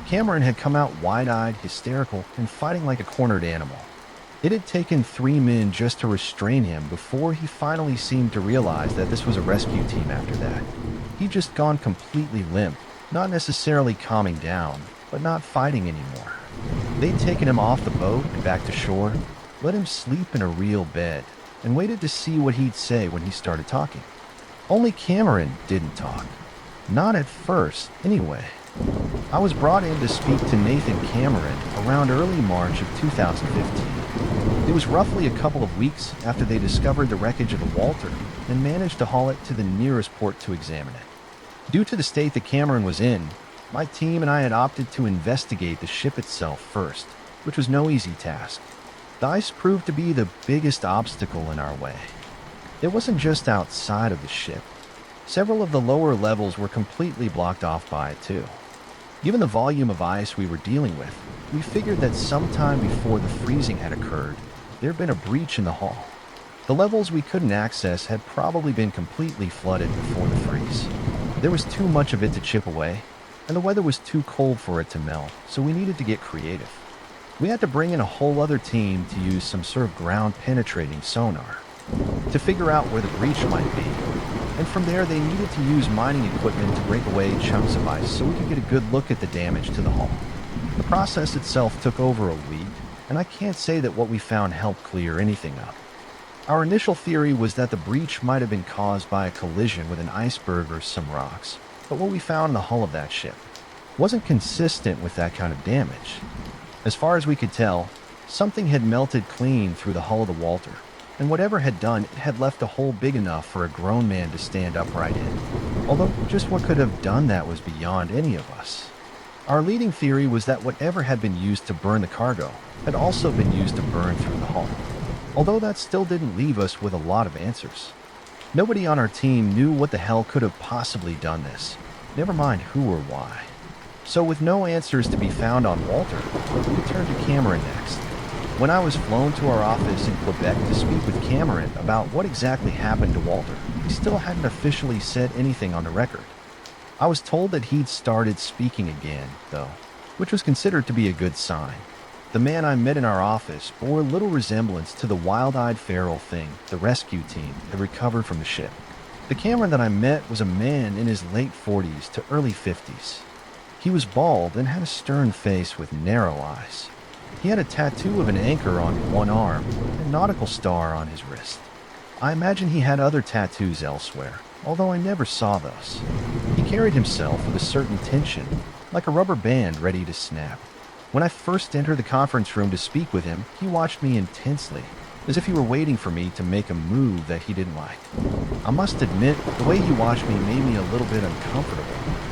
Speaker 1: Cameron had come out wide-eyed, hysterical, and fighting like a cornered animal. It had taken 3 men just to restrain him before he finally seemed to realize that this was a rescue team after that. He'd just gone completely limp, not necessarily calming down, but not fighting anymore. They'd taken him off the boat and back to shore, let him sleep in a real bed, and waited to see what he'd say when he started talking. Only Cameron didn't talk. Not at first, anyway. I was brought in to speak to Nathan Cameron around early March of 2015. It was roughly a couple of weeks after they discovered the wreckage of the Walter and managed to haul it to the nearest port to examine it. Due to the state that Cameron was in, my team and I had opted to investigate the ship itself first, which was no easy task. The ice proved to be the biggest obstacle in our way. It wasn't just outside of the ship. Several of the lower levels were completely blocked off by it too. Given the volume of ice we were dealing with, we figured that sometime before the freezing had occurred, there had been a breach in the hull. The levels we couldn't access had probably been completely flooded before the freeze. There was too much of it to chip away, and the weather was too cold for it to melt, so we needed to get creative. We had to bring in a whole other team to use some sort of ground-penetrating sonar to figure out where the breach might be. And from there, they needed to use mining equipment to break away chunks of ice so we could get a good look at the damage to the hull. The process itself took over a week, and I can't say that what we found helped clear anything up. Our initial theory was that the breach might have been caused by a collision with an iceberg or some rocks, but what we found in the hull of that ship wasn't consistent with that kind of damage. As far as we could tell, something had melted clean through the hull of the Walter, and whatever had done it had left a hole big enough for a grown man to stand upright in. Although just what could have done that was beyond any of us. Our leading theory was that whatever had been used to burn the cargo had also been used to burn through the hull. Although that still didn't leave us with a lot of answers. Nobody on our team knew what the hell could have possibly done this, never mind who or why. So with no answers to be found on Walter, we turned to Cameron next. When I was flown to our office in Quebec to speak with Cameron about what exactly happened to Walter, he still hadn't officially said anything on the record. I was told that he'd started speaking again, though, which was considered to be a good sign. The man I met in our office bore little resemblance to the wild-eyed feral thing the rescue team had recovered from the ship. The Cameron that I met was a man in his late 40s to early 50s. He was bald and had a stern face with narrow eyes. He had a tattoo of an anchor on one arm and a nautical star on his wrist. I imagine he had other tattoos elsewhere, although I never saw those. He carried himself with a certain tension, like a rubber band ready to snap. When I first entered the conference room to speak with him, he watched me intensely, as if he were waiting for me to make a move that he didn't like. I must admit, the way he watched me made me a little bit uncomfortable,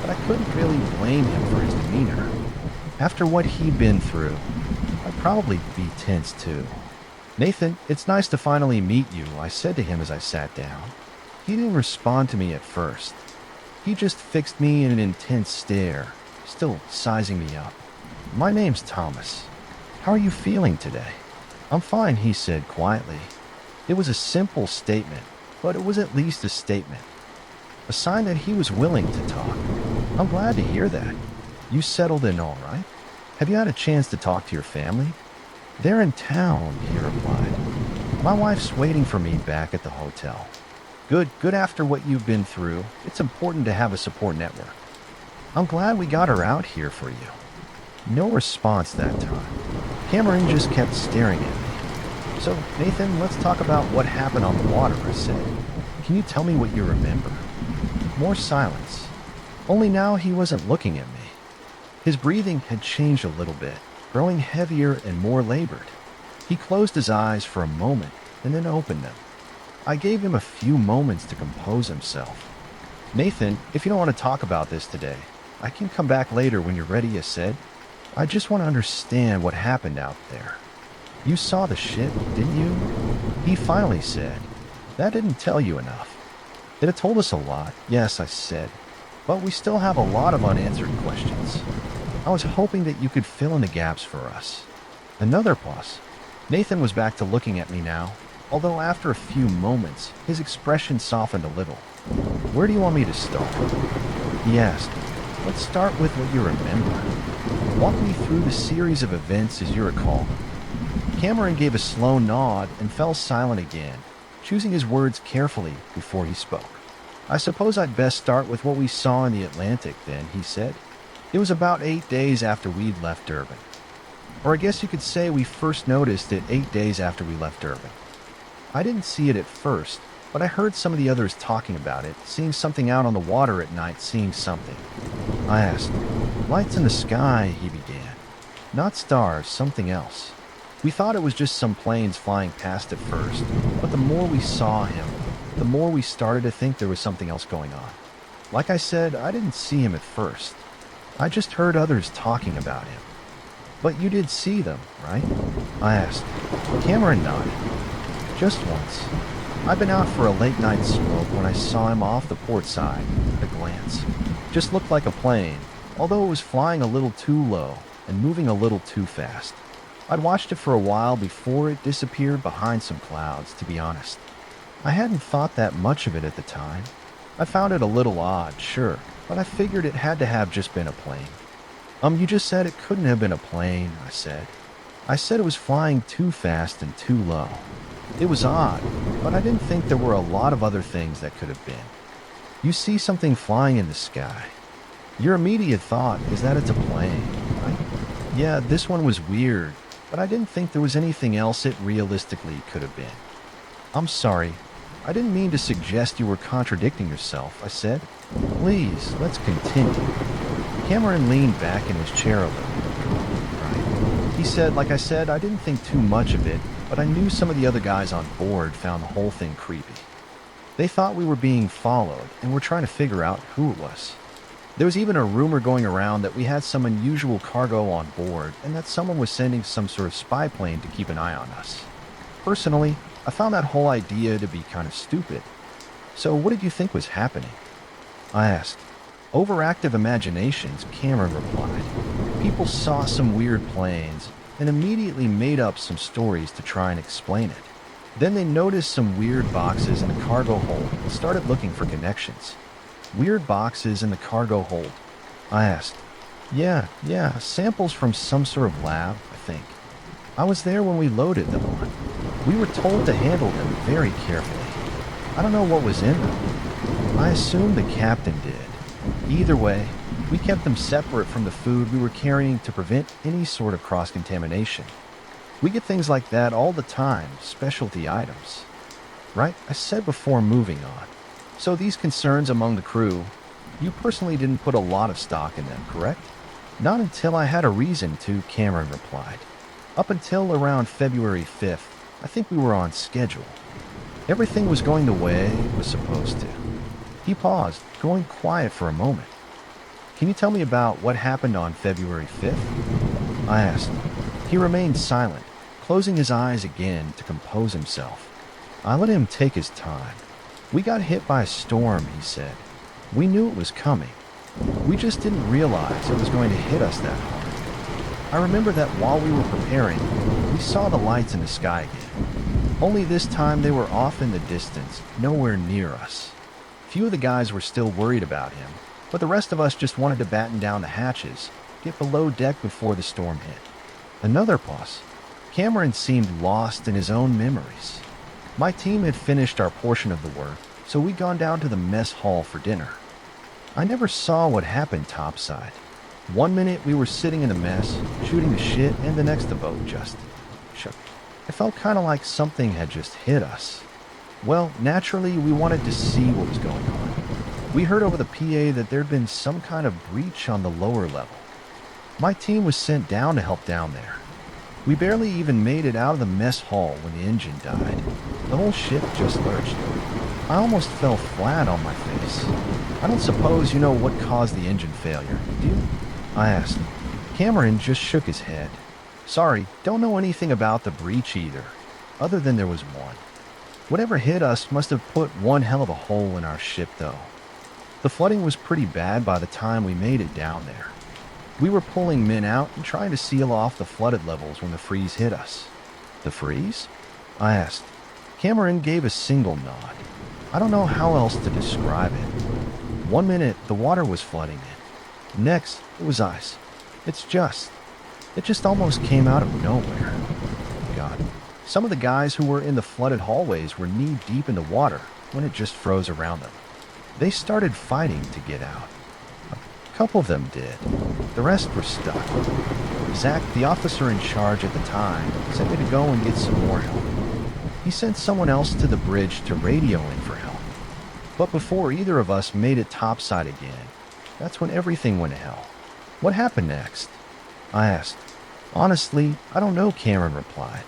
Speaker 1: but I couldn't really blame him for his demeanor. After what he'd been through, I'd probably be tense too. "Nathan, it's nice to finally meet you," I said to him as I sat down. He didn't respond to me at first. He just fixed me in an intense stare, still sizing me up. "My name's Thomas. How are you feeling today?" "I'm fine," he said quietly. It was a simple statement, but it was at least a statement. A sign that he was willing to talk. "I'm glad to hear that. You settled in all right? Have you had a chance to talk to your family?" "They're in town," he replied. "My wife's waiting for me back at the hotel." Good after what you've been through. It's important to have a support network." "I'm glad we got her out here for you." No response that time. Cameron just kept staring at me. "So, Nathan, let's talk about what happened on the water," I said. "Can you tell me what you remember?" More silence. Only now he wasn't looking at me. His breathing had changed a little bit, growing heavier and more labored. He closed his eyes for a moment and then opened them. I gave him a few moments to compose himself. "Nathan, if you don't want to talk about this today, I can come back later when you're ready," I said. "I just want to understand what happened out there." "You saw the ship, didn't you?" He finally said. "That didn't tell you enough." "It had told us a lot," "Yes," I said, "but we still have a lot of unanswered questions. I was hoping that you could fill in the gaps for us." Another pause. Nathan was back to looking at me now, although after a few moments, his expression softened a little. "Where do you want me to start?" he asked. "Let's start with what you remember. Walk me through the series of events as you recall." Cameron gave a slow nod and fell silent again, choosing his words carefully before he spoke. "I suppose I'd best start with what we saw in the Atlantic then," he said. "It was about 8 days after we'd left Durban. Or I guess you could say we first noticed it 8 days after we left Durban. I didn't see it at first, but I heard some of the others talking about it, seeing something out on the water at night, seeing something. I asked. Lights in the sky, he began. Not stars, something else. We thought it was just some planes flying past at first, but the more we saw him, the more we started to think there was something else going on. Like I said, I didn't see him at first. I just heard others talking about him. But you did see them, right? I asked. Cameron nodded. Just once. I'd been out for a late night smoke when I saw him off the port side, at a glance. Just looked like a plane, although it was flying a little too low and moving a little too fast. I'd watched it for a while before it disappeared behind some clouds, to be honest. I hadn't thought that much of it at the time. I found it a little odd, sure, but I figured it had to have just been a plane. You just said it couldn't have been a plane, I said. I said it was flying too fast and too low. It was odd, but I didn't think there were a lot of other things that could have been. You see something flying in the sky. Your immediate thought is that it's a plane, right? Yeah, this one was weird, but I didn't think there was anything else it realistically could have been. I'm sorry. I didn't mean to suggest you were contradicting yourself, I said. Please, let's continue. Cameron leaned back in his chair a little. Right. He said, like I said, I didn't think too much of it, but I knew some of the other guys on board found the whole thing creepy. They thought we were being followed and were trying to figure out who it was. There was even a rumor going around that we had some unusual cargo on board and that someone was sending some sort of spy plane to keep an eye on us. Personally, I found that whole idea to be kind of stupid. So what did you think was happening? I asked. Overactive imaginations, Cameron replied. People saw some weird planes and immediately made up some stories to try and explain it. Then they noticed some weird boxes in the cargo hold and started looking for connections. Weird boxes in the cargo hold? I asked. Yeah, samples from some sort of lab, I think. I was there when we loaded them on. We were told to handle them very carefully. I don't know what was in them. I assume the captain did. Either way, we kept them separate from the food we were carrying to prevent any sort of cross-contamination. We get things like that all the time, specialty items. Right? I said before moving on. So these concerns among the crew, you personally didn't put a lot of stock in them, correct? Not until I had a reason to, Cameron replied. Up until around February 5th, I think we were on schedule. Everything was going the way it was supposed to. He paused, going quiet for a moment. Can you tell me about what happened on February 5th? I asked. He remained silent, closing his eyes again to compose himself. I let him take his time. We got hit by a storm, he said. We knew it was coming. We just didn't realize it was going to hit us that hard. I remember that while we were preparing, we saw the lights in the sky again. Only this time they were off in the distance, nowhere near us. Few of the guys were still worried about him, but the rest of us just wanted to batten down the hatches, get below deck before the storm hit. Another pause. Cameron seemed lost in his own memories. My team had finished our portion of the work, so we'd gone down to the mess hall for dinner. I never saw what happened topside. One minute we were sitting in the mess, shooting the shit, and the next the boat just shook. It felt kind of like something had just hit us. Well, naturally, we wanted to see what was going on. We heard over the PA that there'd been some kind of breach on the lower level. My team was sent down to help down there. We barely even made it out of the mess hall when the engine died. The whole ship just lurched. I almost fell flat on my face. I don't suppose you know what caused the engine failure, do you? I asked. Cameron just shook his head. Sorry, don't know anything about the breach either, other than there was one. Whatever hit us must have put one hell of a hole in our ship, though. The flooding was pretty bad by the time we made it down there. We were pulling men out and trying to seal off the flooded levels when the freeze hit us. The freeze? I asked. Cameron gave a single nod. I don't know how else to describe it. One minute, the water was flooding in. Next, it was ice. It just almost came out of nowhere. God. Some of the guys who were in the flooded hallways were knee-deep in the water when it just froze around them. They started fighting to get out. A couple of them did. The rest were stuck. Zach, the officer in charge at the time, sent me to go and get some more help. He sent someone else to the bridge to radio in for help. But before either of us made it topside again, that's when everything went to hell. What happened next? I asked. Honestly, I don't know, Cameron replied.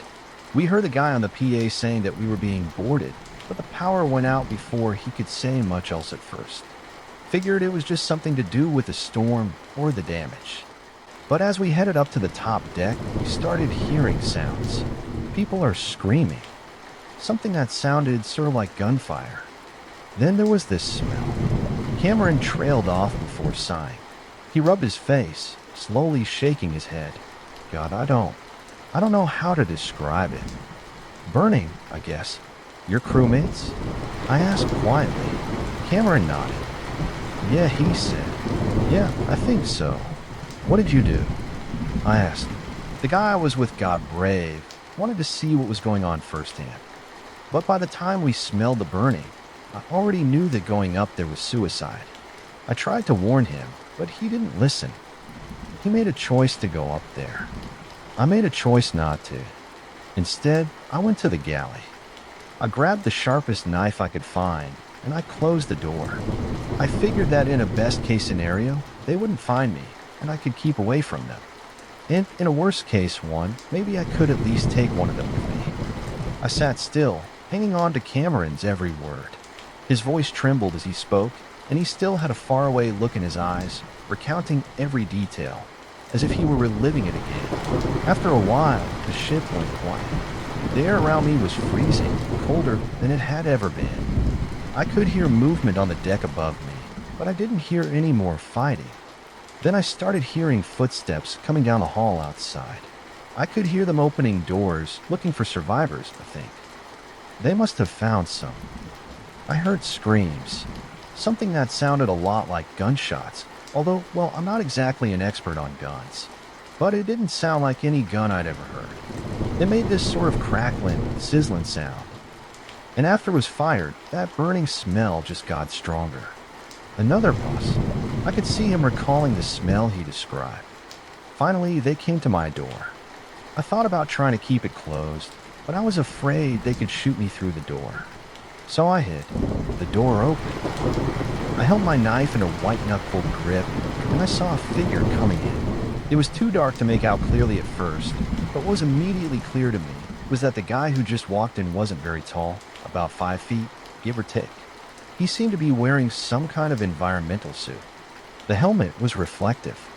Speaker 1: We heard the guy on the PA saying that we were being boarded, but the power went out before he could say much else at first. Figured it was just something to do with the storm or the damage. But as we headed up to the top deck, we started hearing sounds. People are screaming. Something that sounded sort of like gunfire. Then there was this smell. Cameron trailed off before sighing. He rubbed his face, slowly shaking his head. God, I don't know how to describe it. Burning, I guess. Your crewmates? I asked quietly. Cameron nodded. Yeah, he said. Yeah, I think so. What did you do? I asked. The guy I was with got brave, wanted to see what was going on firsthand. But by the time we smelled the burning, I already knew that going up there was suicide. I tried to warn him, but he didn't listen. He made a choice to go up there. I made a choice not to. Instead, I went to the galley. I grabbed the sharpest knife I could find, and I closed the door. I figured that in a best-case scenario, they wouldn't find me, and I could keep away from them. And in a worst-case one, maybe I could at least take one of them with me. I sat still, hanging on to Cameron's every word. His voice trembled as he spoke, and he still had a faraway look in his eyes, recounting every detail, as if he were reliving it again. After a while, the ship went quiet. The air around me was freezing, colder than it had ever been. I could hear movement on the deck above me, but I didn't hear any more fighting. Then I started hearing footsteps coming down the hall outside. I could hear them opening doors, looking for survivors, I think. They must have found some. I heard screams, something that sounded a lot like gunshots, although, well, I'm not exactly an expert on guns. But it didn't sound like any gun I'd ever heard. It made this sort of crackling, sizzling sound. And after it was fired, that burning smell just got stronger. Another bus. I could see him recalling the smell he described. Finally, they came to my door. I thought about trying to keep it closed, but I was afraid they could shoot me through the door. So I hid. The door opened. I held my knife in a white-knuckled grip, and I saw a figure coming in. It was too dark to make out clearly at first, but what was immediately clear to me was that the guy who just walked in wasn't very tall, about 5 feet, give or take. He seemed to be wearing some kind of environmental suit. The helmet was reflective.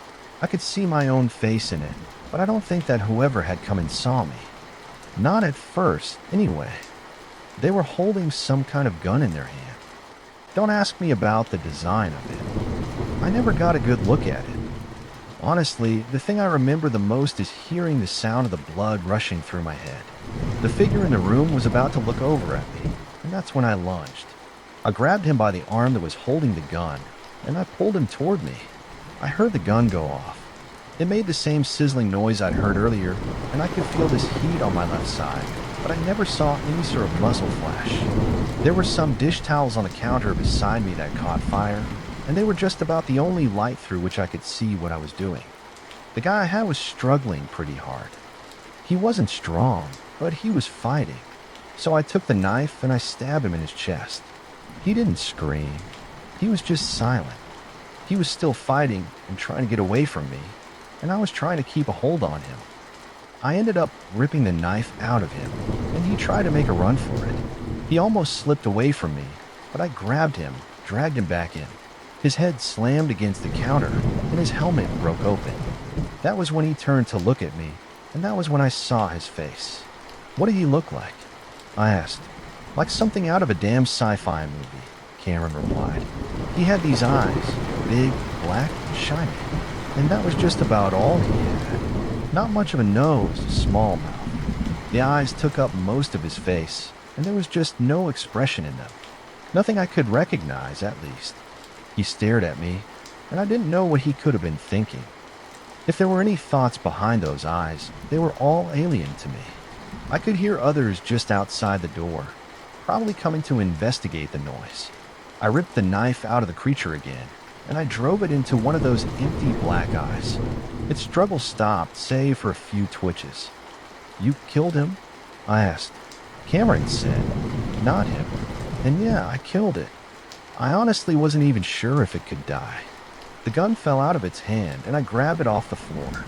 Speaker 1: I could see my own face in it, but I don't think that whoever had come and saw me. Not at first, anyway. They were holding some kind of gun in their hand. Don't ask me about the design of it. I never got a good look at it. Honestly, the thing I remember the most is hearing the sound of the blood rushing through my head. The figure in the room was about to look over at me, and that's when I lunged. I grabbed him by the arm that was holding the gun, and I pulled him toward me. I heard the gun go off. It made the same sizzling noise I'd heard earlier, and I could feel this heat on my left side, but I never saw any sort of muzzle flash. There were some dish towels on the counter beside me that caught fire, and they were just about the only light through which I could see what I was doing. The guy I had was struggling pretty hard. He wasn't strong, but he was fighting. So I took the knife and I stabbed him in his chest. He didn't scream. He was just silent. He was still fighting and trying to get away from me, and I was trying to keep a hold on him. I ended up ripping the knife out of him, and he tried to make a run for it. He almost slipped away from me, but I grabbed him, dragged him back in. His head slammed against the counter, and his helmet broke open. That was when he turned to look at me, and that was when I saw his face. What did he look like? I asked. Like something out of a damn sci-fi movie, Cameron replied. He had these eyes, big, black, and shiny, and that was just about all he had. Not much of a nose, a small mouth. The eyes took up most of his face, and there was just no expression in them. Nothing I could recognize, at least. He stared at me, and I didn't know what he could have been thinking. If there were any thoughts behind those eyes, they were all alien to me. I could hear others just outside the door, probably coming to investigate the noise. I ripped the knife out of the creature again, and I drove it into one of those empty black eyes. Its struggle stopped, save for a few twitches. You killed him? I asked. Cameron said, "Not him." And yeah, I killed it. I honestly wasn't even sure if it could die. The gun fell out of its hand, and I grabbed it off the floor.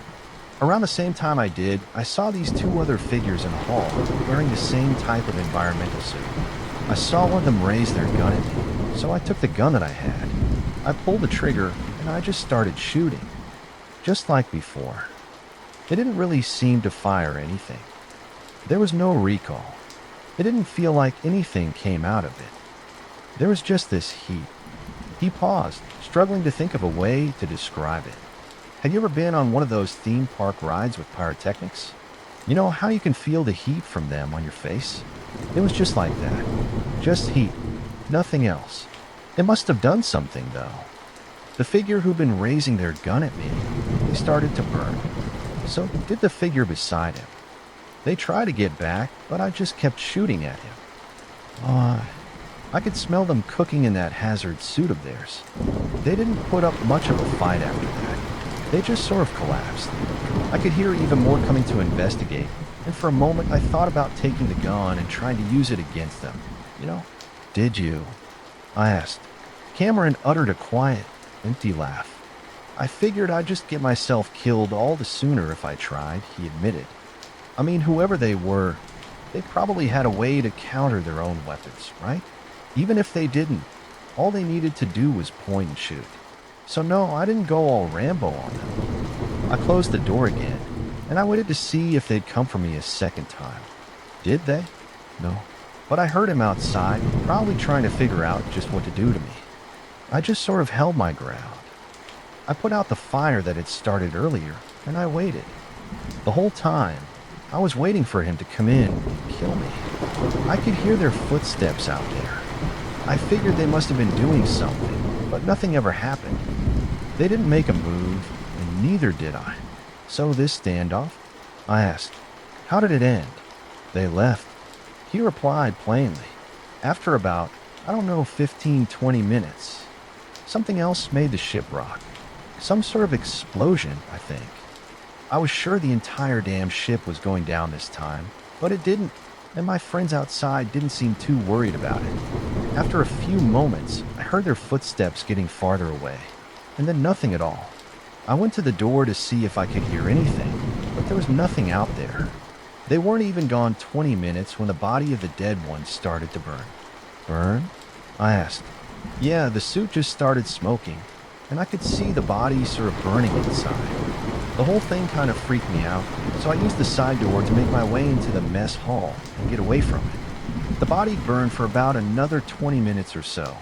Speaker 1: Around the same time I did, I saw these two other figures in the hall wearing the same type of environmental suit. I saw one of them raise their gun at me, so I took the gun that I had. I pulled the trigger, and I just started shooting. Just like before. It didn't really seem to fire anything. There was no recoil. It didn't feel like anything came out of it. There was just this heat. He paused, struggling to think of a way to describe it. Have you ever been on one of those theme park rides with pyrotechnics? You know how you can feel the heat from them on your face? It was just like that. Just heat. Nothing else. It must have done something, though. The figure who'd been raising their gun at me, they started to burn. So did the figure beside him. They tried to get back, but I just kept shooting at him. I could smell them cooking in that hazard suit of theirs. They didn't put up much of a fight after that. They just sort of collapsed. I could hear even more coming to investigate, and for a moment I thought about taking the gun and trying to use it against them. You know? Did you? I asked. Cameron uttered a quiet, empty laugh. I figured I'd just get myself killed all the sooner if I tried, he admitted. I mean, whoever they were, they probably had a way to counter their own weapons, right? Even if they didn't, all they needed to do was point and shoot. So no, I didn't go all Rambo on them. I closed the door again, and I waited to see if they'd come for me a second time. Did they? No. But I heard him outside, probably trying to figure out just what to do to me. I just sort of held my ground. I put out the fire that had started earlier, and I waited. The whole time, I was waiting for him to come in and kill me. I could hear their footsteps out there. I figured they must have been doing something, but nothing ever happened. They didn't make a move, and neither did I. So this standoff? I asked. How did it end? They left. He replied plainly. After about, 15-20 minutes. Something else made the ship rock. Some sort of explosion, I think. I was sure the entire damn ship was going down this time, but it didn't, and my friends outside didn't seem too worried about it. After a few moments, I heard their footsteps getting farther away, and then nothing at all. I went to the door to see if I could hear anything, but there was nothing out there. They weren't even gone 20 minutes when the body of the dead one started to burn. Burn? I asked. Yeah, the suit just started smoking, and I could see the body sort of burning inside. The whole thing kind of freaked me out, so I used the side door to make my way into the mess hall and get away from it. The body burned for about another 20 minutes or so,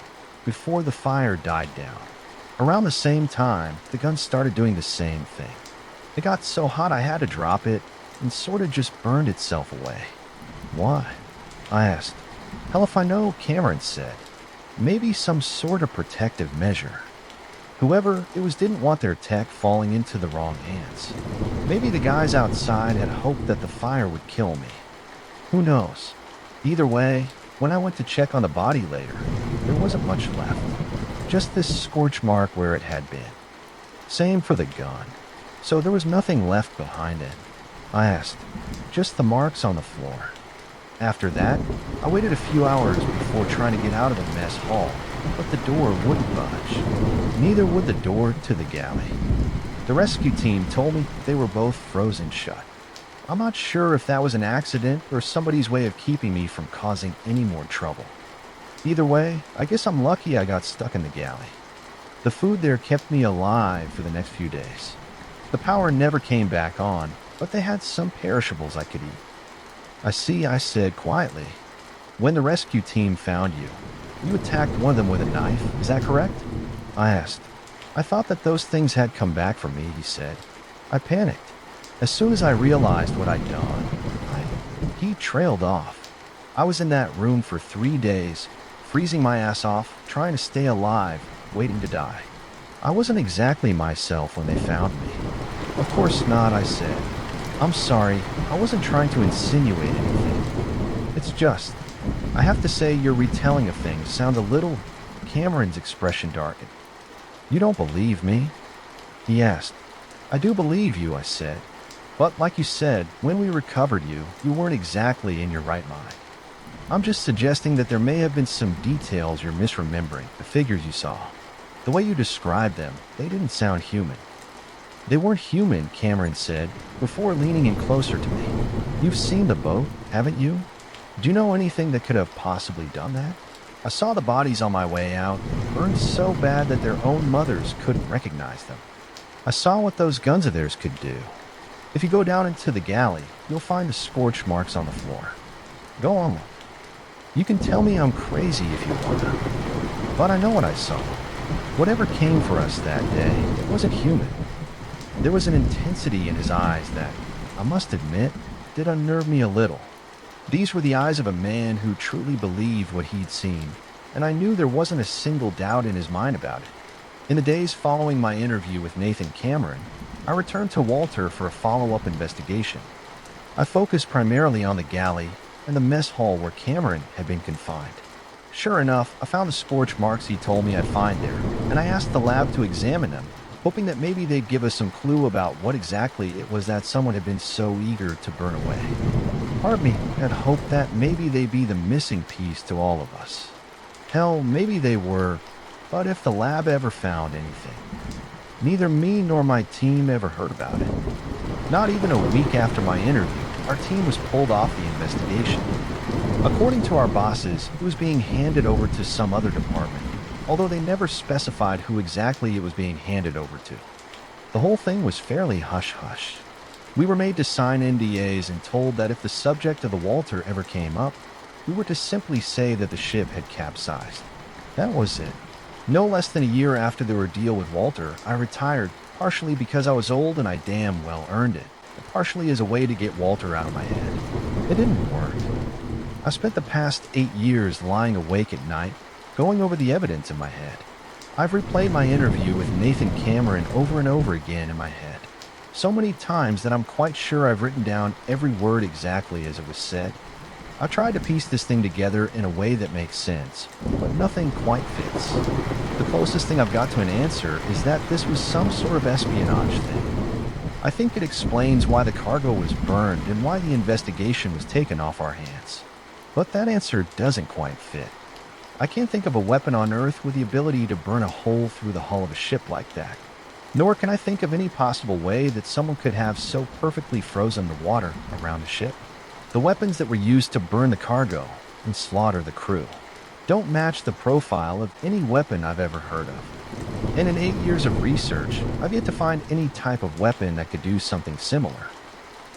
Speaker 1: before the fire died down. Around the same time, the gun started doing the same thing. It got so hot I had to drop it, and sort of just burned itself away. Why? I asked. Hell if I know, Cameron said. Maybe some sort of protective measure. Whoever it was didn't want their tech falling into the wrong hands. Maybe the guys outside had hoped that the fire would kill me. Who knows? Either way, when I went to check on the body later, there wasn't much left. Just this scorch mark where it had been. Same for the gun. So there was nothing left behind it. I asked. Just the marks on the floor. After that, I waited a few hours before trying to get out of the mess hall, but the door wouldn't budge. Neither would the door to the galley. The rescue team told me they were both frozen shut. I'm not sure if that was an accident or somebody's way of keeping me from causing any more trouble. Either way, I guess I'm lucky I got stuck in the galley. The food there kept me alive for the next few days. The power never came back on, but they had some perishables I could eat. I see, I said quietly. When the rescue team found you, you attacked one of them with a knife, is that correct? I asked. I thought that those things had come back for me, he said. I panicked. As soon as I realized what I'd done, he trailed off. I was in that room for 3 days, freezing my ass off, trying to stay alive, waiting to die. I wasn't exactly myself when they found me. Of course not, I said. I'm sorry, I wasn't trying to insinuate anything. It's just, I have to say your retelling of things sounds a little... Cameron's expression darkened. You don't believe me? He asked. I do believe you, I said. But like you said, when we recovered you, you weren't exactly in your right mind. I'm just suggesting that there may have been some details you're misremembering, the figures you saw. The way you described them, they didn't sound human. They weren't human, Cameron said, before leaning in closer to me. You've seen the boat, haven't you? Do you know anything that could have possibly done that? I saw the bodies on my way out, burned so bad that their own mothers couldn't recognize them. I saw what those guns of theirs could do. If you go down into the galley, you'll find the scorch marks on the floor. Go on. You can tell me I'm crazy if you want to, but I know what I saw. Whatever came for us that day, it wasn't human. There was an intensity in his eyes that, I must admit, did unnerve me a little. These were the eyes of a man who truly believed what he'd seen, and I knew there wasn't a single doubt in his mind about it. In the days following my interview with Nathan Cameron, I returned to Walter for a follow-up investigation. I focused primarily on the galley and the mess hall where Cameron had been confined. Sure enough, I found the scorch marks he told me I'd find there, and I asked the lab to examine them, hoping that maybe they'd give us some clue about what exactly it was that someone had been so eager to burn away. Part of me had hoped that maybe they'd be the missing piece to all of us. Hell, maybe they were, but if the lab ever found anything, neither me nor my team ever heard about it. Not even a week after my interview, our team was pulled off the investigation. According to our bosses, it was being handed over to some other department, although they never specified who exactly it was being handed over to. The whole thing was fairly hush-hush. We were made to sign NDAs and told that if the subject of the Walter ever came up, we were to simply say that the ship had capsized. That was it. No less than a year after the ordeal with Walter, I retired, partially because I was old and I damn well earned it, but partially as a way to get Walter out of my head. It didn't work. I spent the past 8 years lying awake at night, going over the evidence in my head. I've replayed my interview with Nathan Cameron over and over again in my head. So many times that I'm quite sure I've written down every word exactly as it was said. I tried to piece this thing together in a way that makes sense, but nothing quite fits. The closest thing I've got to an answer is that this was some sort of espionage thing. I think it explains why the cargo was burned and why the investigation was taken off our hands. But that answer doesn't quite fit. I can't think of a weapon on Earth with the ability to burn a hole through the hull of a ship like that. Nor can I think of any possible way that someone could have so perfectly frozen the water around a ship. The weapons that were used to burn the cargo and slaughter the crew don't match the profile of any weapon I've ever heard of. And in 8 years of research, I've yet to find any type of weapon that could do something similar.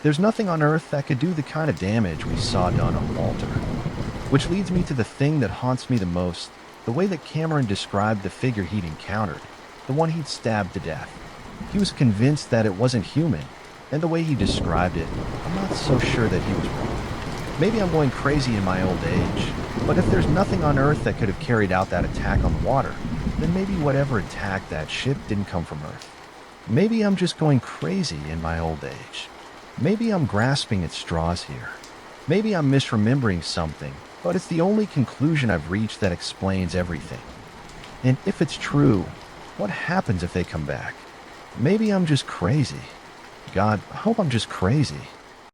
Speaker 1: There's nothing on Earth that could do the kind of damage we saw done on Walter. Which leads me to the thing that haunts me the most, the way that Cameron described the figure he'd encountered, the one he'd stabbed to death. He was convinced that it wasn't human, and the way he described it, I'm not so sure that he was wrong. Maybe I'm going crazy in my old age, but if there's nothing on Earth that could have carried out that attack on the water, then maybe whatever attacked that ship didn't come from Earth. Maybe I'm just going crazy in my old age. Maybe I'm grasping at straws here. Maybe I'm misremembering something, but it's the only conclusion I've reached that explains everything. And if it's true, what happens if they come back? Maybe I'm just crazy. God, I hope I'm just crazy.